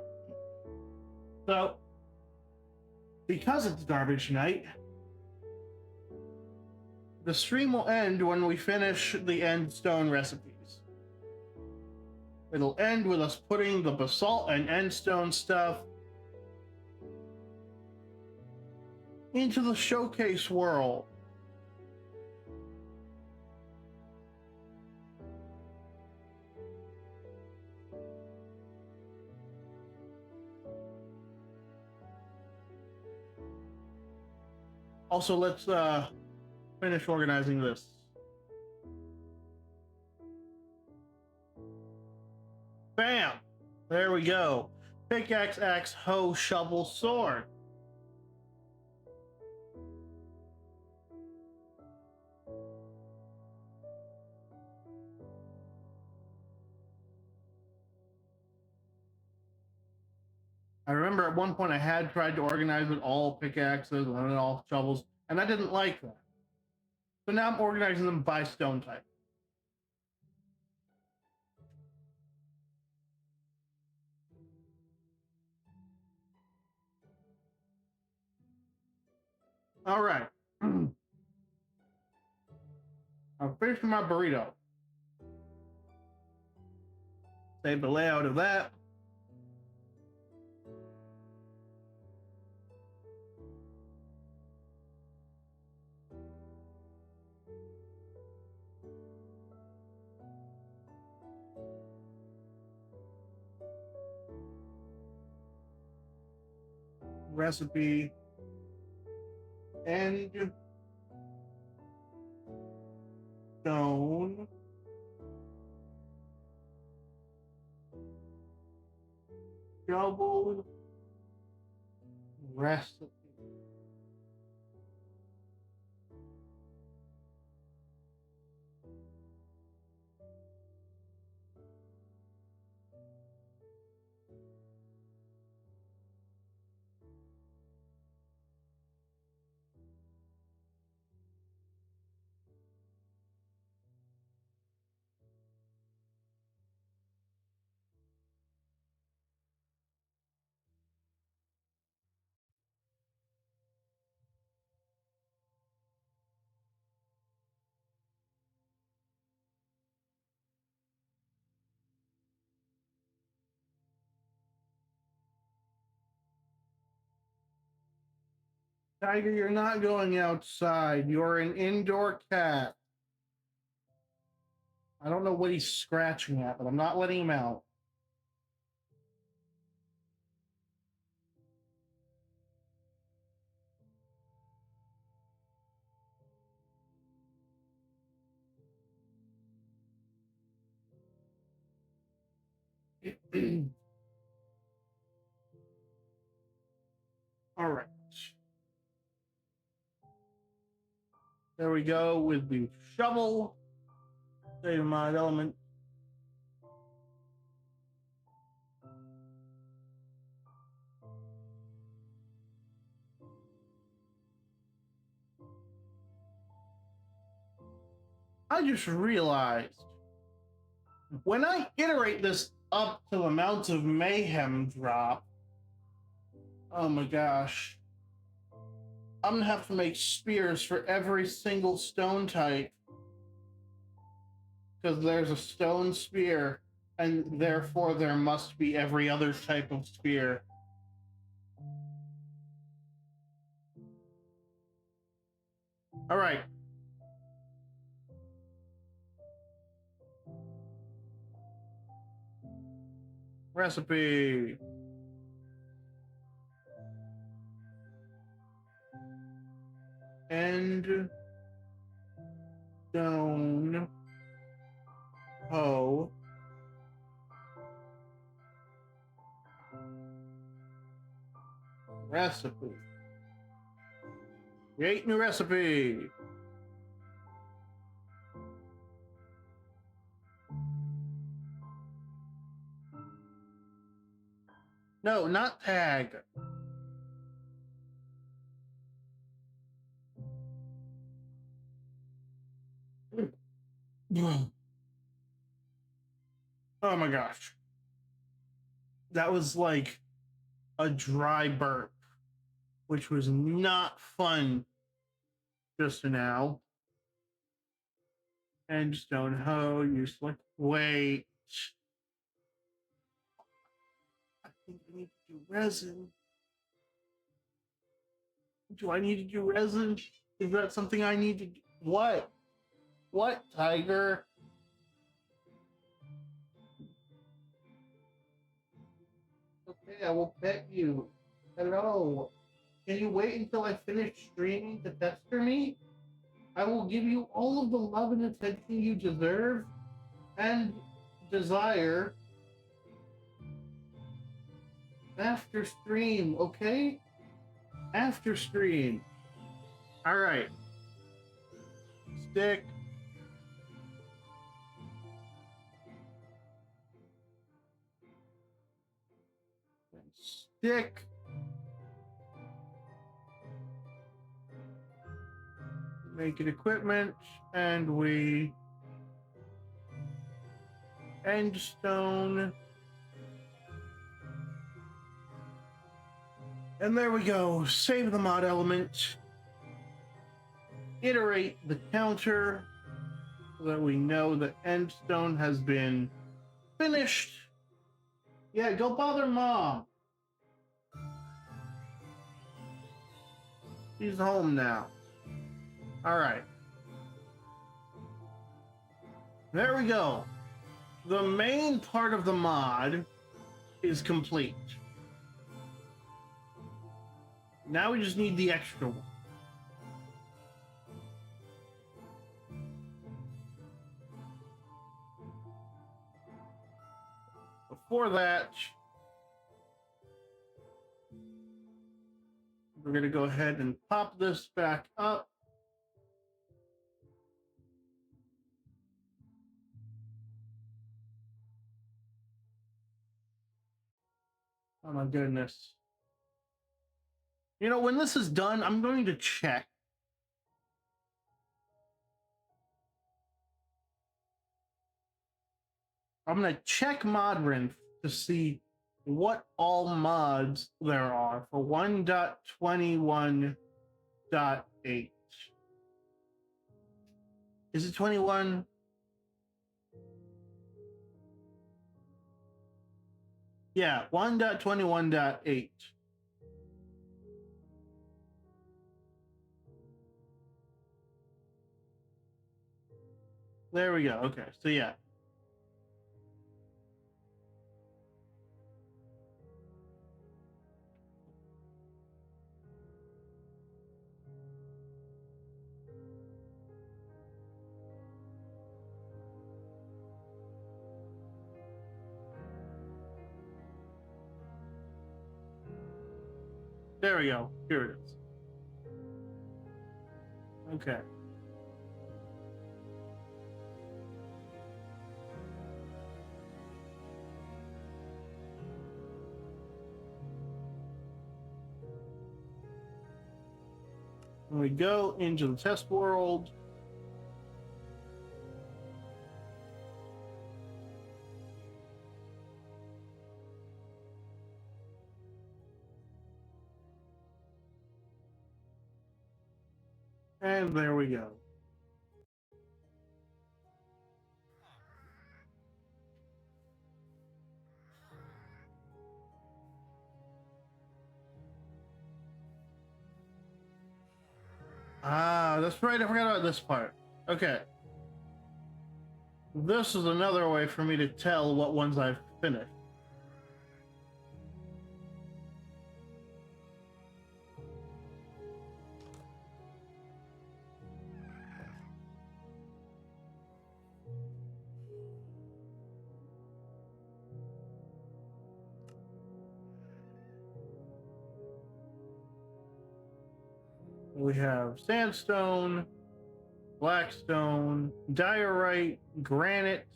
So, because it's garbage night, the stream will end when we finish the endstone recipes. It'll end with us putting the basalt and endstone stuff into the showcase world. Also, let's finish organizing this. Bam! There we go. Pickaxe, axe, hoe, shovel, sword. I remember at one point I had tried to organize with all pickaxes and all shovels, and I didn't like that. So now I'm organizing them by stone type. All right. I'm finishing my burrito. Save the layout of that. Recipe and stone double recipe. Tiger, you're not going outside. You're an indoor cat. I don't know what he's scratching at, but I'm not letting him out. All right. There we go with the shovel. Save my element. I just realized when I iterate this up to the amount of mayhem drop, oh my gosh, I'm gonna have to make spears for every single stone type because there's a stone spear, and therefore there must be every other type of spear. All right. Recipe. And stone hoe. Recipe. Create new recipe. No, not tag. Oh my gosh. That was like a dry burp, which was not fun just now. And stone hoe, useless. Wait. I think I need to do resin. Do I need to do resin? Is that something I need to do? What? What, Tiger? Okay, I will pet you. Hello. Can you wait until I finish streaming to pester me? I will give you all of the love and attention you deserve and desire after stream, okay? After stream. All right. Stick. Stick. Make it equipment, and we end stone. And there we go. Save the mod element. iterate the counter so that we know the end stone has been finished. Yeah, go bother mom. She's home now. All right. There we go. The main part of the mod is complete. Now we just need the extra one. Before that, we're going to go ahead and pop this back up. Oh my goodness. You know, when this is done, I'm going to check. I'm going to check Modrinth to see what all mods there are for 1.21.8. Is it 21? Yeah, 1.21.8. There we go. Okay, so yeah. There we go. Here it is. Okay. When we go into the test world, and there we go. Ah, that's right. I forgot about this part. Okay. This is another way for me to tell what ones I've finished. We have sandstone, blackstone, diorite, granite,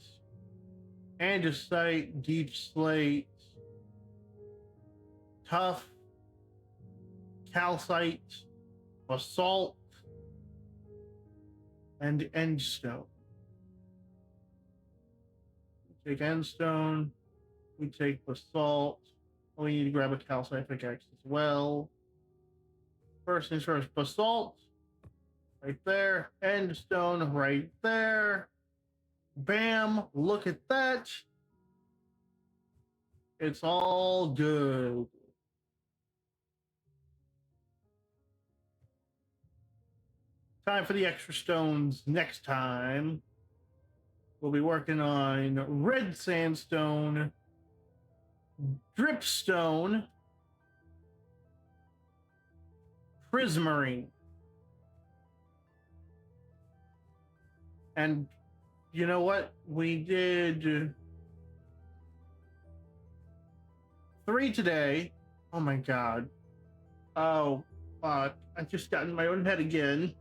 andesite, deep slate, tough, calcite, basalt, and endstone. We take endstone, we take basalt. We need to grab a calcite pickaxe as well. First things first, basalt, right there. Endstone, right there. Bam, look at that. It's all good. Time for the extra stones next time. We'll be working on red sandstone, dripstone, prismarine, and you know what? We did 3 today. Oh my god. Oh, fuck. I just got in my own head again.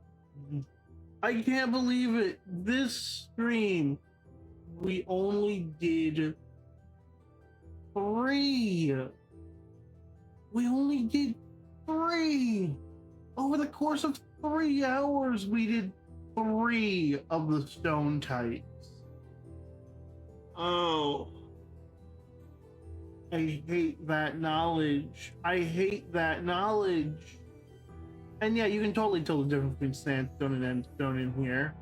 I can't believe it. This stream, we only did 3. We only did 3. Over the course of 3 hours, we did 3 of the stone types. Oh. I hate that knowledge. I hate that knowledge. And yeah, you can totally tell the difference between sandstone and endstone in here.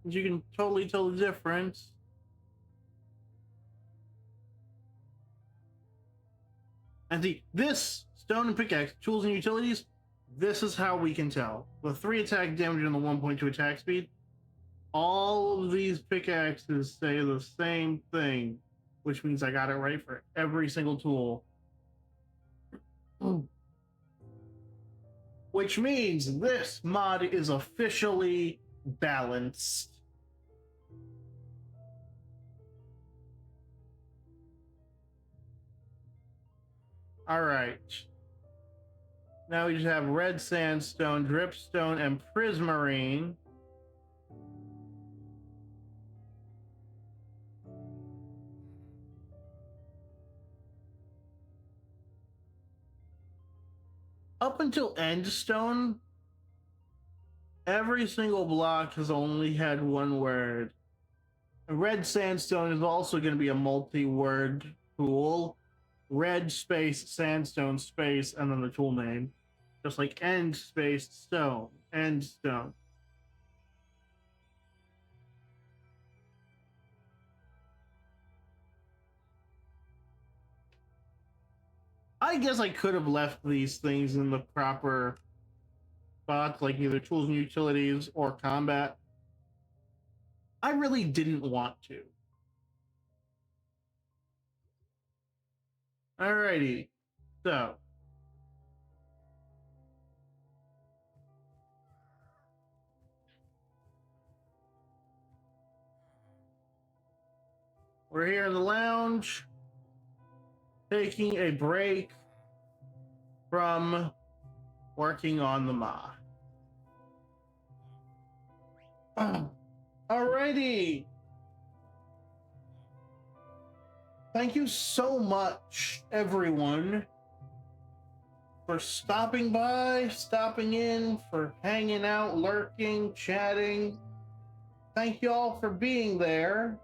You can totally tell the difference. And see, this stone and pickaxe, tools and utilities, this is how we can tell. The 3 attack damage and the 1.2 attack speed. All of these pickaxes say the same thing, which means I got it right for every single tool. Which means this mod is officially balanced. All right. Now we just have red sandstone, dripstone, and prismarine. Up until endstone, every single block has only had one word. Red sandstone is also going to be a multi-word tool. Red space sandstone space and then the tool name, just like end space stone, end stone. I guess I could have left these things in the proper spots, like either tools and utilities or combat. I really didn't want to. Alrighty, so we're here in the lounge, taking a break from working on the Ma. Alrighty. Thank you so much, everyone, for stopping by, stopping in, for hanging out, lurking, chatting. Thank you all for being there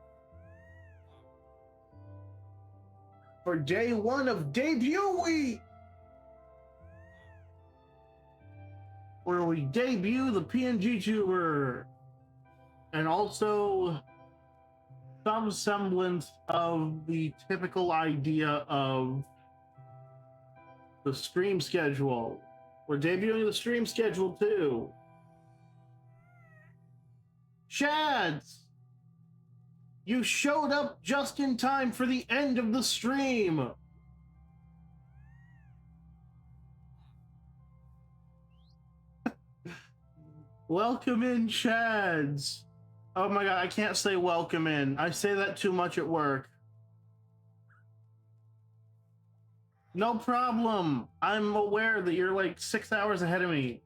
for day 1 of debut week, where we debut the PNGTuber and also some semblance of the typical idea of the stream schedule. We're debuting the stream schedule too. Shads, you showed up just in time for the end of the stream. Welcome in, Shads. Oh my god, I can't say welcome in. I say that too much at work. No problem. I'm aware that you're like 6 hours ahead of me.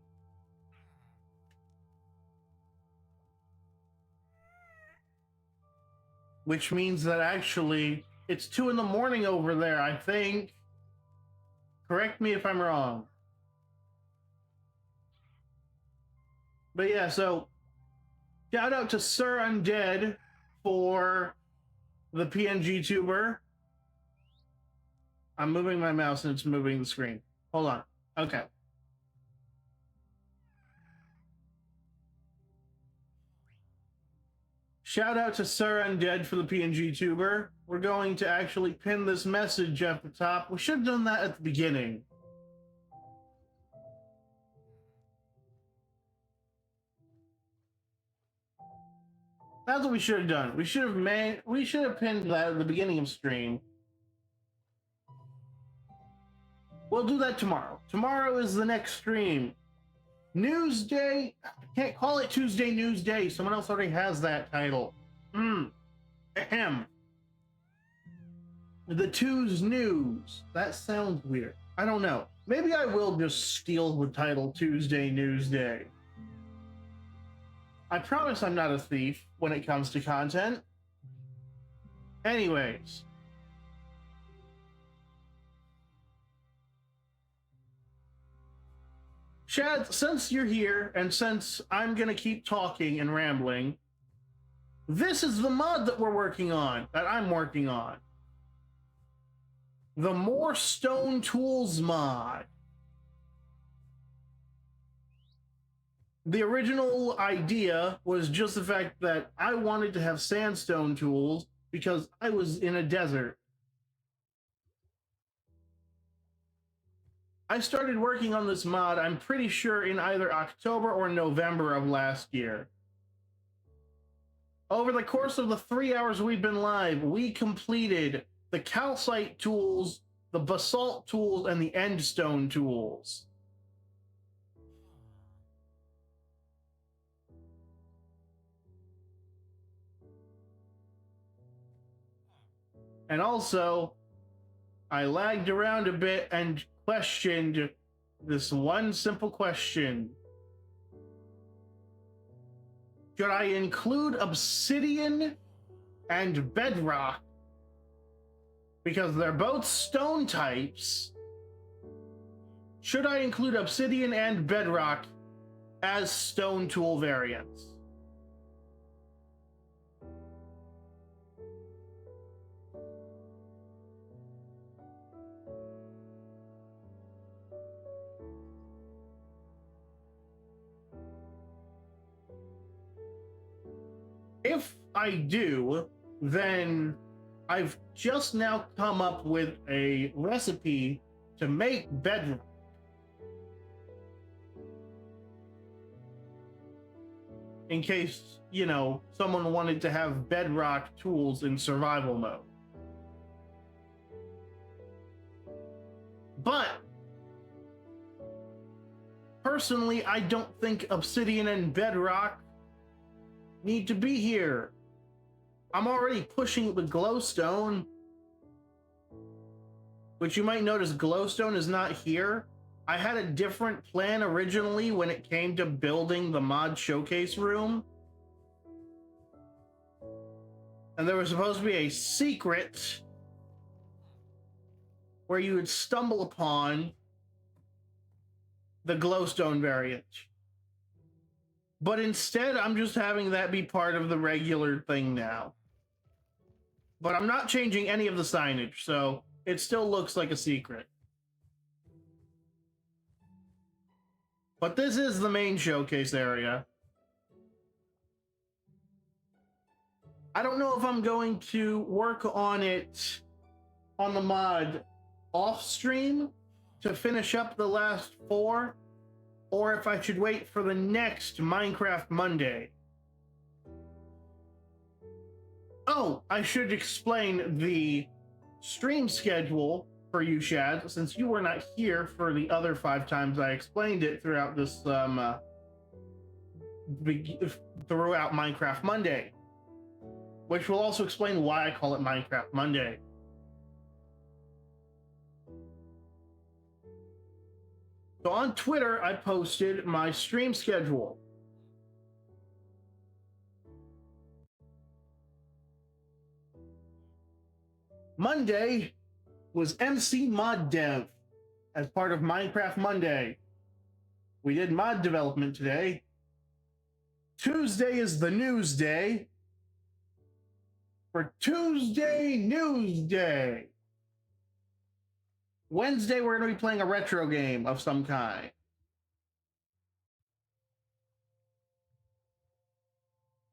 Which means that actually it's 2 in the morning over there, I think. Correct me if I'm wrong. But yeah, so shout out to Sir Undead for the PNGTuber. I'm moving my mouse and it's moving the screen. Hold on. Okay. Shout out to Sir Undead for the PNGTuber. We're going to actually pin this message at the top. We should have done that at the beginning. That's what we should have done. We should have pinned that at the beginning of stream. We'll do that tomorrow. Tomorrow is the next stream. News Day. I can't call it Tuesday News Day. Someone else already has that title. Ahem. The Tues News. That sounds weird. I don't know. Maybe I will just steal the title Tuesday News Day. I promise I'm not a thief when it comes to content. Anyways. Shad, since you're here, and since I'm gonna keep talking and rambling, this is the mod that we're working on, that I'm working on. The More Stone Tools mod. The original idea was just the fact that I wanted to have sandstone tools because I was in a desert. I started working on this mod, I'm pretty sure, in either October or November of last year. Over the course of the 3 hours we've been live, we completed the calcite tools, the basalt tools, and the endstone tools. And also, I lagged around a bit and questioned this one simple question. Should I include obsidian and bedrock? Because they're both stone types. Should I include obsidian and bedrock as stone tool variants? If I do, then I've just now come up with a recipe to make bedrock. In case, you know, someone wanted to have bedrock tools in survival mode. But personally, I don't think obsidian and bedrock need to be here. I'm already pushing the glowstone, which you might notice glowstone is not here. I had a different plan originally when it came to building the mod showcase room. And there was supposed to be a secret where you would stumble upon the glowstone variant. But instead, I'm just having that be part of the regular thing now. But I'm not changing any of the signage, so it still looks like a secret. But this is the main showcase area. I don't know if I'm going to work on it on the mod off stream to finish up the last 4, or if I should wait for the next Minecraft Monday. Oh, I should explain the stream schedule for you, Shad, since you were not here for the other 5 times I explained it throughout this throughout Minecraft Monday, which will also explain why I call it Minecraft Monday. So on Twitter, I posted my stream schedule. Monday was MC Mod Dev as part of Minecraft Monday. We did mod development today. Tuesday is the news day for Tuesday News Day. Wednesday, we're going to be playing a retro game of some kind.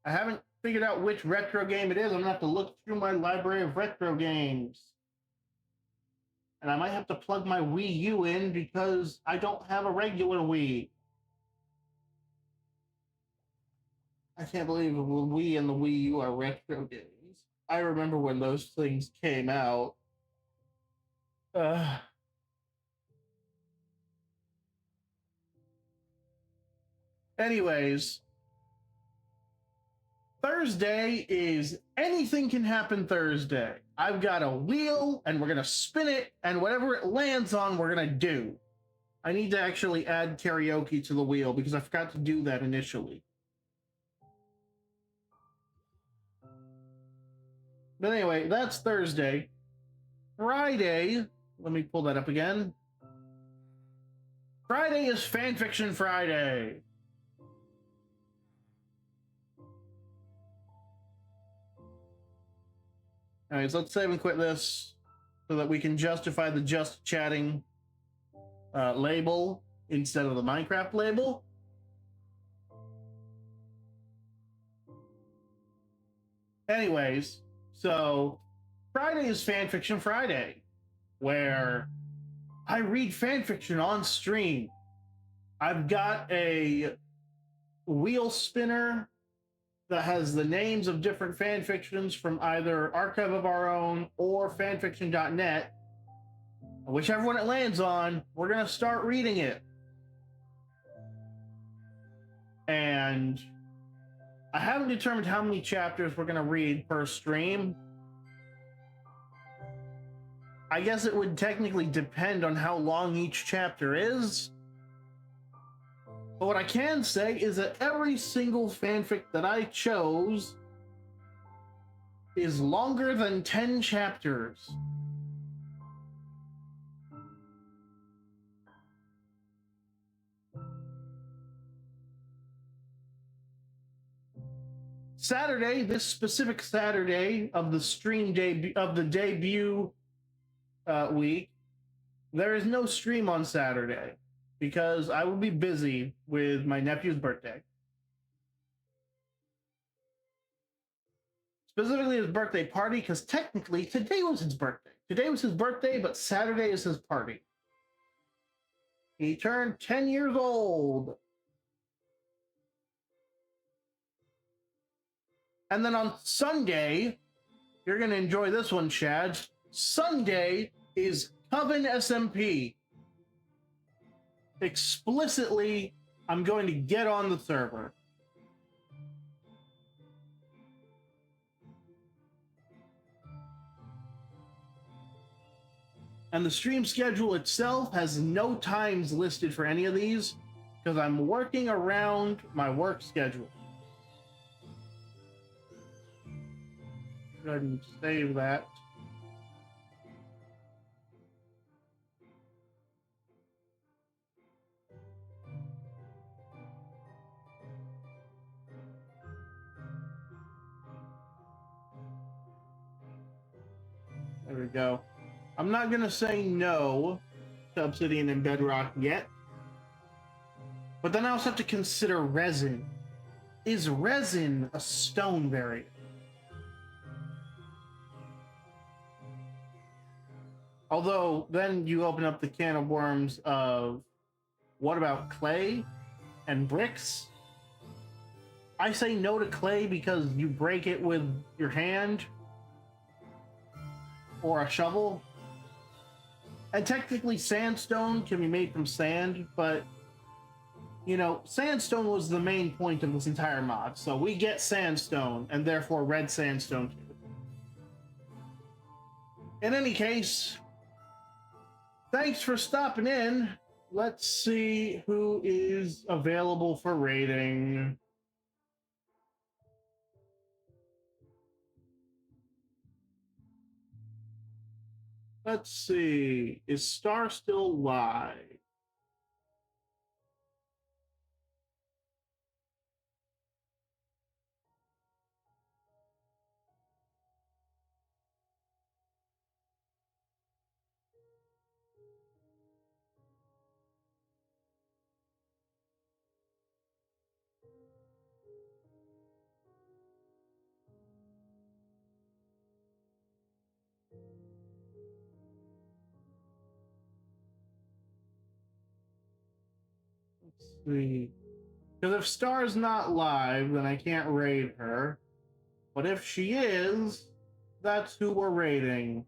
I haven't figured out which retro game it is. I'm going to have to look through my library of retro games. And I might have to plug my Wii U in because I don't have a regular Wii. I can't believe the Wii and the Wii U are retro games. I remember when those things came out. Anyways, Thursday is anything can happen Thursday. I've got a wheel and we're going to spin it, and whatever it lands on, we're going to do. I need to actually add karaoke to the wheel because I forgot to do that initially. But anyway, that's Thursday. Friday, let me pull that up again. Friday is Fanfiction Friday. All right, so let's save and quit this so that we can justify the just chatting label instead of the Minecraft label. Anyways, so Friday is Fanfiction Friday, where I read fanfiction on stream. I've got a wheel spinner that has the names of different fanfictions from either Archive of Our Own or fanfiction.net. Whichever one it lands on, we're going to start reading it. And I haven't determined how many chapters we're going to read per stream. I guess it would technically depend on how long each chapter is. But what I can say is that every single fanfic that I chose is longer than 10 chapters. Saturday, this specific Saturday of the stream debut week, there is no stream on Saturday because I will be busy with my nephew's birthday. Specifically his birthday party, because technically today was his birthday. Today was his birthday, but Saturday is his party. He turned 10 years old. And then on Sunday, you're going to enjoy this one, Chad. Sunday is Coven SMP. Explicitly, I'm going to get on the server. And the stream schedule itself has no times listed for any of these because I'm working around my work schedule. Go ahead and save that. There we go. I'm not going to say no to Obsidian and Bedrock yet. But then I also have to consider resin. Is resin a stone variant? Although, then you open up the can of worms of what about clay and bricks? I say no to clay because you break it with your hand or a shovel. And technically sandstone can be made from sand, but you know, sandstone was the main point of this entire mod. So we get sandstone and therefore red sandstone too. In any case, thanks for stopping in. Let's see who is available for raiding. Let's see. Is Star still live? Let's see. Because if Star's not live, then I can't raid her. But if she is, that's who we're raiding.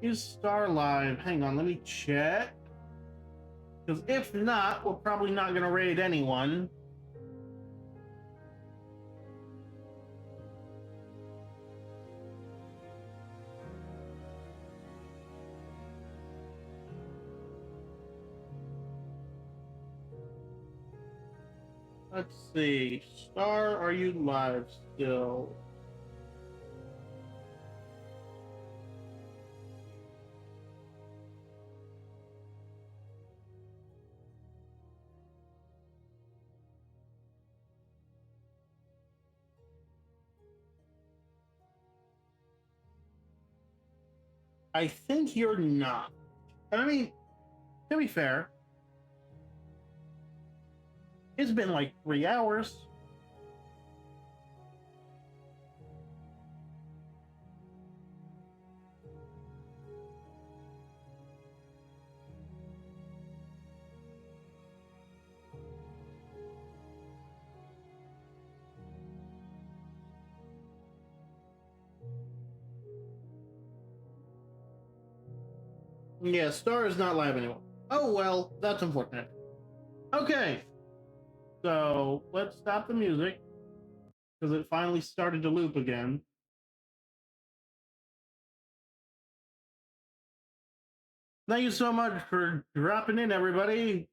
Is Star live? Hang on, let me check. Because if not, we're probably not going to raid anyone. Let's see. Star, are you live still? I think you're not. I mean, to be fair, it's been like 3 hours. Yeah, Star is not live anymore. Oh well, that's unfortunate. Okay, so let's stop the music because it finally started to loop again. Thank you so much for dropping in, everybody.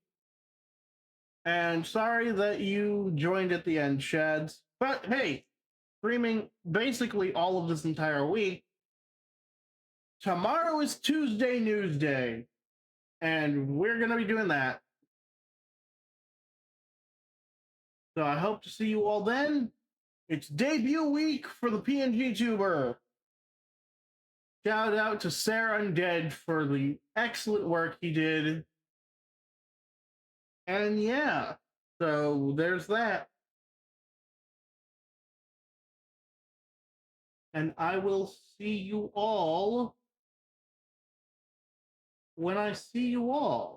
And sorry that you joined at the end, Shads. But hey, streaming basically all of this entire week. Tomorrow is Tuesday News Day, and we're going to be doing that. So I hope to see you all then. It's debut week for the PNGTuber. Shout out to Sarah Undead for the excellent work he did. And yeah, so there's that. And I will see you all when I see you all.